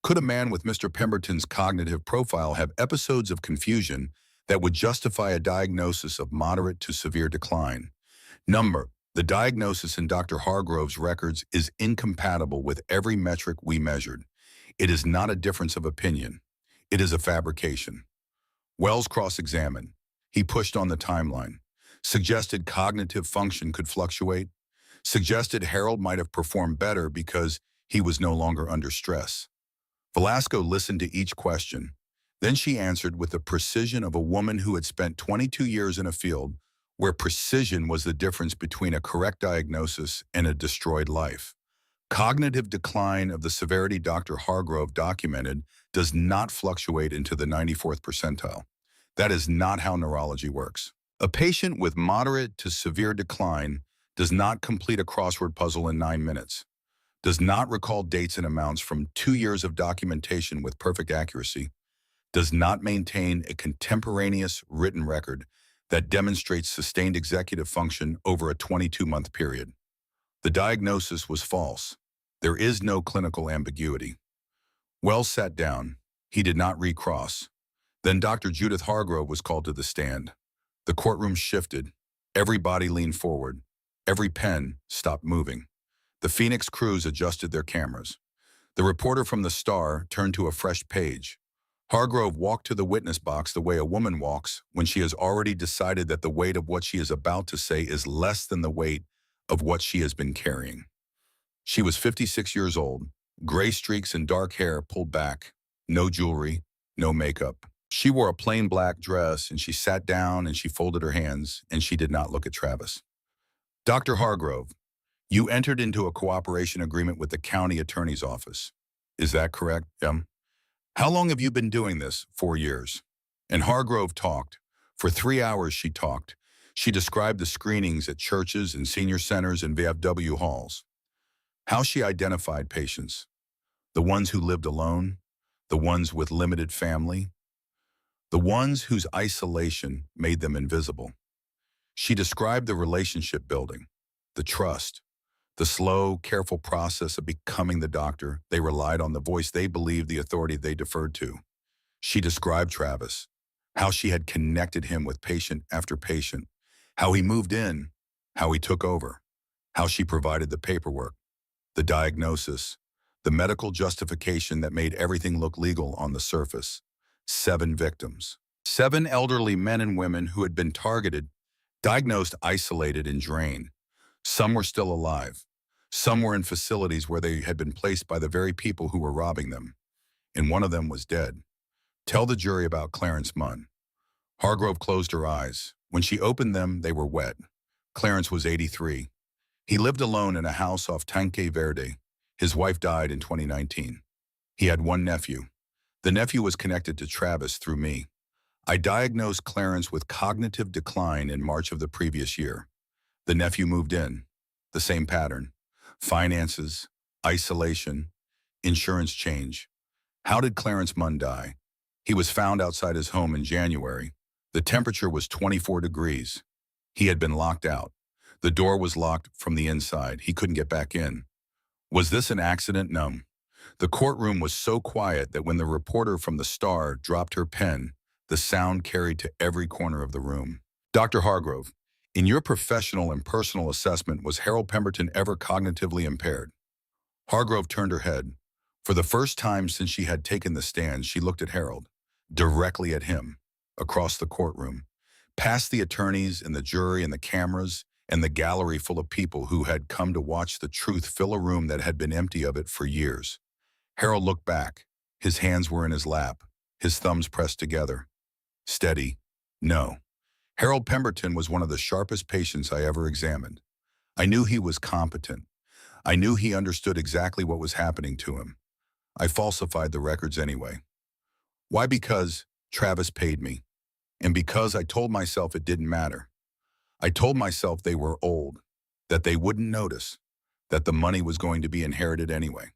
Could a man with Mr. Pemberton's cognitive profile have episodes of confusion that would justify a diagnosis of moderate to severe decline? The diagnosis in Dr. Hargrove's records is incompatible with every metric we measured. It is not a difference of opinion. It is a fabrication. Wells cross-examined. He pushed on the timeline. Suggested cognitive function could fluctuate. Suggested Harold might have performed better because he was no longer under stress. Velasco listened to each question. Then she answered with the precision of a woman who had spent 22 years in a field where precision was the difference between a correct diagnosis and a destroyed life. Cognitive decline of the severity Dr. Hargrove documented does not fluctuate into the 94th percentile. That is not how neurology works. A patient with moderate to severe decline does not complete a crossword puzzle in 9 minutes, does not recall dates and amounts from 2 years of documentation with perfect accuracy, does not maintain a contemporaneous written record that demonstrates sustained executive function over a 22-month period. The diagnosis was false. There is no clinical ambiguity. Wells sat down. He did not recross. Then Dr. Judith Hargrove was called to the stand. The courtroom shifted. Every body leaned forward. Every pen stopped moving. The Phoenix crews adjusted their cameras. The reporter from the Star turned to a fresh page. Hargrove walked to the witness box the way a woman walks when she has already decided that the weight of what she is about to say is less than the weight of what she has been carrying. She was 56 years old, gray streaks and dark hair pulled back, no jewelry, no makeup. She wore a plain black dress and she sat down and she folded her hands and she did not look at Travis. Dr. Hargrove, you entered into a cooperation agreement with the county attorney's office. Is that correct? How long have you been doing this? 4 years. And Hargrove talked. For 3 hours she talked. She described the screenings at churches and senior centers and VFW halls. How she identified patients. The ones who lived alone. The ones with limited family. The ones whose isolation made them invisible. She described the relationship building, the trust, the slow, careful process of becoming the doctor they relied on, the voice they believed, the authority they deferred to. She described Travis, how she had connected him with patient after patient, how he moved in, how he took over, how she provided the paperwork, the diagnosis, the medical justification that made everything look legal on the surface. 7 victims. 7 elderly men and women who had been targeted, diagnosed, isolated, and drained. Some were still alive. Some were in facilities where they had been placed by the very people who were robbing them. And one of them was dead. Tell the jury about Clarence Munn. Hargrove closed her eyes. When she opened them, they were wet. Clarence was 83. He lived alone in a house off Tanque Verde. His wife died in 2019. He had 1 nephew. The nephew was connected to Travis through me. I diagnosed Clarence with cognitive decline in March of the previous year. The nephew moved in. The same pattern. Finances, isolation, insurance change. How did Clarence Munn die? He was found outside his home in January. The temperature was 24 degrees. He had been locked out. The door was locked from the inside. He couldn't get back in. Was this an accident? No. The courtroom was so quiet that when the reporter from the Star dropped her pen, the sound carried to every corner of the room. Dr. Hargrove, in your professional and personal assessment, was Harold Pemberton ever cognitively impaired? Hargrove turned her head. For the first time since she had taken the stand, she looked at Harold, directly at him, across the courtroom, past the attorneys and the jury and the cameras and the gallery full of people who had come to watch the truth fill a room that had been empty of it for years. Harold looked back. His hands were in his lap, his thumbs pressed together. Steady. No. Harold Pemberton was one of the sharpest patients I ever examined. I knew he was competent. I knew he understood exactly what was happening to him. I falsified the records anyway. Why? Because Travis paid me. And because I told myself it didn't matter. I told myself they were old, that they wouldn't notice, that the money was going to be inherited anyway.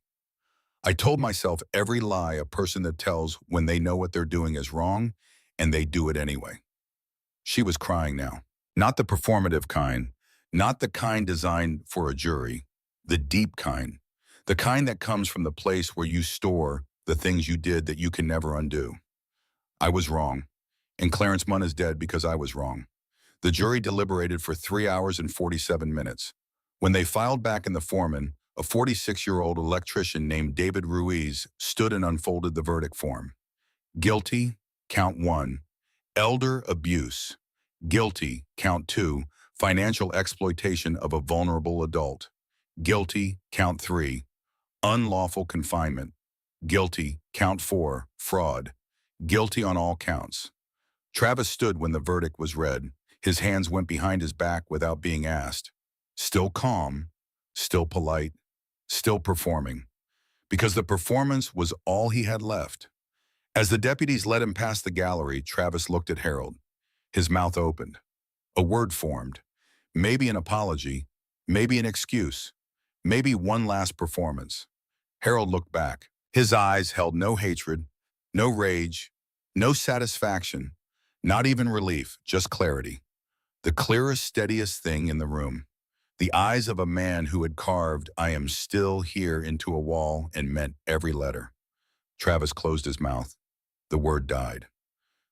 I told myself every lie a person that tells when they know what they're doing is wrong, and they do it anyway. She was crying now. Not the performative kind, not the kind designed for a jury, the deep kind, the kind that comes from the place where you store the things you did that you can never undo. I was wrong, and Clarence Munn is dead because I was wrong. The jury deliberated for 3 hours and 47 minutes. When they filed back in the foreman, a 46-year-old electrician named David Ruiz stood and unfolded the verdict form. Guilty, count 1. Elder abuse. Guilty, count 2. Financial exploitation of a vulnerable adult. Guilty, count 3. Unlawful confinement. Guilty, count 4. Fraud. Guilty on all counts. Travis stood when the verdict was read. His hands went behind his back without being asked. Still calm, still polite, still performing. Because the performance was all he had left. As the deputies led him past the gallery, Travis looked at Harold. His mouth opened. A word formed. Maybe an apology, maybe an excuse, maybe one last performance. Harold looked back. His eyes held no hatred, no rage, no satisfaction, not even relief, just clarity. The clearest, steadiest thing in the room. The eyes of a man who had carved "I am still here" into a wall and meant every letter. Travis closed his mouth. The word died.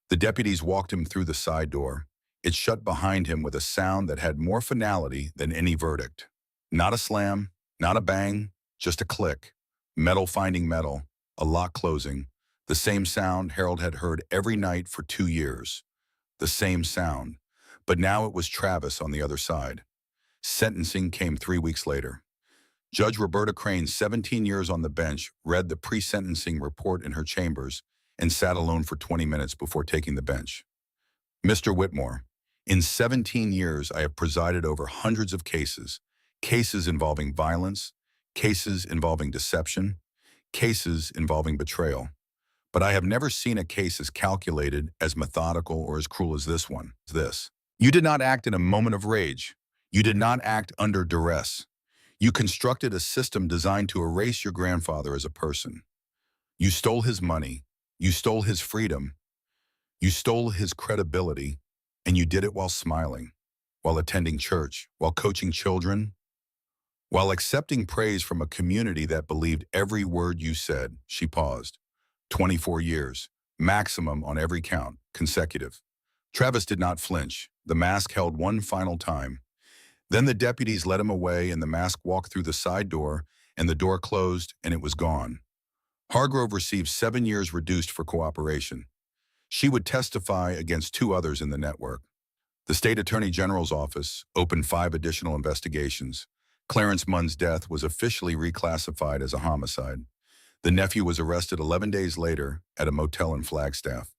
The deputies walked him through the side door. It shut behind him with a sound that had more finality than any verdict. Not a slam, not a bang, just a click. Metal finding metal, a lock closing. The same sound Harold had heard every night for 2 years. The same sound. But now it was Travis on the other side. Sentencing came 3 weeks later. Judge Roberta Crane, 17 years on the bench, read the pre-sentencing report in her chambers and sat alone for 20 minutes before taking the bench. Mr. Whitmore, in 17 years I have presided over hundreds of cases, cases involving violence, cases involving deception, cases involving betrayal. But I have never seen a case as calculated, as methodical, or as cruel as this one. You did not act in a moment of rage. You did not act under duress. You constructed a system designed to erase your grandfather as a person. You stole his money. You stole his freedom. You stole his credibility. And you did it while smiling, while attending church, while coaching children, while accepting praise from a community that believed every word you said. She paused. 24 years, maximum on every count, consecutive. Travis did not flinch. The mask held one final time. Then the deputies led him away and the mask walked through the side door and the door closed and it was gone. Hargrove received 7 years reduced for cooperation. She would testify against 2 others in the network. The State Attorney General's office opened 5 additional investigations. Clarence Munn's death was officially reclassified as a homicide. The nephew was arrested 11 days later at a motel in Flagstaff.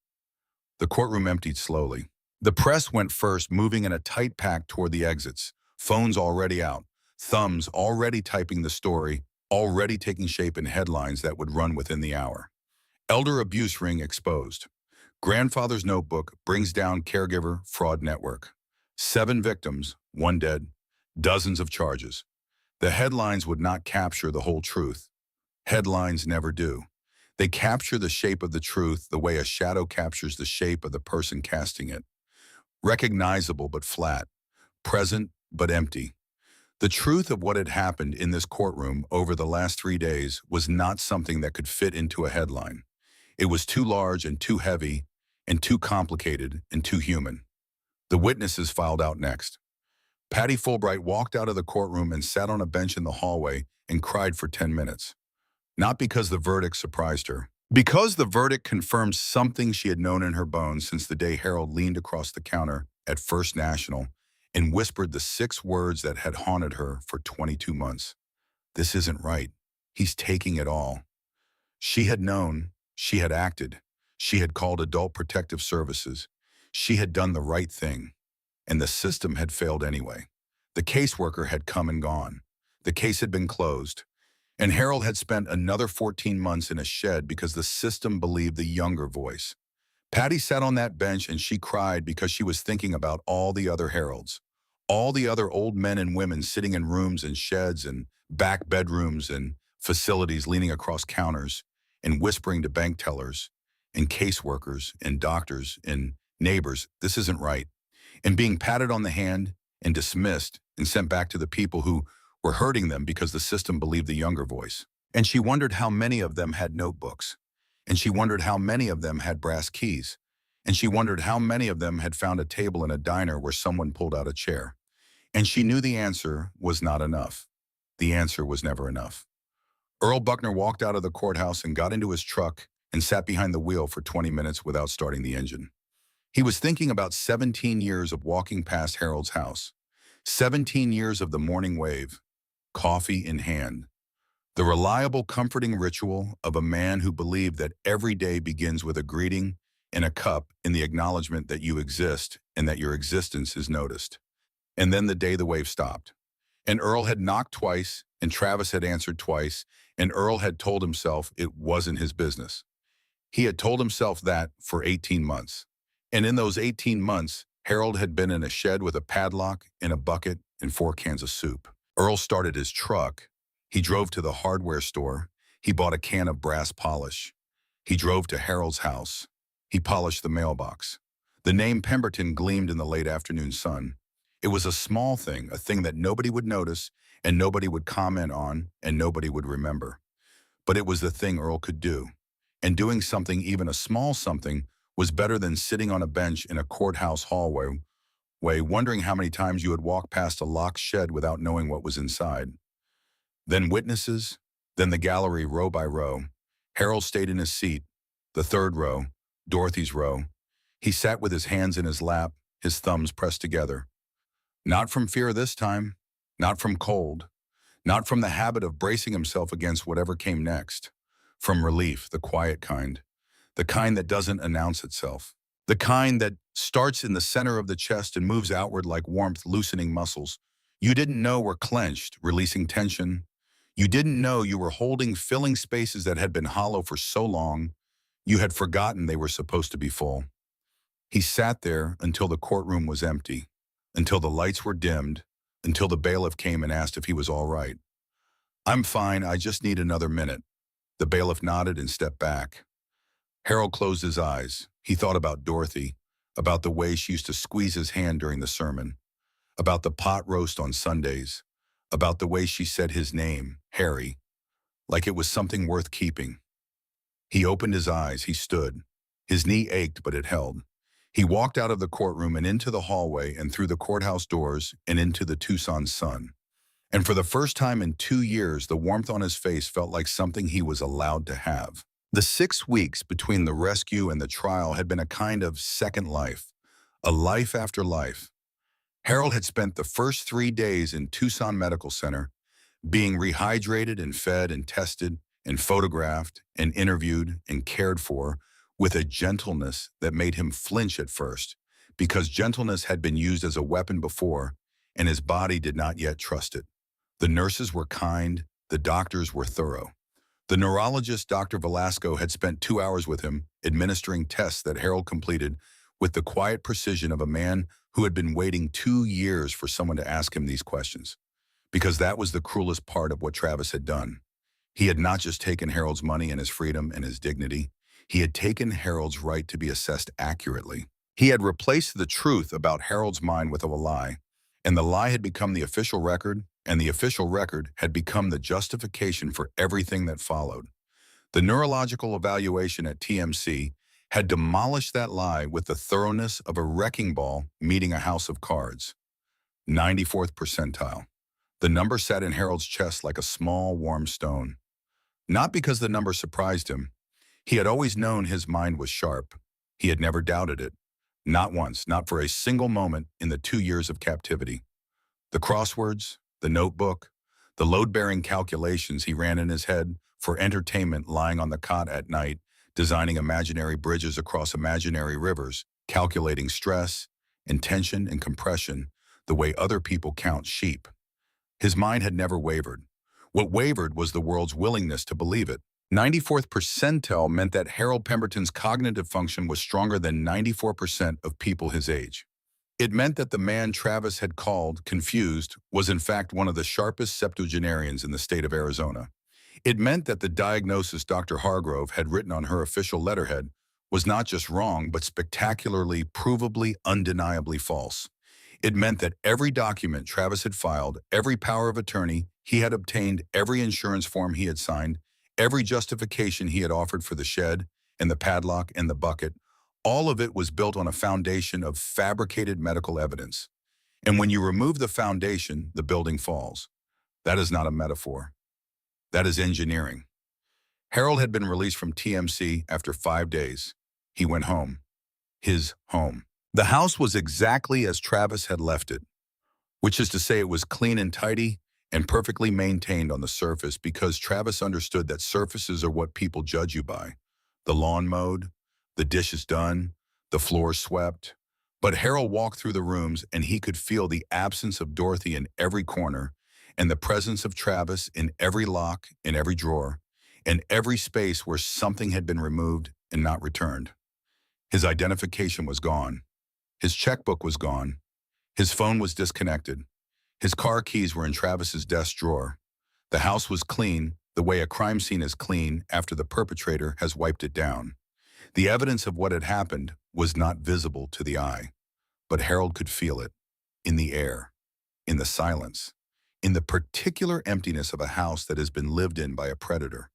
The courtroom emptied slowly. The press went first, moving in a tight pack toward the exits, phones already out, thumbs already typing the story, already taking shape in headlines that would run within the hour. Elder abuse ring exposed. Grandfather's notebook brings down caregiver fraud network. 7 victims, 1 dead, dozens of charges. The headlines would not capture the whole truth. Headlines never do. They capture the shape of the truth the way a shadow captures the shape of the person casting it. Recognizable but flat, present but empty. The truth of what had happened in this courtroom over the last 3 days was not something that could fit into a headline. It was too large and too heavy and too complicated and too human. The witnesses filed out next. Patty Fulbright walked out of the courtroom and sat on a bench in the hallway and cried for 10 minutes. Not because the verdict surprised her. Because the verdict confirmed something she had known in her bones since the day Harold leaned across the counter at First National and whispered the 6 words that had haunted her for 22 months. This isn't right. He's taking it all. She had known. She had acted. She had called Adult Protective Services. She had done the right thing. And the system had failed anyway. The caseworker had come and gone. The case had been closed. And Harold had spent another 14 months in a shed because the system believed the younger voice. Patty sat on that bench and she cried because she was thinking about all the other Harolds. All the other old men and women sitting in rooms and sheds and back bedrooms and facilities leaning across counters and whispering to bank tellers and caseworkers and doctors and neighbors, this isn't right. And being patted on the hand and dismissed and sent back to the people who were hurting them because the system believed the younger voice. And she wondered how many of them had notebooks. And she wondered how many of them had brass keys. And she wondered how many of them had found a table in a diner where someone pulled out a chair. And she knew the answer was not enough. The answer was never enough. Earl Buckner walked out of the courthouse and got into his truck and sat behind the wheel for 20 minutes without starting the engine. He was thinking about 17 years of walking past Harold's house. 17 years of the morning wave, coffee in hand. The reliable, comforting ritual of a man who believed that every day begins with a greeting and a cup in the acknowledgement that you exist and that your existence is noticed. And then the day the wave stopped. And Earl had knocked twice, and Travis had answered twice, and Earl had told himself it wasn't his business. He had told himself that for 18 months. And in those 18 months, Harold had been in a shed with a padlock and a bucket and 4 cans of soup. Earl started his truck. He drove to the hardware store. He bought a can of brass polish. He drove to Harold's house. He polished the mailbox. The name Pemberton gleamed in the late afternoon sun. It was a small thing, a thing that nobody would notice and nobody would comment on and nobody would remember. But it was the thing Earl could do. And doing something, even a small something, was better than sitting on a bench in a courthouse hallway, wondering how many times you had walked past a locked shed without knowing what was inside. Then witnesses, then the gallery row by row. Harold stayed in his seat, the 3rd row, Dorothy's row. He sat with his hands in his lap, his thumbs pressed together. Not from fear this time, not from cold, not from the habit of bracing himself against whatever came next. From relief, the quiet kind, the kind that doesn't announce itself, the kind that starts in the center of the chest and moves outward like warmth, loosening muscles you didn't know were clenched, releasing tension. You didn't know you were holding, filling spaces that had been hollow for so long, you had forgotten they were supposed to be full. He sat there until the courtroom was empty, until the lights were dimmed, until the bailiff came and asked if he was all right. I'm fine, I just need another minute. The bailiff nodded and stepped back. Harold closed his eyes. He thought about Dorothy, about the way she used to squeeze his hand during the sermon, about the pot roast on Sundays, about the way she said his name, Harry, like it was something worth keeping. He opened his eyes, he stood. His knee ached, but it held. He walked out of the courtroom and into the hallway and through the courthouse doors and into the Tucson sun. And for the first time in 2 years, the warmth on his face felt like something he was allowed to have. The 6 weeks between the rescue and the trial had been a kind of second life, a life after life. Harold had spent the first 3 days in Tucson Medical Center being rehydrated and fed and tested and photographed and interviewed and cared for with a gentleness that made him flinch at first, because gentleness had been used as a weapon before and his body did not yet trust it. The nurses were kind, the doctors were thorough. The neurologist, Dr. Velasco, had spent 2 hours with him, administering tests that Harold completed with the quiet precision of a man who had been waiting 2 years for someone to ask him these questions. Because that was the cruelest part of what Travis had done. He had not just taken Harold's money and his freedom and his dignity, he had taken Harold's right to be assessed accurately. He had replaced the truth about Harold's mind with a lie, and the lie had become the official record, and the official record had become the justification for everything that followed. The neurological evaluation at TMC had demolished that lie with the thoroughness of a wrecking ball meeting a house of cards. 94th percentile. The number sat in Harold's chest like a small, warm stone. Not because the number surprised him. He had always known his mind was sharp. He had never doubted it. Not once, not for a single moment in the 2 years of captivity. The crosswords, the notebook, the load-bearing calculations he ran in his head for entertainment lying on the cot at night, designing imaginary bridges across imaginary rivers, calculating stress and tension and compression the way other people count sheep. His mind had never wavered. What wavered was the world's willingness to believe it. 94th percentile meant that Harold Pemberton's cognitive function was stronger than 94% of people his age. It meant that the man Travis had called confused was in fact one of the sharpest septuagenarians in the state of Arizona. It meant that the diagnosis Dr. Hargrove had written on her official letterhead was not just wrong, but spectacularly, provably, undeniably false. It meant that every document Travis had filed, every power of attorney he had obtained, every insurance form he had signed, every justification he had offered for the shed and the padlock and the bucket, all of it was built on a foundation of fabricated medical evidence. And when you remove the foundation, the building falls. That is not a metaphor. That is engineering. Harold had been released from TMC after 5 days. He went home. His home. The house was exactly as Travis had left it, which is to say it was clean and tidy and perfectly maintained on the surface because Travis understood that surfaces are what people judge you by. The lawn mowed, the dishes done, the floors swept. But Harold walked through the rooms and he could feel the absence of Dorothy in every corner and the presence of Travis in every lock, in every drawer, in every space where something had been removed and not returned. His identification was gone. His checkbook was gone. His phone was disconnected. His car keys were in Travis's desk drawer. The house was clean, the way a crime scene is clean after the perpetrator has wiped it down. The evidence of what had happened was not visible to the eye, but Harold could feel it, in the air, in the silence, in the particular emptiness of a house that has been lived in by a predator.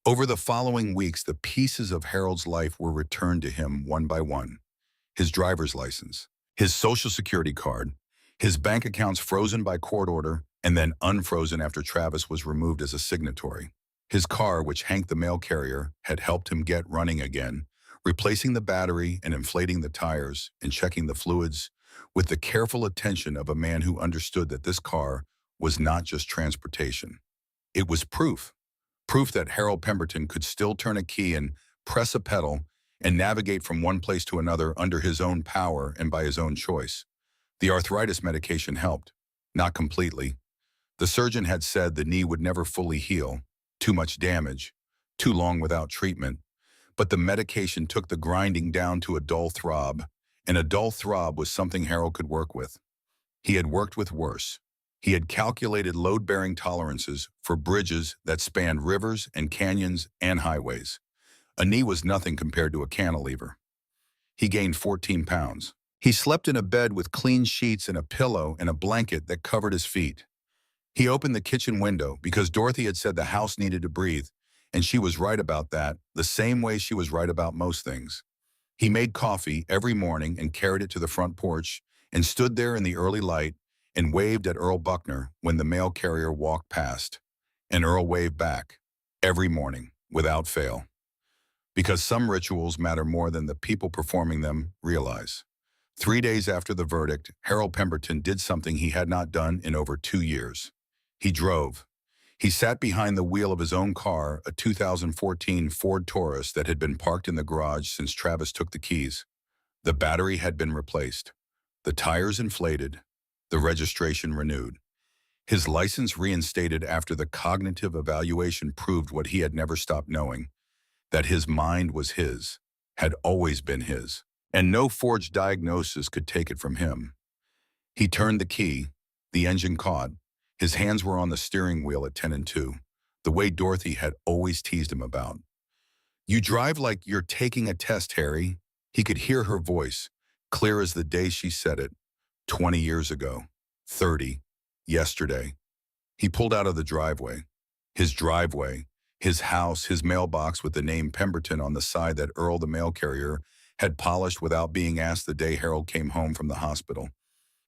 Over the following weeks, the pieces of Harold's life were returned to him one by one. His driver's license, his social security card, his bank accounts frozen by court order and then unfrozen after Travis was removed as a signatory. His car, which Hank the mail carrier had helped him get running again, replacing the battery and inflating the tires and checking the fluids with the careful attention of a man who understood that this car was not just transportation. It was proof that Harold Pemberton could still turn a key and press a pedal and navigate from one place to another under his own power and by his own choice. The arthritis medication helped, not completely. The surgeon had said the knee would never fully heal, too much damage, too long without treatment, but the medication took the grinding down to a dull throb, and a dull throb was something Harold could work with. He had worked with worse. He had calculated load-bearing tolerances for bridges that spanned rivers and canyons and highways. A knee was nothing compared to a cantilever. He gained 14 pounds. He slept in a bed with clean sheets and a pillow and a blanket that covered his feet. He opened the kitchen window because Dorothy had said the house needed to breathe, and she was right about that, the same way she was right about most things. He made coffee every morning and carried it to the front porch and stood there in the early light and waved at Earl Buckner when the mail carrier walked past. And Earl waved back, every morning, without fail. Because some rituals matter more than the people performing them realize. 3 days after the verdict, Harold Pemberton did something he had not done in over 2 years. He drove. He sat behind the wheel of his own car, a 2014 Ford Taurus that had been parked in the garage since Travis took the keys. The battery had been replaced, the tires inflated, the registration renewed. His license reinstated after the cognitive evaluation proved what he had never stopped knowing, that his mind was his, had always been his, and no forged diagnosis could take it from him. He turned the key, the engine caught. His hands were on the steering wheel at 10 and 2, the way Dorothy had always teased him about. "You drive like you're taking a test, Harry." He could hear her voice, clear as the day she said it, 20 years ago, 30, yesterday. He pulled out of the driveway. His house, his mailbox with the name Pemberton on the side that Earl the mail carrier had polished without being asked the day Harold came home from the hospital.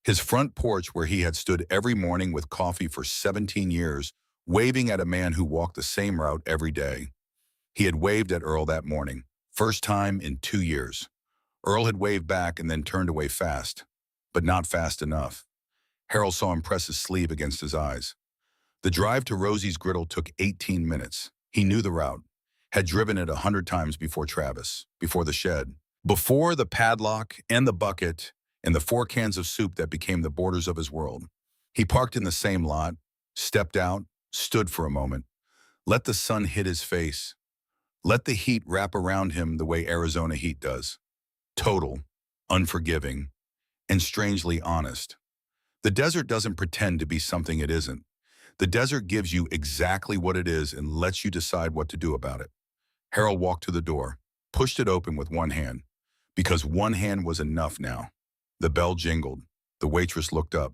His front porch where he had stood every morning with coffee for 17 years, waving at a man who walked the same route every day. He had waved at Earl that morning, first time in 2 years. Earl had waved back and then turned away fast, but not fast enough. Harold saw him press his sleeve against his eyes. The drive to Rosie's Griddle took 18 minutes. He knew the route, had driven it 100 times before Travis, before the shed, before the padlock and the bucket and the 4 cans of soup that became the borders of his world. He parked in the same lot, stepped out, stood for a moment, let the sun hit his face, let the heat wrap around him the way Arizona heat does. Total, unforgiving, and strangely honest. The desert doesn't pretend to be something it isn't. The desert gives you exactly what it is and lets you decide what to do about it. Harold walked to the door, pushed it open with one hand, because one hand was enough now. The bell jingled. The waitress looked up.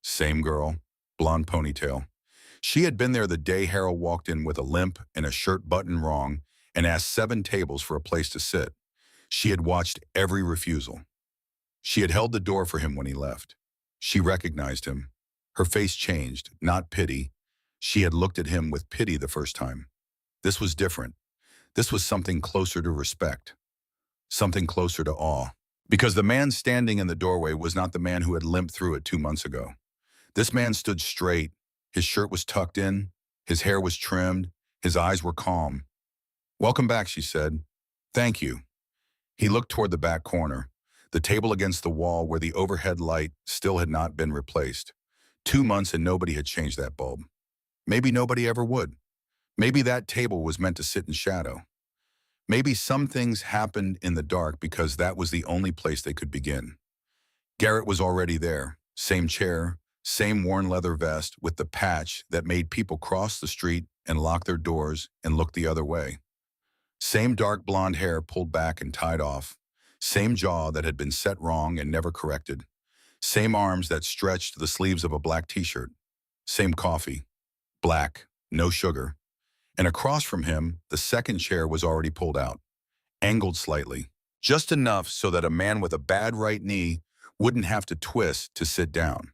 Same girl, blonde ponytail. She had been there the day Harold walked in with a limp and a shirt button wrong and asked 7 tables for a place to sit. She had watched every refusal. She had held the door for him when he left. She recognized him. Her face changed, not pity. She had looked at him with pity the first time. This was different. This was something closer to respect, something closer to awe. Because the man standing in the doorway was not the man who had limped through it 2 months ago. This man stood straight. His shirt was tucked in. His hair was trimmed. His eyes were calm. "Welcome back," she said. "Thank you." He looked toward the back corner, the table against the wall where the overhead light still had not been replaced. 2 months and nobody had changed that bulb. Maybe nobody ever would. Maybe that table was meant to sit in shadow. Maybe some things happened in the dark because that was the only place they could begin. Garrett was already there. Same chair, same worn leather vest with the patch that made people cross the street and lock their doors and look the other way. Same dark blonde hair pulled back and tied off. Same jaw that had been set wrong and never corrected. Same arms that stretched the sleeves of a black t-shirt. Same coffee. Black, no sugar. And across from him, the second chair was already pulled out, angled slightly, just enough so that a man with a bad right knee wouldn't have to twist to sit down.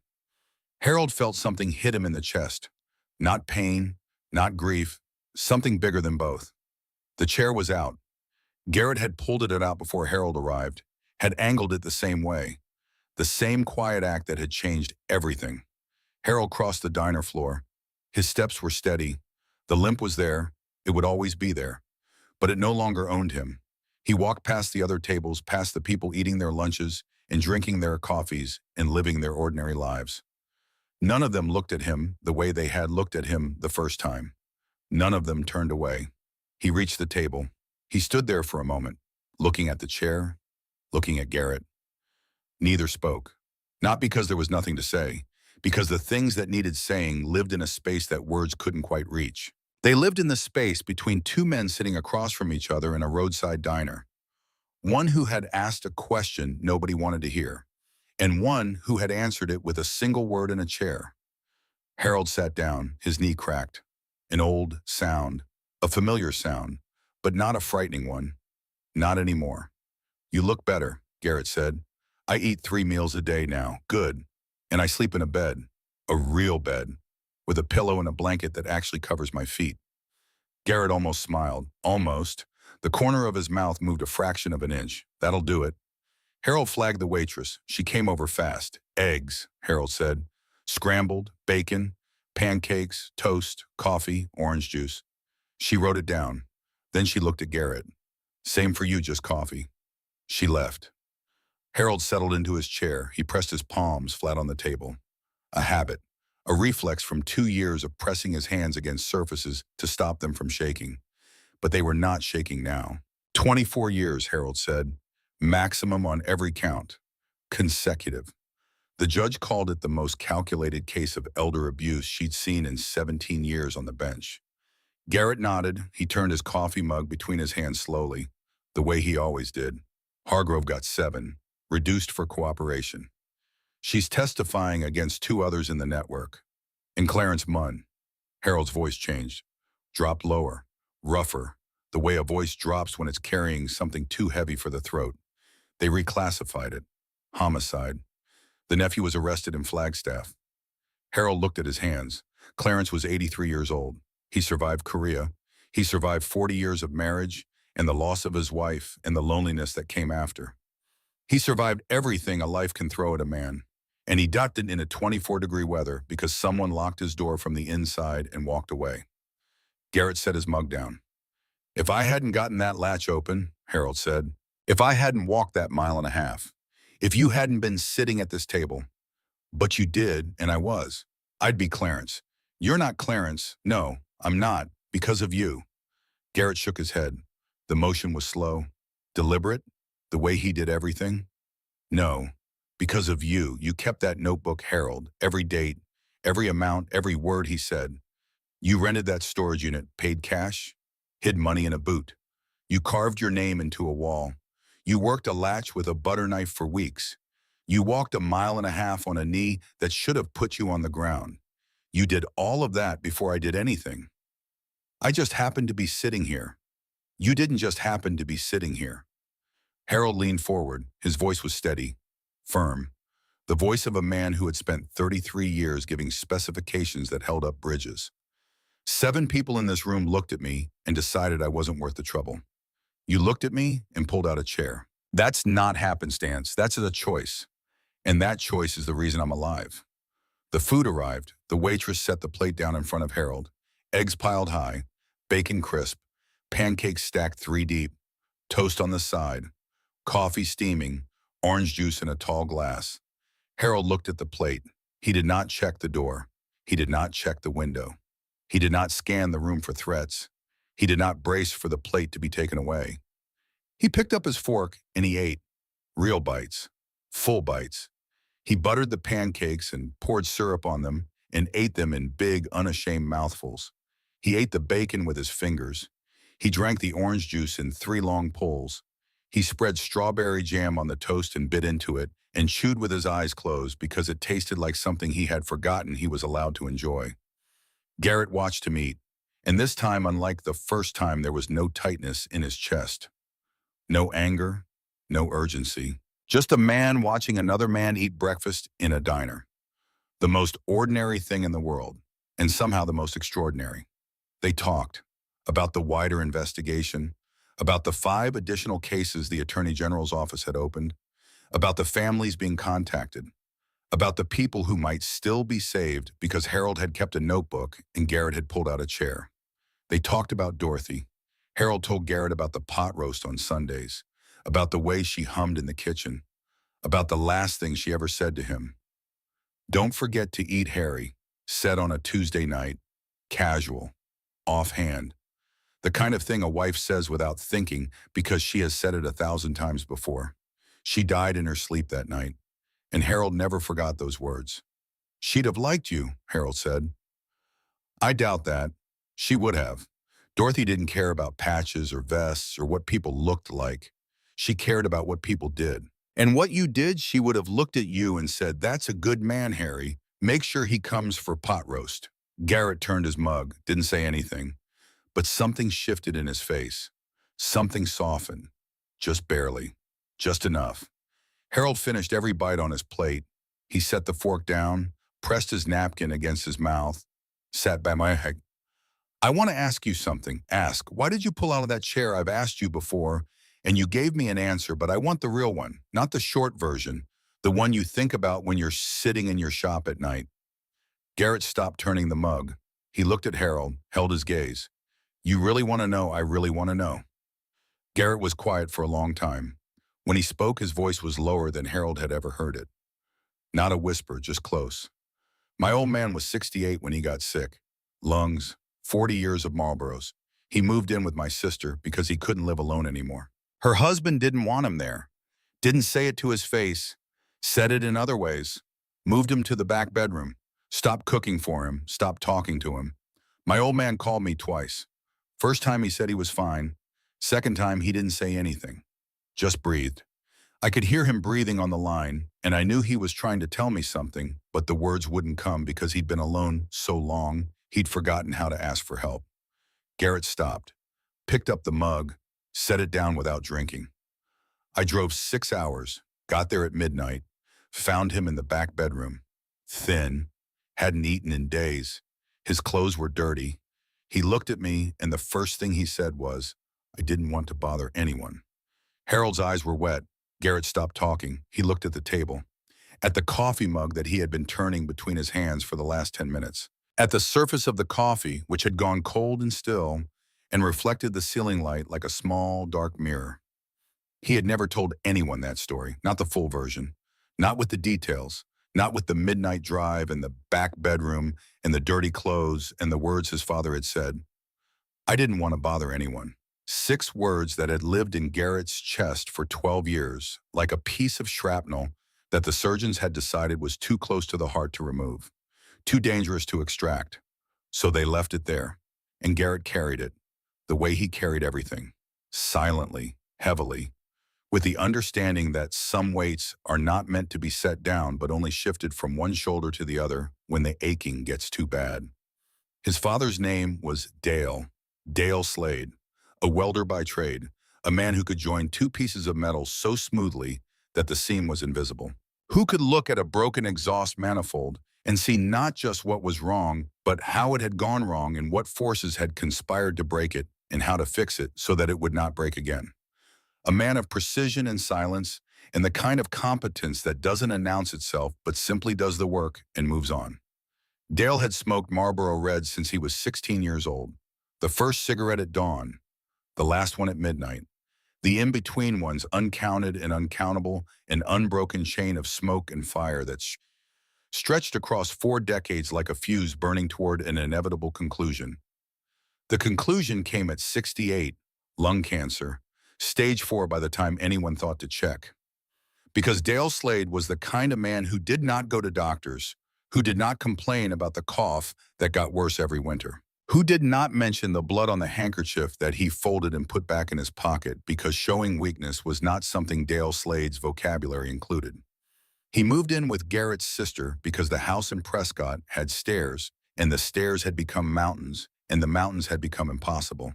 Harold felt something hit him in the chest. Not pain, not grief, something bigger than both. The chair was out. Garrett had pulled it out before Harold arrived, had angled it the same way. The same quiet act that had changed everything. Harold crossed the diner floor. His steps were steady. The limp was there. It would always be there. But it no longer owned him. He walked past the other tables, past the people eating their lunches and drinking their coffees and living their ordinary lives. None of them looked at him the way they had looked at him the first time. None of them turned away. He reached the table. He stood there for a moment, looking at the chair, looking at Garrett. Neither spoke. Not because there was nothing to say, because the things that needed saying lived in a space that words couldn't quite reach. They lived in the space between 2 men sitting across from each other in a roadside diner. One who had asked a question nobody wanted to hear, and one who had answered it with a single word in a chair. Harold sat down, his knee cracked. An old sound, a familiar sound, but not a frightening one. Not anymore. "You look better," Garrett said. "I eat 3 meals a day now. Good. And I sleep in a bed. A real bed. With a pillow and a blanket that actually covers my feet." Garrett almost smiled. Almost. The corner of his mouth moved a fraction of an inch. "That'll do it." Harold flagged the waitress. She came over fast. "Eggs," Harold said. "Scrambled, bacon, pancakes, toast, coffee, orange juice." She wrote it down. Then she looked at Garrett. "Same for you, just coffee." She left. Harold settled into his chair. He pressed his palms flat on the table. A habit. a reflex from 2 years of pressing his hands against surfaces to stop them from shaking. But they were not shaking now. 24 years, Harold said. Maximum on every count. Consecutive. The judge called it the most calculated case of elder abuse she'd seen in 17 years on the bench. Garrett nodded. He turned his coffee mug between his hands slowly, the way he always did. Hargrove got 7, reduced for cooperation. She's testifying against 2 others in the network. And Clarence Munn. Harold's voice changed, dropped lower, rougher, the way a voice drops when it's carrying something too heavy for the throat. They reclassified it. Homicide. The nephew was arrested in Flagstaff. Harold looked at his hands. Clarence was 83 years old. He survived Korea. He survived 40 years of marriage and the loss of his wife and the loneliness that came after. He survived everything a life can throw at a man. And he ducked it in a 24-degree weather because someone locked his door from the inside and walked away. Garrett set his mug down. If I hadn't gotten that latch open, Harold said, if I hadn't walked that 1.5 miles, if you hadn't been sitting at this table, but you did, and I was, I'd be Clarence. You're not Clarence. No, I'm not, because of you. Garrett shook his head. The motion was slow, deliberate, the way he did everything. No, because of you. You kept that notebook, Harold, every date, every amount, every word he said. You rented that storage unit, paid cash, hid money in a boot. You carved your name into a wall. You worked a latch with a butter knife for weeks. You walked 1.5 miles on a knee that should have put you on the ground. You did all of that before I did anything. I just happened to be sitting here. You didn't just happen to be sitting here. Harold leaned forward. His voice was steady, firm. The voice of a man who had spent 33 years giving specifications that held up bridges. 7 people in this room looked at me and decided I wasn't worth the trouble. You looked at me and pulled out a chair. That's not happenstance. That's a choice. And that choice is the reason I'm alive. The food arrived. The waitress set the plate down in front of Harold. Eggs piled high, bacon crisp, pancakes stacked 3 deep, toast on the side, coffee steaming, orange juice in a tall glass. Harold looked at the plate. He did not check the door. He did not check the window. He did not scan the room for threats. He did not brace for the plate to be taken away. He picked up his fork and he ate. Real bites. Full bites. He buttered the pancakes and poured syrup on them and ate them in big, unashamed mouthfuls. He ate the bacon with his fingers. He drank the orange juice in 3 long pulls. He spread strawberry jam on the toast and bit into it and chewed with his eyes closed because it tasted like something he had forgotten he was allowed to enjoy. Garrett watched him eat, and this time, unlike the first time, there was no tightness in his chest. No anger, no urgency. Just a man watching another man eat breakfast in a diner. The most ordinary thing in the world, and somehow the most extraordinary. They talked about the wider investigation, about the 5 additional cases the Attorney General's office had opened, about the families being contacted, about the people who might still be saved because Harold had kept a notebook and Garrett had pulled out a chair. They talked about Dorothy. Harold told Garrett about the pot roast on Sundays, about the way she hummed in the kitchen, about the last thing she ever said to him. Don't forget to eat, Harry, said on a Tuesday night, casual, offhand. The kind of thing a wife says without thinking because she has said it 1,000 times before. She died in her sleep that night, and Harold never forgot those words. She'd have liked you, Harold said. I doubt that. She would have. Dorothy didn't care about patches or vests or what people looked like. She cared about what people did. And what you did, she would have looked at you and said, that's a good man, Harry. Make sure he comes for pot roast. Garrett turned his mug, didn't say anything, but something shifted in his face. Something softened, just barely, just enough. Harold finished every bite on his plate. He set the fork down, pressed his napkin against his mouth, sat by my head. I want to ask you something. Ask, why did you pull out of that chair? I've asked you before, and you gave me an answer, but I want the real one, not the short version, the one you think about when you're sitting in your shop at night. Garrett stopped turning the mug. He looked at Harold, held his gaze. You really want to know? I really want to know. Garrett was quiet for a long time. When he spoke, his voice was lower than Harold had ever heard it. Not a whisper, just close. My old man was 68 when he got sick. Lungs, 40 years of Marlboros. He moved in with my sister because he couldn't live alone anymore. Her husband didn't want him there. Didn't say it to his face. Said it in other ways. Moved him to the back bedroom. Stopped cooking for him. Stopped talking to him. My old man called me twice. First time he said he was fine. Second time he didn't say anything. Just breathed. I could hear him breathing on the line, and I knew he was trying to tell me something, but the words wouldn't come because he'd been alone so long, he'd forgotten how to ask for help. Garrett stopped, picked up the mug, set it down without drinking. I drove 6 hours, got there at midnight, found him in the back bedroom. Thin, hadn't eaten in days. His clothes were dirty. He looked at me, and the first thing he said was, "I didn't want to bother anyone." Harold's eyes were wet. Garrett stopped talking. He looked at the table, at the coffee mug that he had been turning between his hands for the last 10 minutes, at the surface of the coffee, which had gone cold and still and reflected the ceiling light like a small, dark mirror. He had never told anyone that story, not the full version, not with the details, not with the midnight drive and the back bedroom and the dirty clothes and the words his father had said. I didn't want to bother anyone. 6 words that had lived in Garrett's chest for 12 years, like a piece of shrapnel that the surgeons had decided was too close to the heart to remove, too dangerous to extract. So they left it there, and Garrett carried it, the way he carried everything, silently, heavily, with the understanding that some weights are not meant to be set down but only shifted from one shoulder to the other when the aching gets too bad. His father's name was Dale Slade, a welder by trade, a man who could join 2 pieces of metal so smoothly that the seam was invisible. Who could look at a broken exhaust manifold and see not just what was wrong, but how it had gone wrong and what forces had conspired to break it and how to fix it so that it would not break again. A man of precision and silence and the kind of competence that doesn't announce itself but simply does the work and moves on. Dale had smoked Marlboro Reds since he was 16 years old. The first cigarette at dawn, the last one at midnight, the in-between ones uncounted and uncountable, an unbroken chain of smoke and fire that stretched across 4 decades like a fuse burning toward an inevitable conclusion. The conclusion came at 68, lung cancer, stage 4 by the time anyone thought to check. Because Dale Slade was the kind of man who did not go to doctors, who did not complain about the cough that got worse every winter, who did not mention the blood on the handkerchief that he folded and put back in his pocket because showing weakness was not something Dale Slade's vocabulary included. He moved in with Garrett's sister because the house in Prescott had stairs, and the stairs had become mountains, and the mountains had become impossible.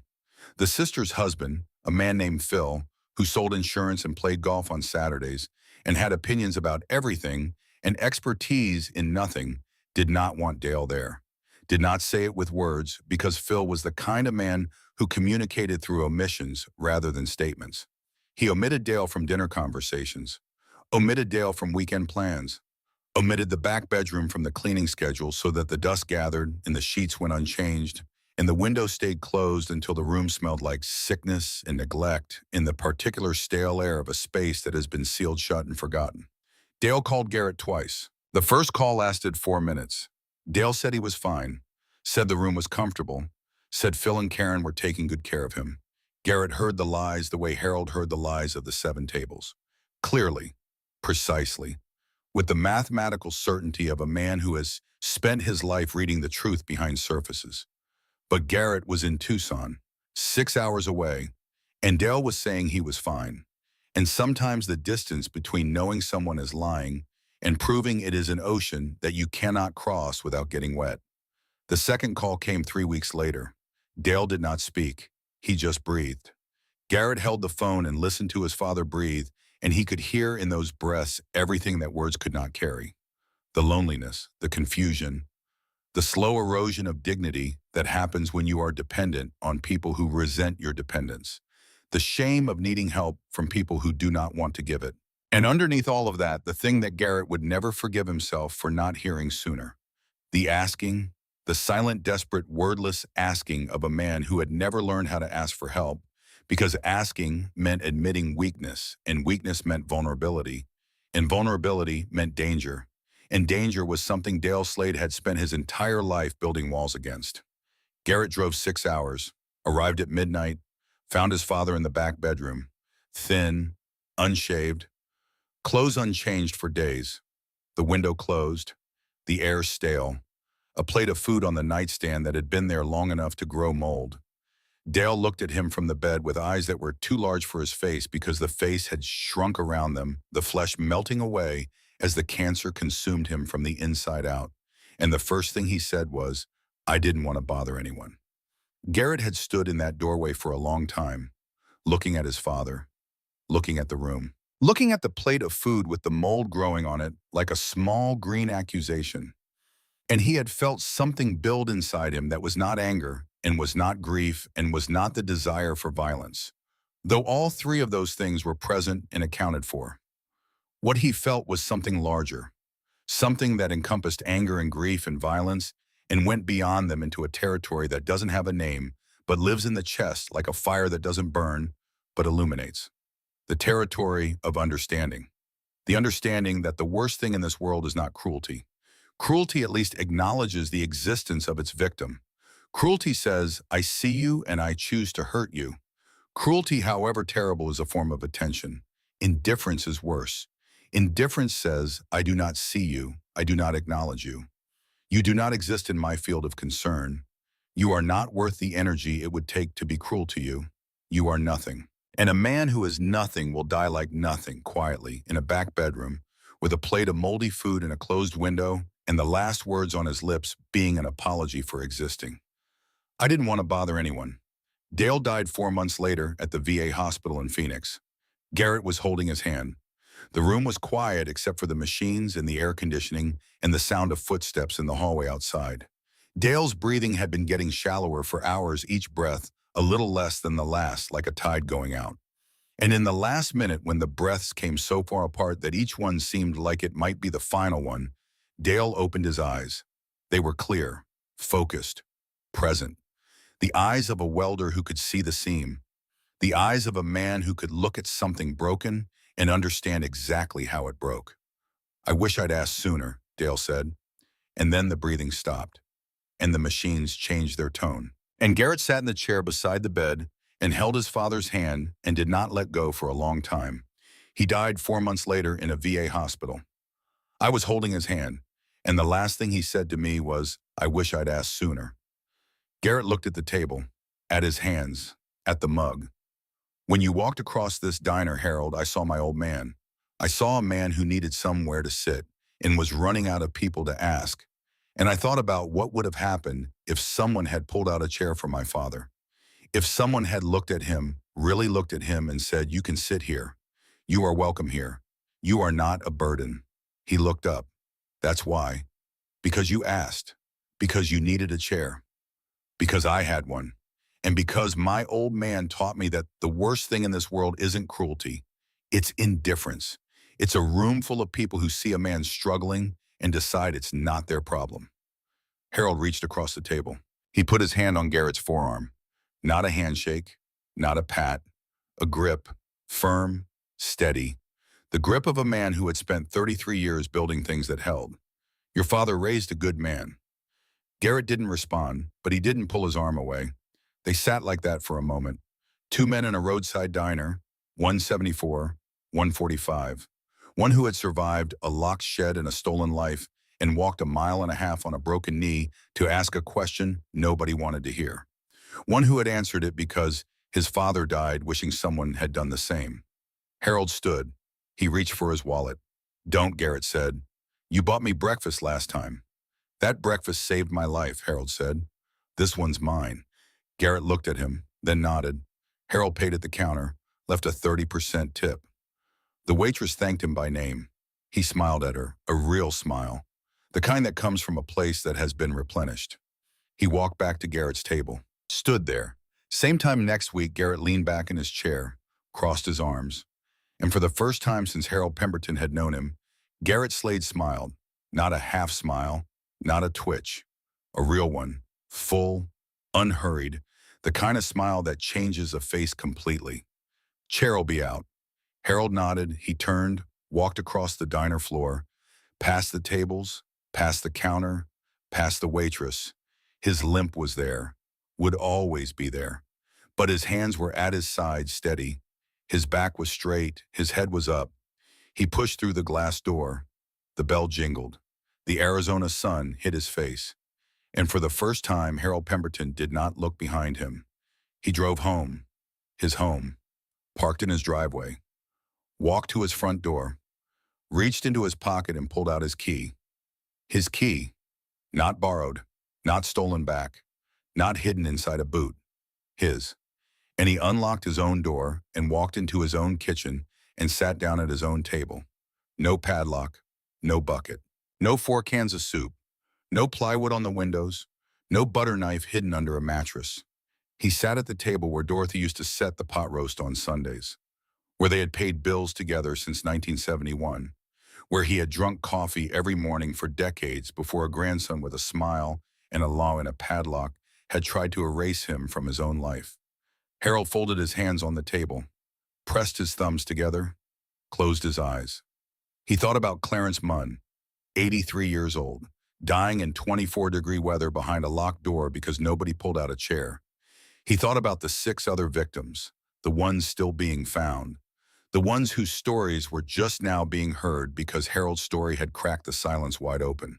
The sister's husband, a man named Phil, who sold insurance and played golf on Saturdays and had opinions about everything and expertise in nothing, did not want Dale there. Did not say it with words because Phil was the kind of man who communicated through omissions rather than statements. He omitted Dale from dinner conversations, omitted Dale from weekend plans, omitted the back bedroom from the cleaning schedule so that the dust gathered and the sheets went unchanged, and the window stayed closed until the room smelled like sickness and neglect in the particular stale air of a space that has been sealed shut and forgotten. Dale called Garrett twice. The first call lasted 4 minutes. Dale said he was fine, said the room was comfortable, said Phil and Karen were taking good care of him. Garrett heard the lies the way Harold heard the lies of the 7 tables. Clearly, precisely, with the mathematical certainty of a man who has spent his life reading the truth behind surfaces. But Garrett was in Tucson, 6 hours away, and Dale was saying he was fine. And sometimes the distance between knowing someone is lying and proving it is an ocean that you cannot cross without getting wet. The second call came 3 weeks later. Dale did not speak. He just breathed. Garrett held the phone and listened to his father breathe, and he could hear in those breaths everything that words could not carry. The loneliness, the confusion, the slow erosion of dignity that happens when you are dependent on people who resent your dependence. The shame of needing help from people who do not want to give it. And underneath all of that, the thing that Garrett would never forgive himself for not hearing sooner. The asking, the silent, desperate, wordless asking of a man who had never learned how to ask for help, because asking meant admitting weakness, and weakness meant vulnerability, and vulnerability meant danger. And danger was something Dale Slade had spent his entire life building walls against. Garrett drove 6 hours, arrived at midnight, found his father in the back bedroom, thin, unshaved, clothes unchanged for days, the window closed, the air stale, a plate of food on the nightstand that had been there long enough to grow mold. Dale looked at him from the bed with eyes that were too large for his face because the face had shrunk around them, the flesh melting away as the cancer consumed him from the inside out. And the first thing he said was, "I didn't want to bother anyone." Garrett had stood in that doorway for a long time, looking at his father, looking at the room, looking at the plate of food with the mold growing on it like a small green accusation. And he had felt something build inside him that was not anger, and was not grief, and was not the desire for violence, though all three of those things were present and accounted for. What he felt was something larger, something that encompassed anger and grief and violence and went beyond them into a territory that doesn't have a name, but lives in the chest like a fire that doesn't burn, but illuminates. The territory of understanding. The understanding that the worst thing in this world is not cruelty. Cruelty at least acknowledges the existence of its victim. Cruelty says, "I see you and I choose to hurt you." Cruelty, however terrible, is a form of attention. Indifference is worse. Indifference says, "I do not see you. I do not acknowledge you. You do not exist in my field of concern. You are not worth the energy it would take to be cruel to you. You are nothing." And a man who is nothing will die like nothing, quietly, in a back bedroom, with a plate of moldy food and a closed window, and the last words on his lips being an apology for existing. I didn't want to bother anyone. Dale died 4 months later at the VA hospital in Phoenix. Garrett was holding his hand. The room was quiet except for the machines and the air conditioning and the sound of footsteps in the hallway outside. Dale's breathing had been getting shallower for hours, each breath a little less than the last, like a tide going out. And in the last minute, when the breaths came so far apart that each one seemed like it might be the final one, Dale opened his eyes. They were clear, focused, present. The eyes of a welder who could see the seam. The eyes of a man who could look at something broken and understand exactly how it broke. "I wish I'd asked sooner," Dale said. And then the breathing stopped, and the machines changed their tone. And Garrett sat in the chair beside the bed and held his father's hand and did not let go for a long time. He died 4 months later in a VA hospital. I was holding his hand, and the last thing he said to me was, "I wish I'd asked sooner." Garrett looked at the table, at his hands, at the mug. "When you walked across this diner, Harold, I saw my old man. I saw a man who needed somewhere to sit and was running out of people to ask. And I thought about what would have happened if someone had pulled out a chair for my father. If someone had looked at him, really looked at him and said, 'You can sit here. You are welcome here. You are not a burden.' He looked up. That's why. Because you asked. Because you needed a chair. Because I had one. And because my old man taught me that the worst thing in this world isn't cruelty. It's indifference. It's a room full of people who see a man struggling and decide it's not their problem." Harold reached across the table. He put his hand on Garrett's forearm. Not a handshake, not a pat, a grip, firm, steady. The grip of a man who had spent 33 years building things that held. "Your father raised a good man." Garrett didn't respond, but he didn't pull his arm away. They sat like that for a moment. Two men in a roadside diner, 174, 145. One who had survived a locked shed and a stolen life and walked a mile and a half on a broken knee to ask a question nobody wanted to hear. One who had answered it because his father died wishing someone had done the same. Harold stood. He reached for his wallet. "Don't," Garrett said. "You bought me breakfast last time." "That breakfast saved my life," Harold said. "This one's mine." Garrett looked at him, then nodded. Harold paid at the counter, left a 30% tip. The waitress thanked him by name. He smiled at her, a real smile, the kind that comes from a place that has been replenished. He walked back to Garrett's table, stood there. Same time next week, Garrett leaned back in his chair, crossed his arms. And for the first time since Harold Pemberton had known him, Garrett Slade smiled. Not a half smile, not a twitch. A real one, full, unhurried, the kind of smile that changes a face completely. "Chair'll be out." Harold nodded. He turned, walked across the diner floor, Past the tables, past the counter, past the waitress. His limp was there, would always be there. But his hands were at his side, steady. His back was straight, his head was up. He pushed through the glass door. The bell jingled. The Arizona sun hit his face. And for the first time, Harold Pemberton did not look behind him. He drove home, his home, parked in his driveway, walked to his front door, reached into his pocket and pulled out his key. His key, not borrowed, not stolen back, not hidden inside a boot. His. And he unlocked his own door and walked into his own kitchen and sat down at his own table. No padlock, no bucket, no 4 cans of soup, no plywood on the windows, no butter knife hidden under a mattress. He sat at the table where Dorothy used to set the pot roast on Sundays, where they had paid bills together since 1971, where he had drunk coffee every morning for decades before a grandson with a smile and a law and a padlock had tried to erase him from his own life. Harold folded his hands on the table, pressed his thumbs together, closed his eyes. He thought about Clarence Munn, 83 years old, dying in 24-degree weather behind a locked door because nobody pulled out a chair. He thought about the 6 other victims, the ones still being found, the ones whose stories were just now being heard because Harold's story had cracked the silence wide open.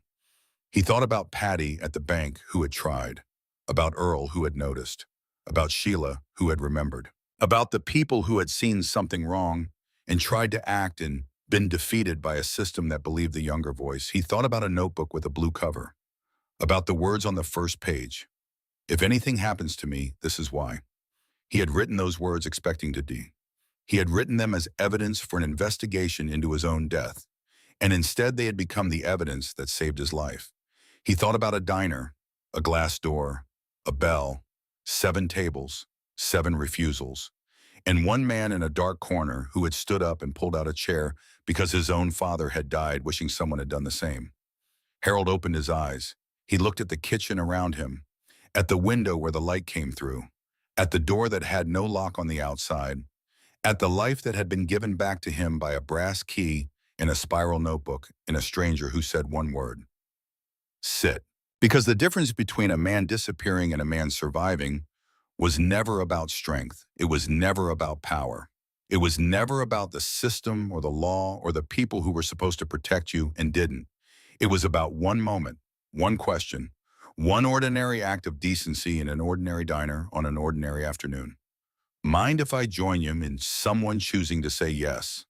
He thought about Patty at the bank who had tried, about Earl who had noticed, about Sheila who had remembered, about the people who had seen something wrong and tried to act and been defeated by a system that believed the younger voice. He thought about a notebook with a blue cover, about the words on the first page. If anything happens to me, this is why. He had written those words expecting to die. He had written them as evidence for an investigation into his own death, and instead they had become the evidence that saved his life. He thought about a diner, a glass door, a bell, 7 tables, 7 refusals, and one man in a dark corner who had stood up and pulled out a chair because his own father had died, wishing someone had done the same. Harold opened his eyes. He looked at the kitchen around him, at the window where the light came through, at the door that had no lock on the outside, at the life that had been given back to him by a brass key and a spiral notebook and a stranger who said one word: sit. Because the difference between a man disappearing and a man surviving was never about strength. It was never about power. It was never about the system or the law or the people who were supposed to protect you and didn't. It was about one moment, one question, one ordinary act of decency in an ordinary diner on an ordinary afternoon. Mind if I join you in someone choosing to say yes?